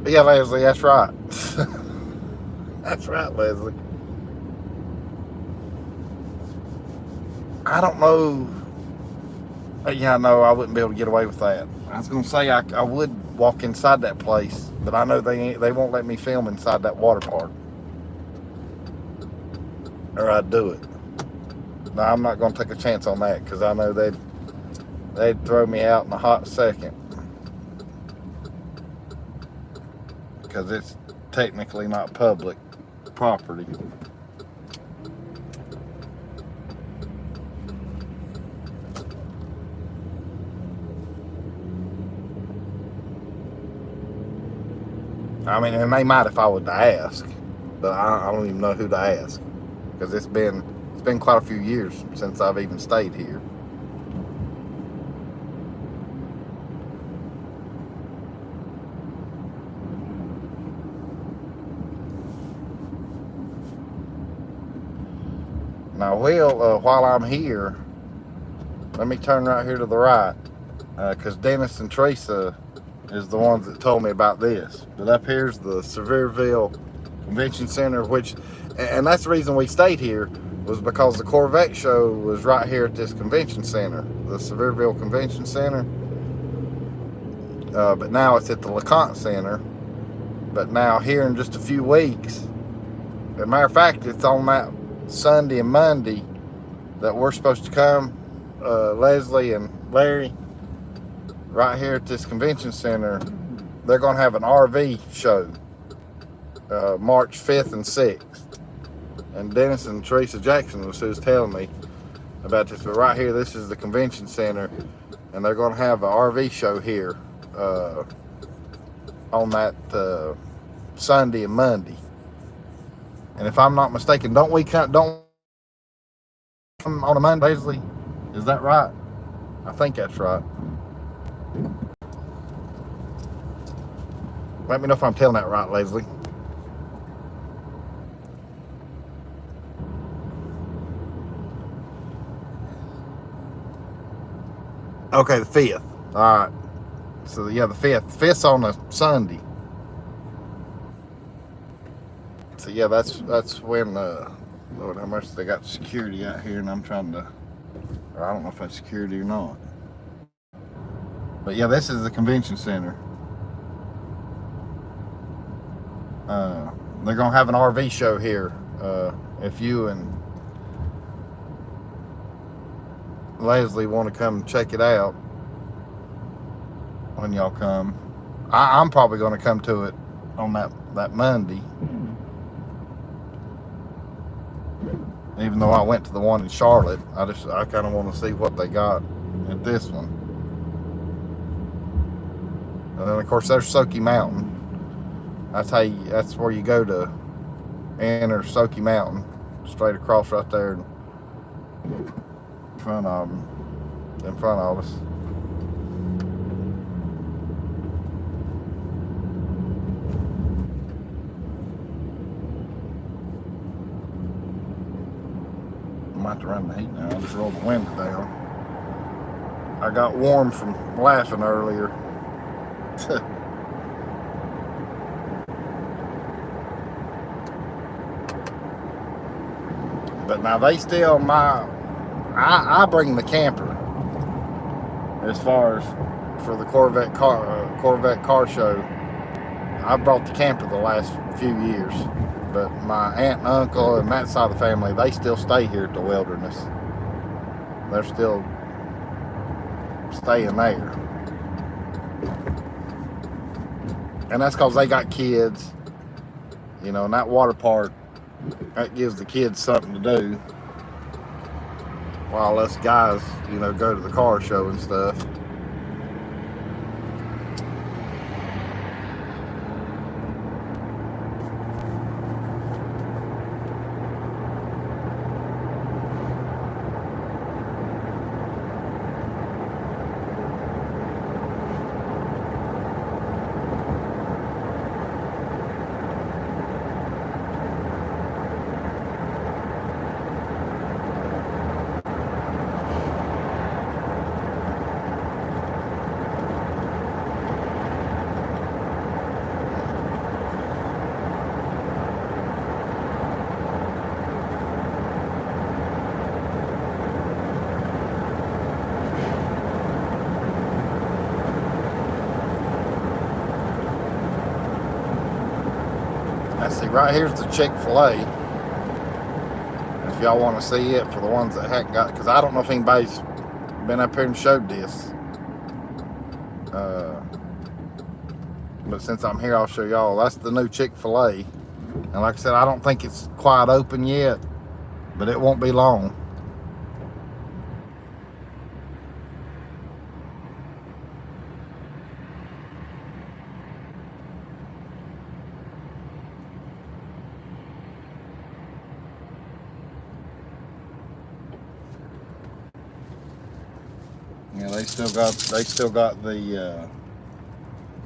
But yeah, Leslie, that's right. That's right, Leslie. I don't know. Yeah, no, I wouldn't be able to get away with that. I was gonna say I would walk inside that place, but I know they won't let me film inside that water park, or I'd do it. No, I'm not gonna take a chance on that because I know they'd throw me out in a hot second because it's technically not public property. I mean, and they might if I would to ask, but I don't even know who to ask because it's been quite a few years since I've even stayed here. Now, while I'm here, let me turn right here to the right because Dennis and Theresa is the ones that told me about this. But up here's the Sevierville Convention Center, and that's the reason we stayed here, was because the Corvette show was right here at this convention center, the Sevierville Convention Center. But now it's at the LeConte Center. But now here in just a few weeks, as a matter of fact, it's on that Sunday and Monday that we're supposed to come, Leslie and Larry, right here at this convention center. They're going to have an RV show, March 5th and 6th. And Dennis and Theresa Jackson was who's telling me about this. But right here, this is the convention center, and they're going to have an RV show here on that Sunday and Monday. And if I'm not mistaken, don't we come on a Monday, Leslie? Is that right? I think that's right. Let me know if I'm telling that right, Leslie. Okay, the 5th. All right. So, yeah, the 5th. 5th's on a Sunday. So, yeah, that's when, Lord how much they got security out here, and I'm trying to, or I don't know if that's security or not. But, yeah, this is the convention center. They're going to have an RV show here. If you and Leslie want to come check it out when y'all come. I'm probably going to come to it on that Monday. Even though I went to the one in Charlotte, I kind of want to see what they got at this one. And then of course there's Soaky Mountain. That's where you go to enter Soaky Mountain, straight across right there in front of us. I'm about to run the heat now. I'll just roll the window down. I got warm from laughing earlier. But now they still I bring the camper as far as for the Corvette car show. I brought the camper the last few years, but my aunt and uncle and that side of the family, they still stay here at the Wilderness. They're still staying there, and that's because they got kids, and that water park, that gives the kids something to do while us guys, go to the car show and stuff. See, right here's the Chick-fil-A. If y'all want to see it, for the ones that hadn't got, because I don't know if anybody's been up here and showed this. But since I'm here, I'll show y'all. That's the new Chick-fil-A. And like I said, I don't think it's quite open yet, but it won't be long. Yeah, they still got the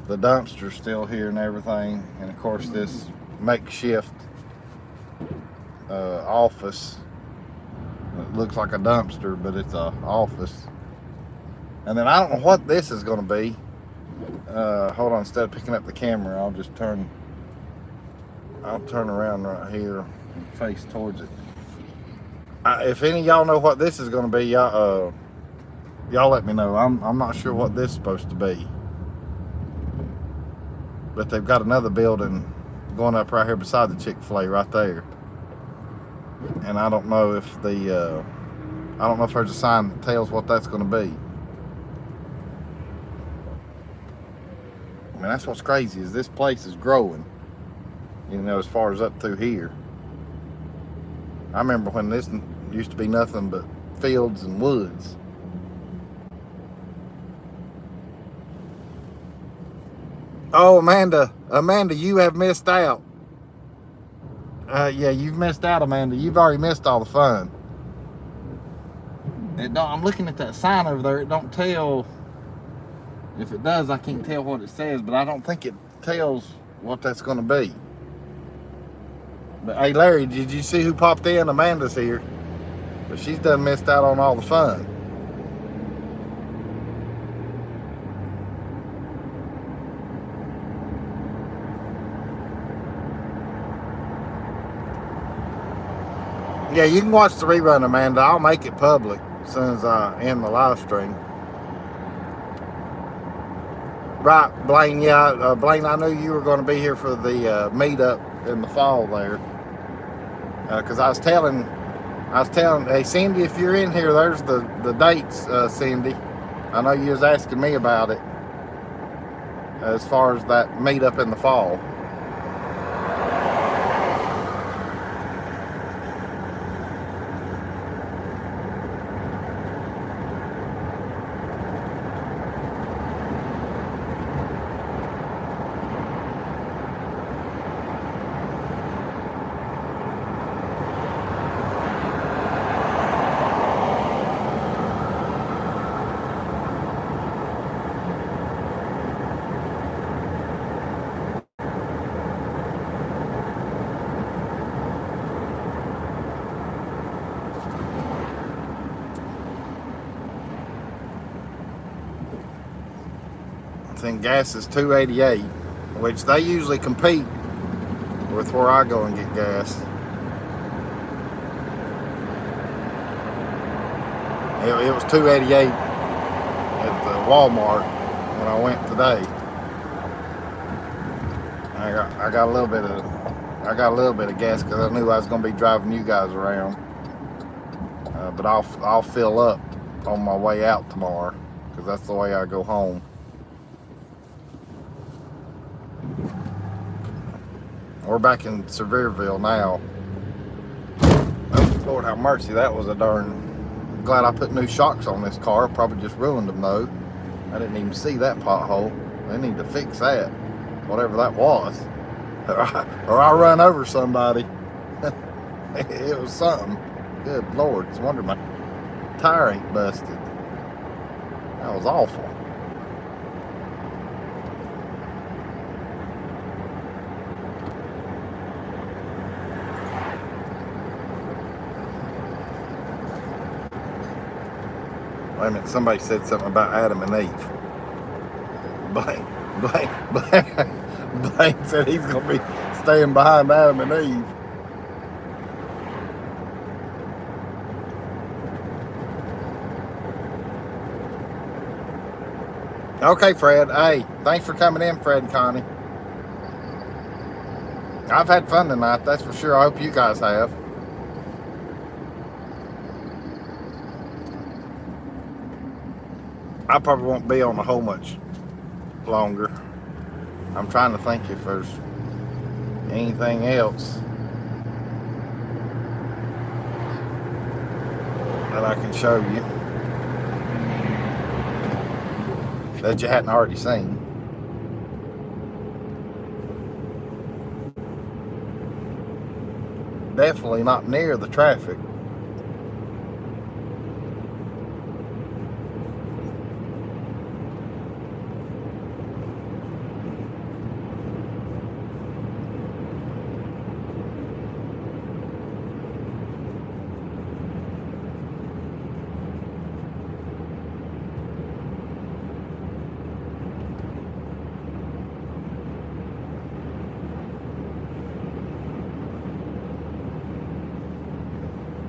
dumpster still here and everything, and of course this makeshift office. It looks like a dumpster, but it's a office. And then I don't know what this is going to be. Hold on, instead of picking up the camera, I'll turn around right here and face towards it. If any of y'all know what this is going to be, y'all let me know. I'm not sure what this is supposed to be. But they've got another building going up right here beside the Chick-fil-A right there. And I don't know if there's a sign that tells what that's going to be. I mean, that's what's crazy, is this place is growing. You know, as far as up through here. I remember when this used to be nothing but fields and woods. Oh, Amanda, you have missed out. Yeah, you've missed out, Amanda. You've already missed all the fun. I'm looking at that sign over there. It don't tell. If it does, I can't tell what it says, but I don't think it tells what that's going to be. But hey, Larry, did you see who popped in? Amanda's here, but she's done missed out on all the fun. Yeah, you can watch the rerun, Amanda. I'll make it public as soon as I end the live stream. Right, Blaine. Yeah, Blaine, I knew you were going to be here for the meetup in the fall there. Because I was telling, hey, Cindy, if you're in here, there's the dates, Cindy. I know you was asking me about it as far as that meetup in the fall. I think gas is $2.88, which they usually compete with where I go and get gas. It was $2.88 at the Walmart when I went today. I got a little bit of gas because I knew I was going to be driving you guys around. But I'll fill up on my way out tomorrow because that's the way I go home. We're back in Sevierville now. Oh, Lord have mercy, that was a darn... Glad I put new shocks on this car. Probably just ruined them though. I didn't even see that pothole. They need to fix that, whatever that was. Or I run over somebody. It was something. Good Lord, it's a wonder my tire ain't busted. That was awful. Wait a minute, somebody said something about Adam and Eve. Blaine said he's going to be staying behind Adam and Eve. Okay, Fred. Hey, thanks for coming in, Fred and Connie. I've had fun tonight, that's for sure. I hope you guys have. I probably won't be on the whole much longer. I'm trying to think if there's anything else that I can show you that you hadn't already seen. Definitely not near the traffic.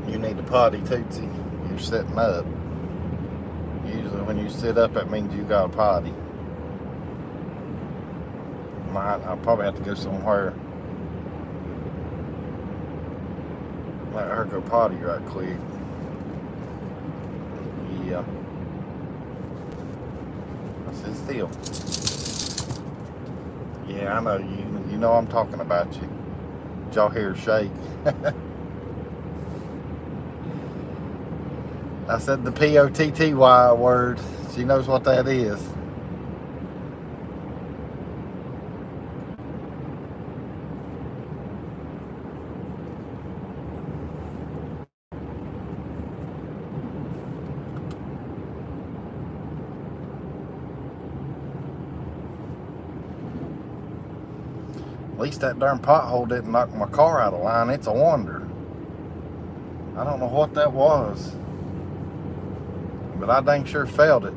You need to potty, Tootsie. You're sitting up. Usually when you sit up, that means you got a potty. I'll probably have to go somewhere. Let her go potty right quick. Yeah. Sit still. Yeah, I know you know I'm talking about you. Did y'all hear her shake? I said the P-O-T-T-Y word. She knows what that is. At least that darn pothole didn't knock my car out of line. It's a wonder. I don't know what that was, but I dang sure felt it.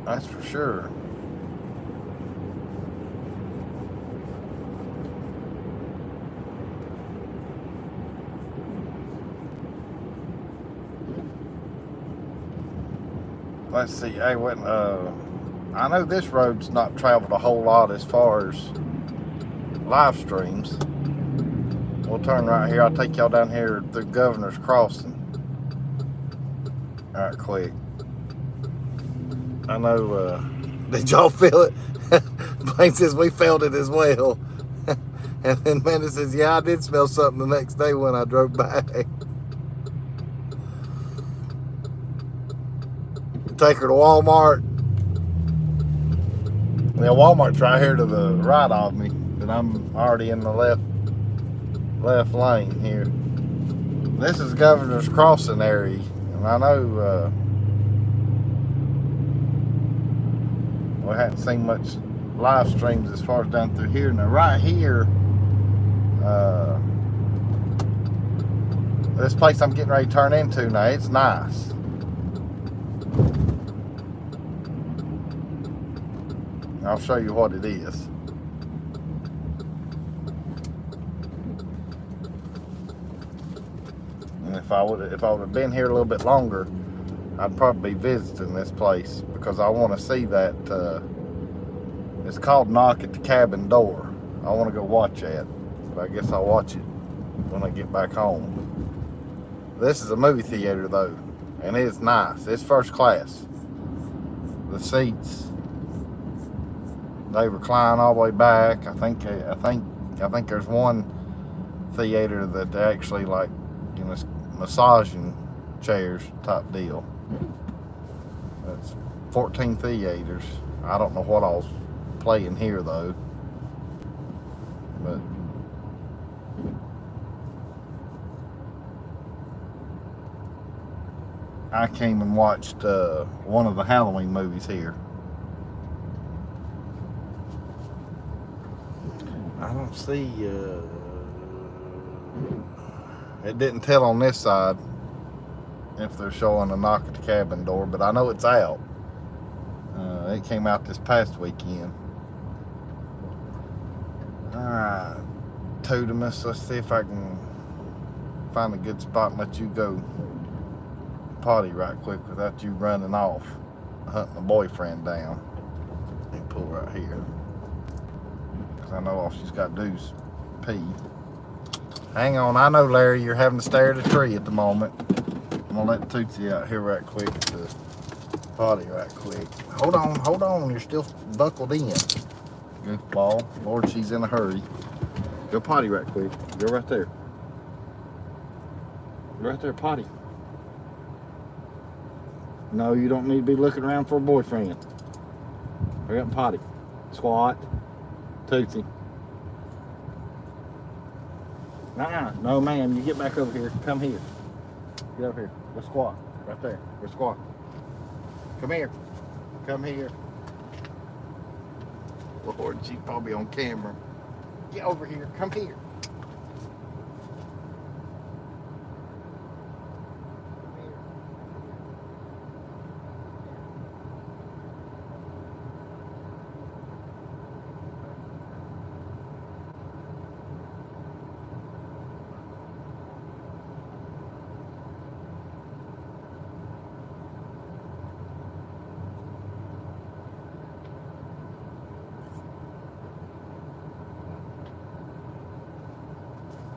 That's for sure. Let's see. Hey, what? I know this road's not traveled a whole lot as far as live streams. We'll turn right here. I'll take y'all down here through Governor's Crossing. All right, quick. I know, did y'all feel it? Blaine says we felt it as well. And then Amanda says, yeah, I did smell something the next day when I drove by. Take her to Walmart. Yeah, Walmart's right here to the right of me, but I'm already in the left lane here. This is Governor's Crossing area, and I know we haven't seen much live streams as far as down through here. Now right here, this place I'm getting ready to turn into now, it's nice. I'll show you what it is. And if I would have been here a little bit longer, I'd probably be visiting this place because I want to see that. It's called Knock at the Cabin Door. I want to go watch that, but I guess I'll watch it when I get back home. This is a movie theater though, and it's nice. It's first class. The seats, they recline all the way back. I think there's one theater that they actually like, you know, massaging chairs type deal. That's 14 theaters. I don't know what all's playing here though, but I came and watched one of the Halloween movies here. I don't see, it didn't tell on this side if they're showing a Knock at the Cabin Door, but I know it's out. It came out this past weekend. Alright, Totemus, let's see if I can find a good spot and let you go potty right quick without you running off, hunting a boyfriend down. Let me pull right here. Because I know all she's got to do is pee. Hang on, I know, Larry, you're having to stare at a tree at the moment. I'm gonna let Tootsie out here right quick to potty right quick. Hold on, you're still buckled in. Goofball. Lord, she's in a hurry. Go potty right quick. Go right there. Go right there, potty. No, you don't need to be looking around for a boyfriend. Hurry up and potty. Squat. Tootsie. No, ma'am. You get back over here. Come here. Get over here. Go squat. Right there. Go squat. Come here. Come here. Lord, she's probably on camera. Get over here. Come here.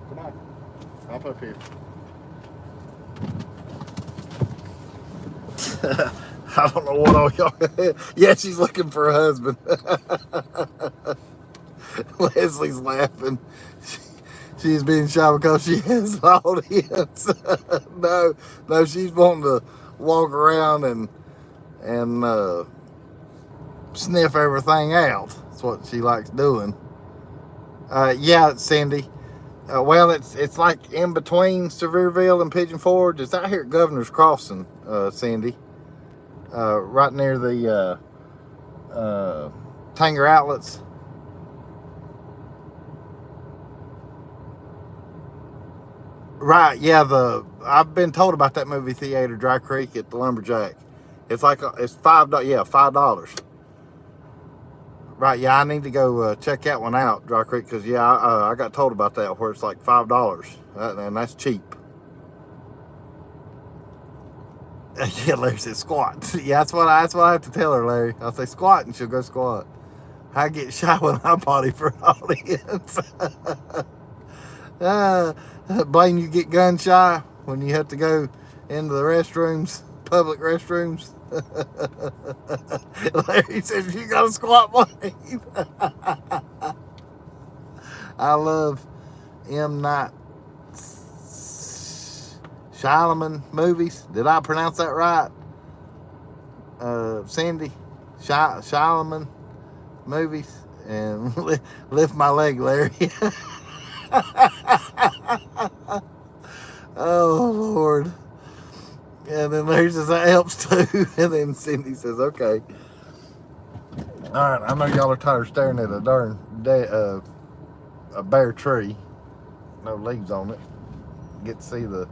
Come on. Hop up here. I don't know what all y'all... Yeah, she's looking for a husband. Leslie's laughing. She's being shy because she has an audience. No, she's wanting to walk around and sniff everything out. That's what she likes doing. Yeah, Cindy. Well, it's like in between Sevierville and Pigeon Forge. It's out here at Governor's Crossing, Cindy. Right near the Tanger Outlets. Right, yeah. I've been told about that movie theater, Dry Creek at the Lumberjack. It's like it's $5. Yeah, $5. Right, yeah, I need to go check that one out, Dry Creek, because, yeah, I got told about that, where it's like $5, and that's cheap. Yeah, Larry said squat. Yeah, that's what I have to tell her, Larry. I'll say squat, and she'll go squat. I get shy when I potty for an audience. Blaine, you get gun shy when you have to go into the restrooms, public restrooms. Larry says, you got a squat, Blaine. I love M. Night Shyamalan movies. Did I pronounce that right? Cindy? Shyamalan movies. And lift my leg, Larry. Oh, Lord. And then Larry says, that helps too. And then Cindy says, okay. All right, I know y'all are tired of staring at a darn a bare tree. No leaves on it. Get to see the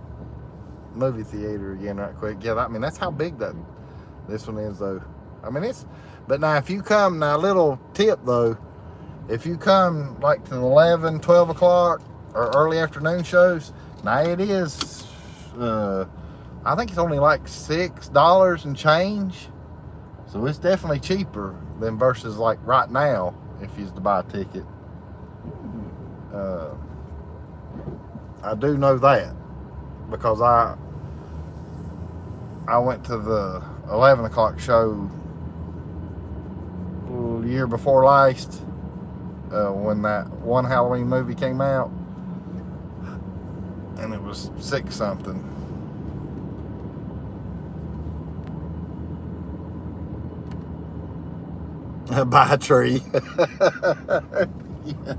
movie theater again right quick. Yeah, I mean, that's how big this one is, though. I mean, but now if you come, now little tip, though, if you come like to the 11, 12 o'clock or early afternoon shows, now it is, I think it's only like $6 and change. So it's definitely cheaper than versus like right now if you was to buy a ticket. I do know that because I went to the 11 o'clock show the year before last when that one Halloween movie came out, and it was $6 something. Buy a tree. Yeah.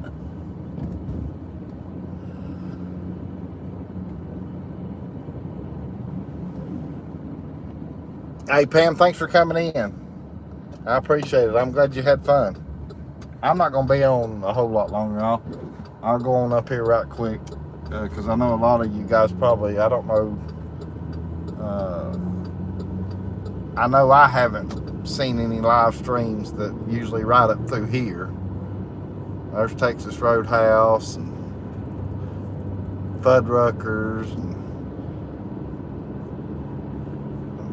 Hey, Pam, thanks for coming in. I appreciate it. I'm glad you had fun. I'm not going to be on a whole lot longer. I'll go on up here right quick because I know a lot of you guys probably, I don't know, I know I haven't seen any live streams that usually right up through here. There's Texas Roadhouse and Fuddruckers, and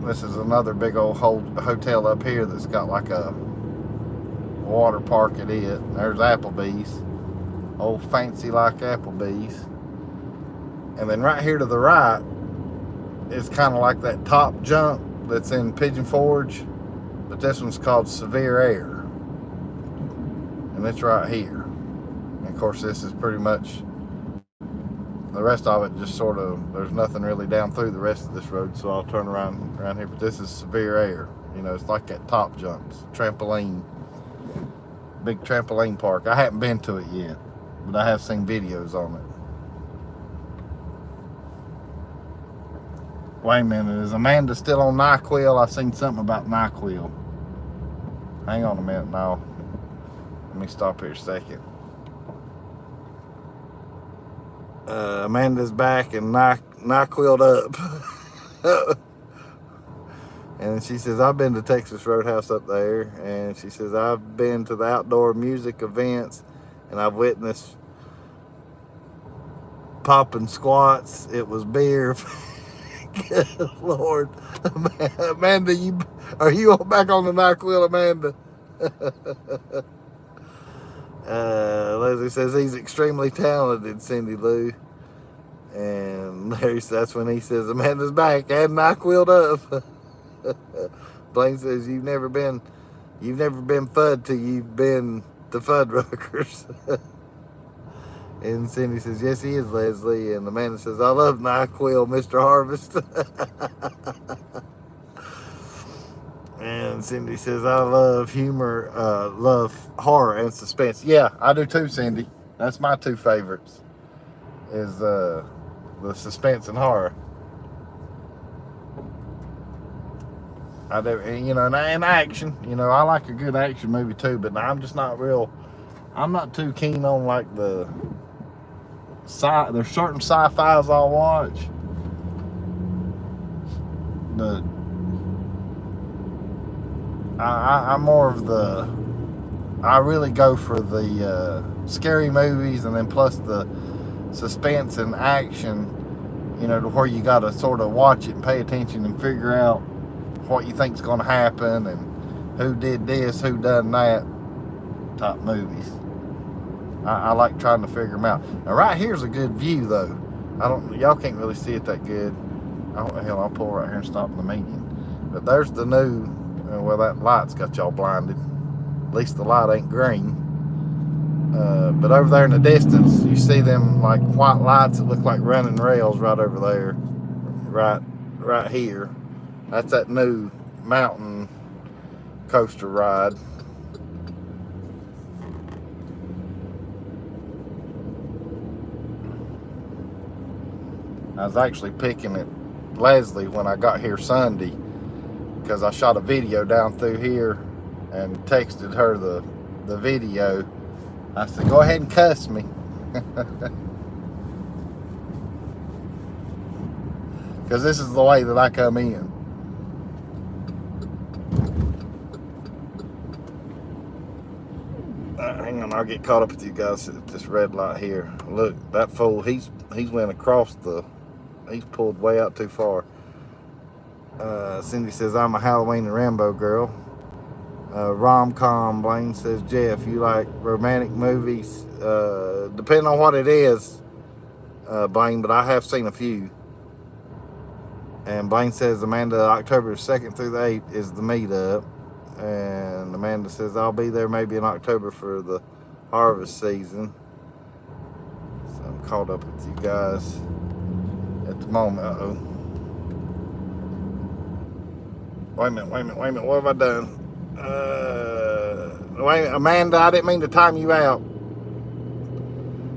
this is another big old hotel up here that's got like a water park at it. There's Applebee's. Old fancy like Applebee's. And then right here to the right is kind of like that top jump that's in Pigeon Forge. But this one's called Sevierville. And it's right here. And of course this is pretty much, the rest of it just sort of, there's nothing really down through the rest of this road, so I'll turn around here. But this is Sevierville. You know, it's like that top jumps, trampoline, big trampoline park. I haven't been to it yet, but I have seen videos on it. Wait a minute, is Amanda still on NyQuil? I seen something about NyQuil. Hang on a minute now. Let me stop here a second. Amanda's back and NyQuil'd up. And she says, I've been to Texas Roadhouse up there. And she says, I've been to the outdoor music events and I've witnessed popping squats. It was beer. Good Lord. Amanda, are you back on the NyQuil, Amanda? Leslie says he's extremely talented, Cindy Lou. And that's when he says Amanda's back and NyQuil'd up. Blaine says you've never been FUD till you've been to Fuddruckers. And Cindy says, yes, he is, Leslie. And Amanda says, I love NyQuil, Mr. Harvest. And Cindy says, I love humor, love horror and suspense. Yeah, I do too, Cindy. That's my two favorites, is the suspense and horror. I do, you know, and action. You know, I like a good action movie too, but I'm just not I'm not too keen on like there's certain sci-fis I'll watch. But I'm more of I really go for the scary movies, and then plus the suspense and action, you know, to where you got to sort of watch it and pay attention and figure out what you think's going to happen and who did this, who done that type movies. I like trying to figure them out. Now right here's a good view though. Y'all can't really see it that good. Hell, I'll pull right here and stop in the median. But there's the new, well, that light's got y'all blinded. At least the light ain't green. But over there in the distance, you see them like white lights that look like running rails right over there. Right here. That's that new mountain coaster ride. I was actually picking at Leslie when I got here Sunday, because I shot a video down through here and texted her the video. I said, go ahead and cuss me. Because this is the way that I come in. Hang on, I'll get caught up with you guys at this red light here. Look, that fool, he's went across he's pulled way out too far. Cindy says, I'm a Halloween and Rambo girl. Rom-com, Blaine says, Jeff, you like romantic movies? Depending on what it is, Blaine, but I have seen a few. And Blaine says, Amanda, October 2nd through the 8th is the meetup. And Amanda says, I'll be there maybe in October for the harvest season. So I'm caught up with you guys at the moment. Uh-oh. Wait a minute. What have I done? Wait a minute, Amanda, I didn't mean to time you out.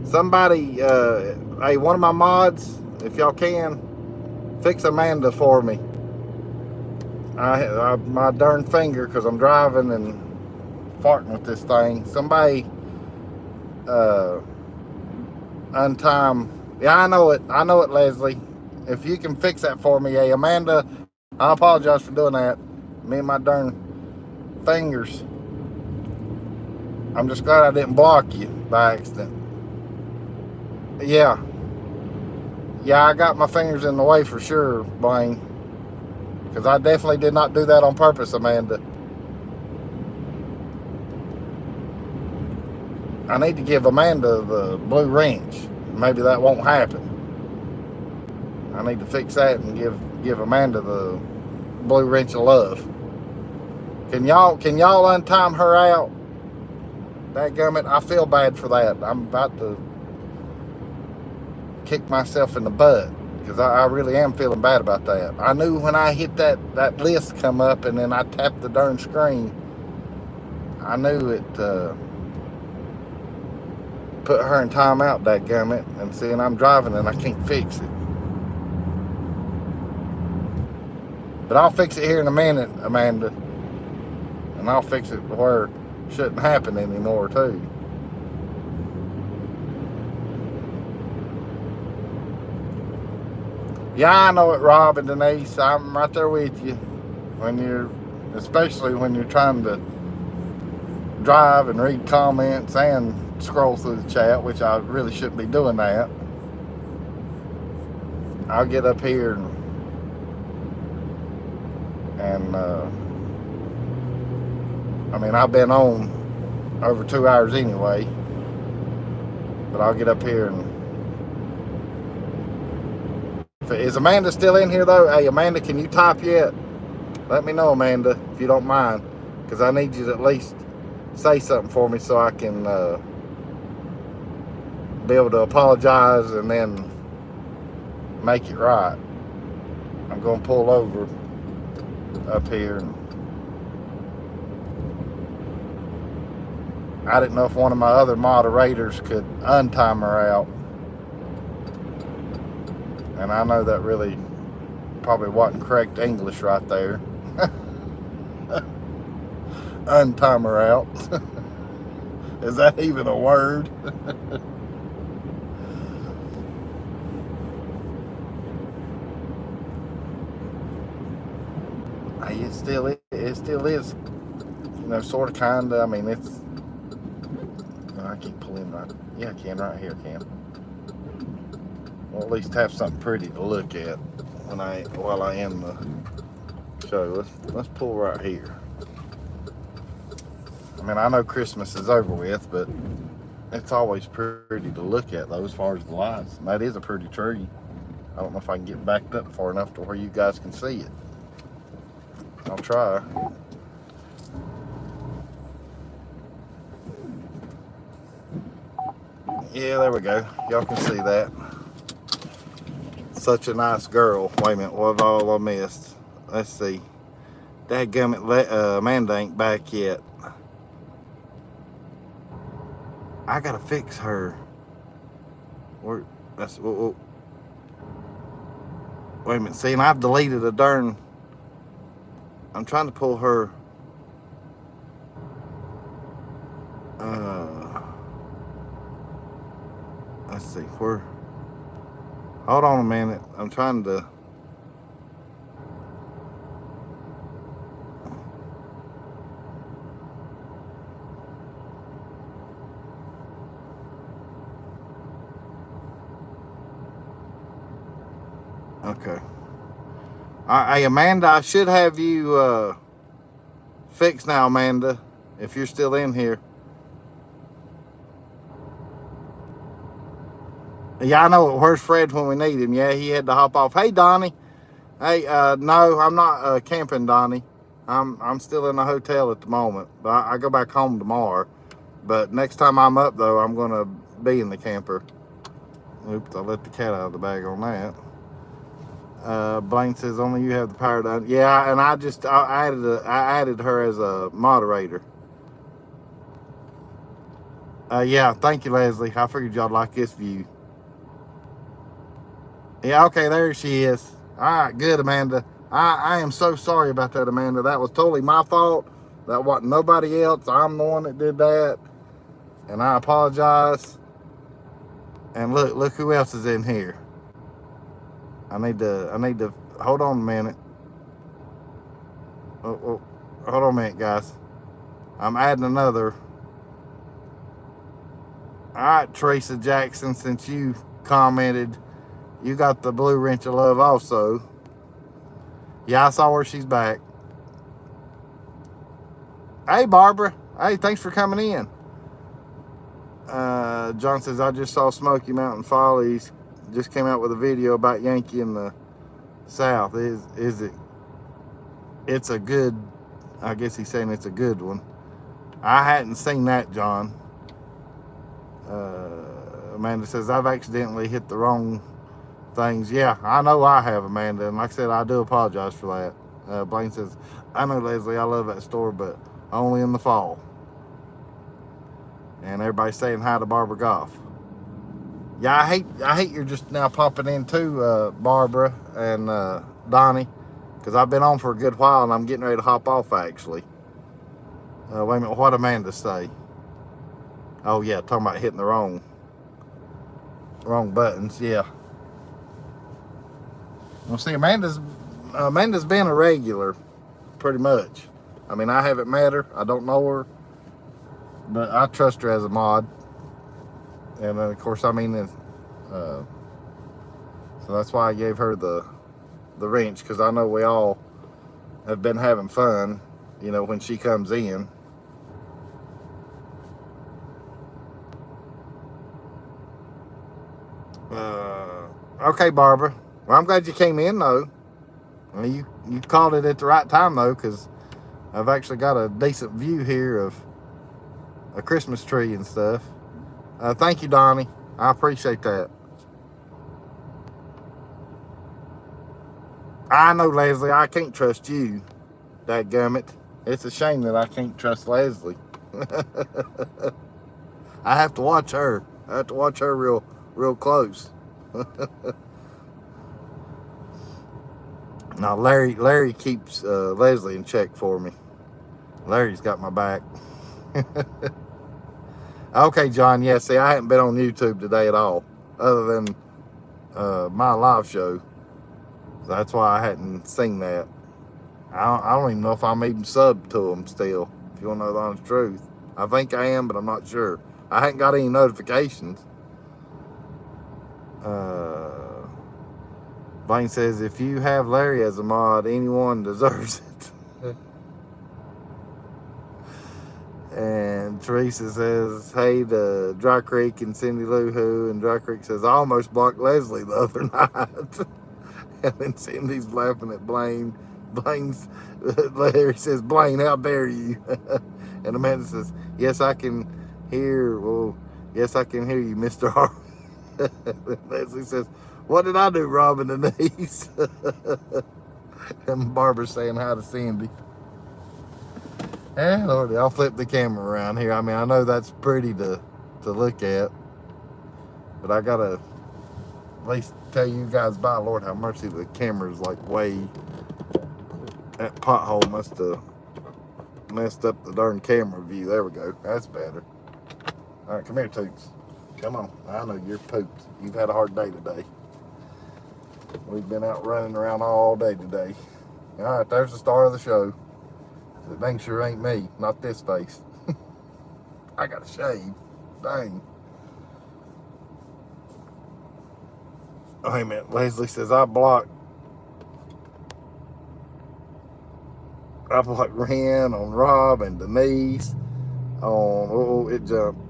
Somebody, hey, one of my mods, if y'all can, fix Amanda for me. My darn finger, because I'm driving and farting with this thing. Somebody untime. Yeah, I know it, Leslie. If you can fix that for me, hey, Amanda, I apologize for doing that. Me and my darn fingers. I'm just glad I didn't block you by accident. Yeah, I got my fingers in the way for sure, Blaine. Because I definitely did not do that on purpose, Amanda. I need to give Amanda the blue wrench. Maybe that won't happen. I need to fix that and give Amanda the blue wrench of love. Can y'all untime her out? Dadgummit, I feel bad for that. I'm about to kick myself in the butt because I really am feeling bad about that. I knew when I hit that list come up and then I tapped the darn screen, I knew it put her in timeout, dadgummit, and seeing I'm driving and I can't fix it. But I'll fix it here in a minute, Amanda. And I'll fix it where it shouldn't happen anymore, too. Yeah, I know it, Rob and Denise. I'm right there with you. Especially when you're trying to drive and read comments and scroll through the chat, which I really shouldn't be doing that. I'll get up here and I mean, I've been on over 2 hours anyway, but I'll get up here and is Amanda still in here though? Hey, Amanda, can you type yet? Let me know, Amanda, if you don't mind, because I need you to at least say something for me so I can be able to apologize and then make it right. I'm going to pull over up here. And I didn't know if one of my other moderators could untime her out. And I know that really probably wasn't correct English right there. Untime her out. Is that even a word? Hey, it still is, you know, sort of, kind of. I mean, it's, I keep pulling right. Yeah, I can right here, can. Well, at least have something pretty to look at while I end the show. Let's pull right here. I mean, I know Christmas is over with, but it's always pretty to look at though, as far as the lights. And that is a pretty tree. I don't know if I can get backed up far enough to where you guys can see it. I'll try. Yeah, there we go. Y'all can see that. Such a nice girl. Wait a minute, what have all I missed? Let's see. Dadgummit, Amanda ain't back yet. I gotta fix her. Where? That's. Whoa. Wait a minute. See, and I've deleted a darn. I'm trying to pull her. Let's see. Where? Hold on a minute. I'm trying to. Okay. Hey, Amanda, I should have you fixed now, Amanda, if you're still in here. Yeah, I know. Where's Fred when we need him? Yeah, he had to hop off. Hey, Donnie. Hey, no, I'm not camping, Donnie. I'm still in a hotel at the moment. But I go back home tomorrow. But next time I'm up, though, I'm going to be in the camper. Oops, I let the cat out of the bag on that. Blaine says only you have the power to. Yeah, and I added her as a moderator. Yeah, thank you, Leslie. I figured y'all like this view. Yeah, okay, there she is. All right, good, Amanda. I am so sorry about that, Amanda. That was totally my fault. That wasn't nobody else. I'm the one that did that, and I apologize. And look who else is in here. I need to hold on a minute. Oh, hold on a minute, guys. I'm adding another. All right, Theresa Jackson, since you commented, you got the blue wrench of love also. Yeah, I saw her. She's back. Hey, Barbara. Hey, thanks for coming in. John says, I just saw Smoky Mountain Follies just came out with a video about Yankee in the South. Is it? It's a good, I guess he's saying it's a good one. I hadn't seen that, John. Amanda says, I've accidentally hit the wrong things. Yeah, I know I have, Amanda. And like I said, I do apologize for that. Blaine says, I know, Leslie, I love that store, but only in the fall. And everybody's saying hi to Barbara Goff. Yeah, I hate you're just now popping in too, Barbara and Donnie, because I've been on for a good while and I'm getting ready to hop off actually. Wait a minute, what Amanda say? Oh yeah, talking about hitting the wrong buttons. Yeah. Well, see, Amanda's been a regular, pretty much. I mean, I haven't met her, I don't know her, but I trust her as a mod. And then, of course, I mean, so that's why I gave her the wrench, because I know we all have been having fun, you know, when she comes in. Okay, Barbara. Well, I'm glad you came in, though. I mean, you called it at the right time, though, because I've actually got a decent view here of a Christmas tree and stuff. Thank you, Donnie. I appreciate that. I know, Leslie, I can't trust you, dadgummit. It's a shame that I can't trust Leslie. I have to watch her. I have to watch her real close. Now, Larry keeps Leslie in check for me. Larry's got my back. Okay, John. Yeah, see, I haven't been on YouTube today at all, other than my live show. So that's why I hadn't seen that. I don't even know if I'm even subbed to them still, if you want to know the honest truth. I think I am, but I'm not sure. I hadn't got any notifications. Blaine says, if you have Larry as a mod, anyone deserves it. And Theresa says, hey to Dry Creek and Cindy Lou Who. And Dry Creek says, I almost blocked Leslie the other night. And then Cindy's laughing at Blaine. Larry says, Blaine, how dare you? And Amanda says, yes, I can hear. Well, yes, I can hear you, Mr. Harvey. Leslie says, what did I do, Robin Denise? And Barbara's saying hi to Cindy. Eh, Lordy, I'll flip the camera around here. I mean, I know that's pretty to look at, but I gotta at least tell you guys, by Lord have mercy, the camera's like way, that pothole must have messed up the darn camera view. There we go. That's better. All right, come here, Toots. Come on. I know you're pooped. You've had a hard day today. We've been out running around all day today. All right, there's the star of the show. It dang sure ain't me, not this face. I got a shave. Dang. Oh, wait a minute. Leslie says, I blocked Ren on Rob and Denise on, it jumped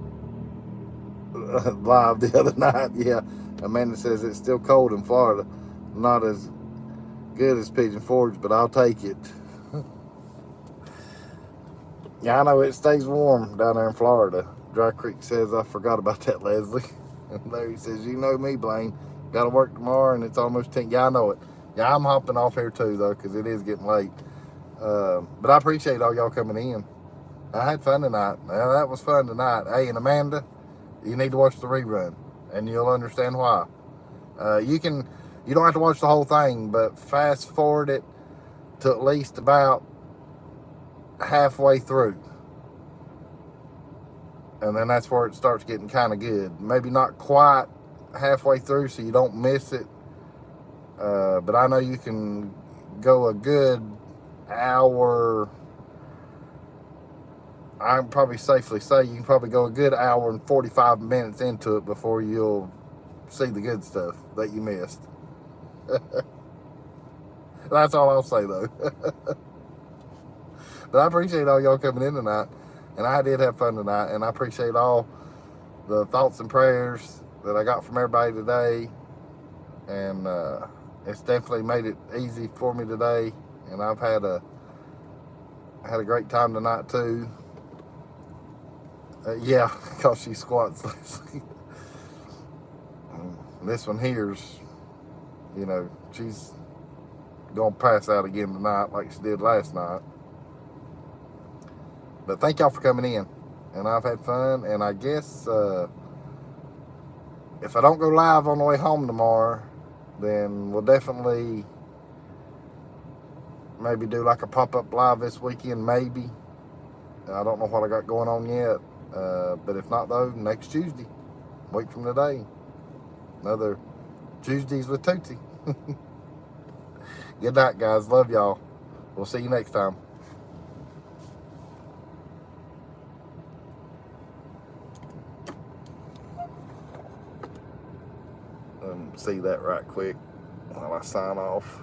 live the other night. Yeah. Amanda says it's still cold in Florida. Not as good as Pigeon Forge, but I'll take it. Yeah, I know it stays warm down there in Florida. Dry Creek says, I forgot about that, Leslie. And Larry says, you know me, Blaine. Got to work tomorrow and it's almost 10. Yeah, I know it. Yeah, I'm hopping off here too, though, because it is getting late. But I appreciate all y'all coming in. I had fun tonight. That was fun tonight. Hey, and Amanda, you need to watch the rerun, and you'll understand why. You don't have to watch the whole thing, but fast forward it to at least about halfway through, and then that's where it starts getting kind of good. Maybe not quite halfway through so you don't miss it, but I know you can go a good hour. I can probably safely say you can probably go a good hour and 45 minutes into it before you'll see the good stuff that you missed. That's all I'll say, though. But I appreciate all y'all coming in tonight, and I did have fun tonight, and I appreciate all the thoughts and prayers that I got from everybody today, and it's definitely made it easy for me today. And I've had a great time tonight too. Yeah, because she squats. This one here's, you know, she's gonna pass out again tonight like she did last night. But thank y'all for coming in, and I've had fun. And I guess if I don't go live on the way home tomorrow, then we'll definitely maybe do like a pop-up live this weekend, maybe. I don't know what I got going on yet, but if not though, next Tuesday, week from today, another Tuesdays with Tootsie. Good night, guys. Love y'all. We'll see you next time. See that right quick while I sign off.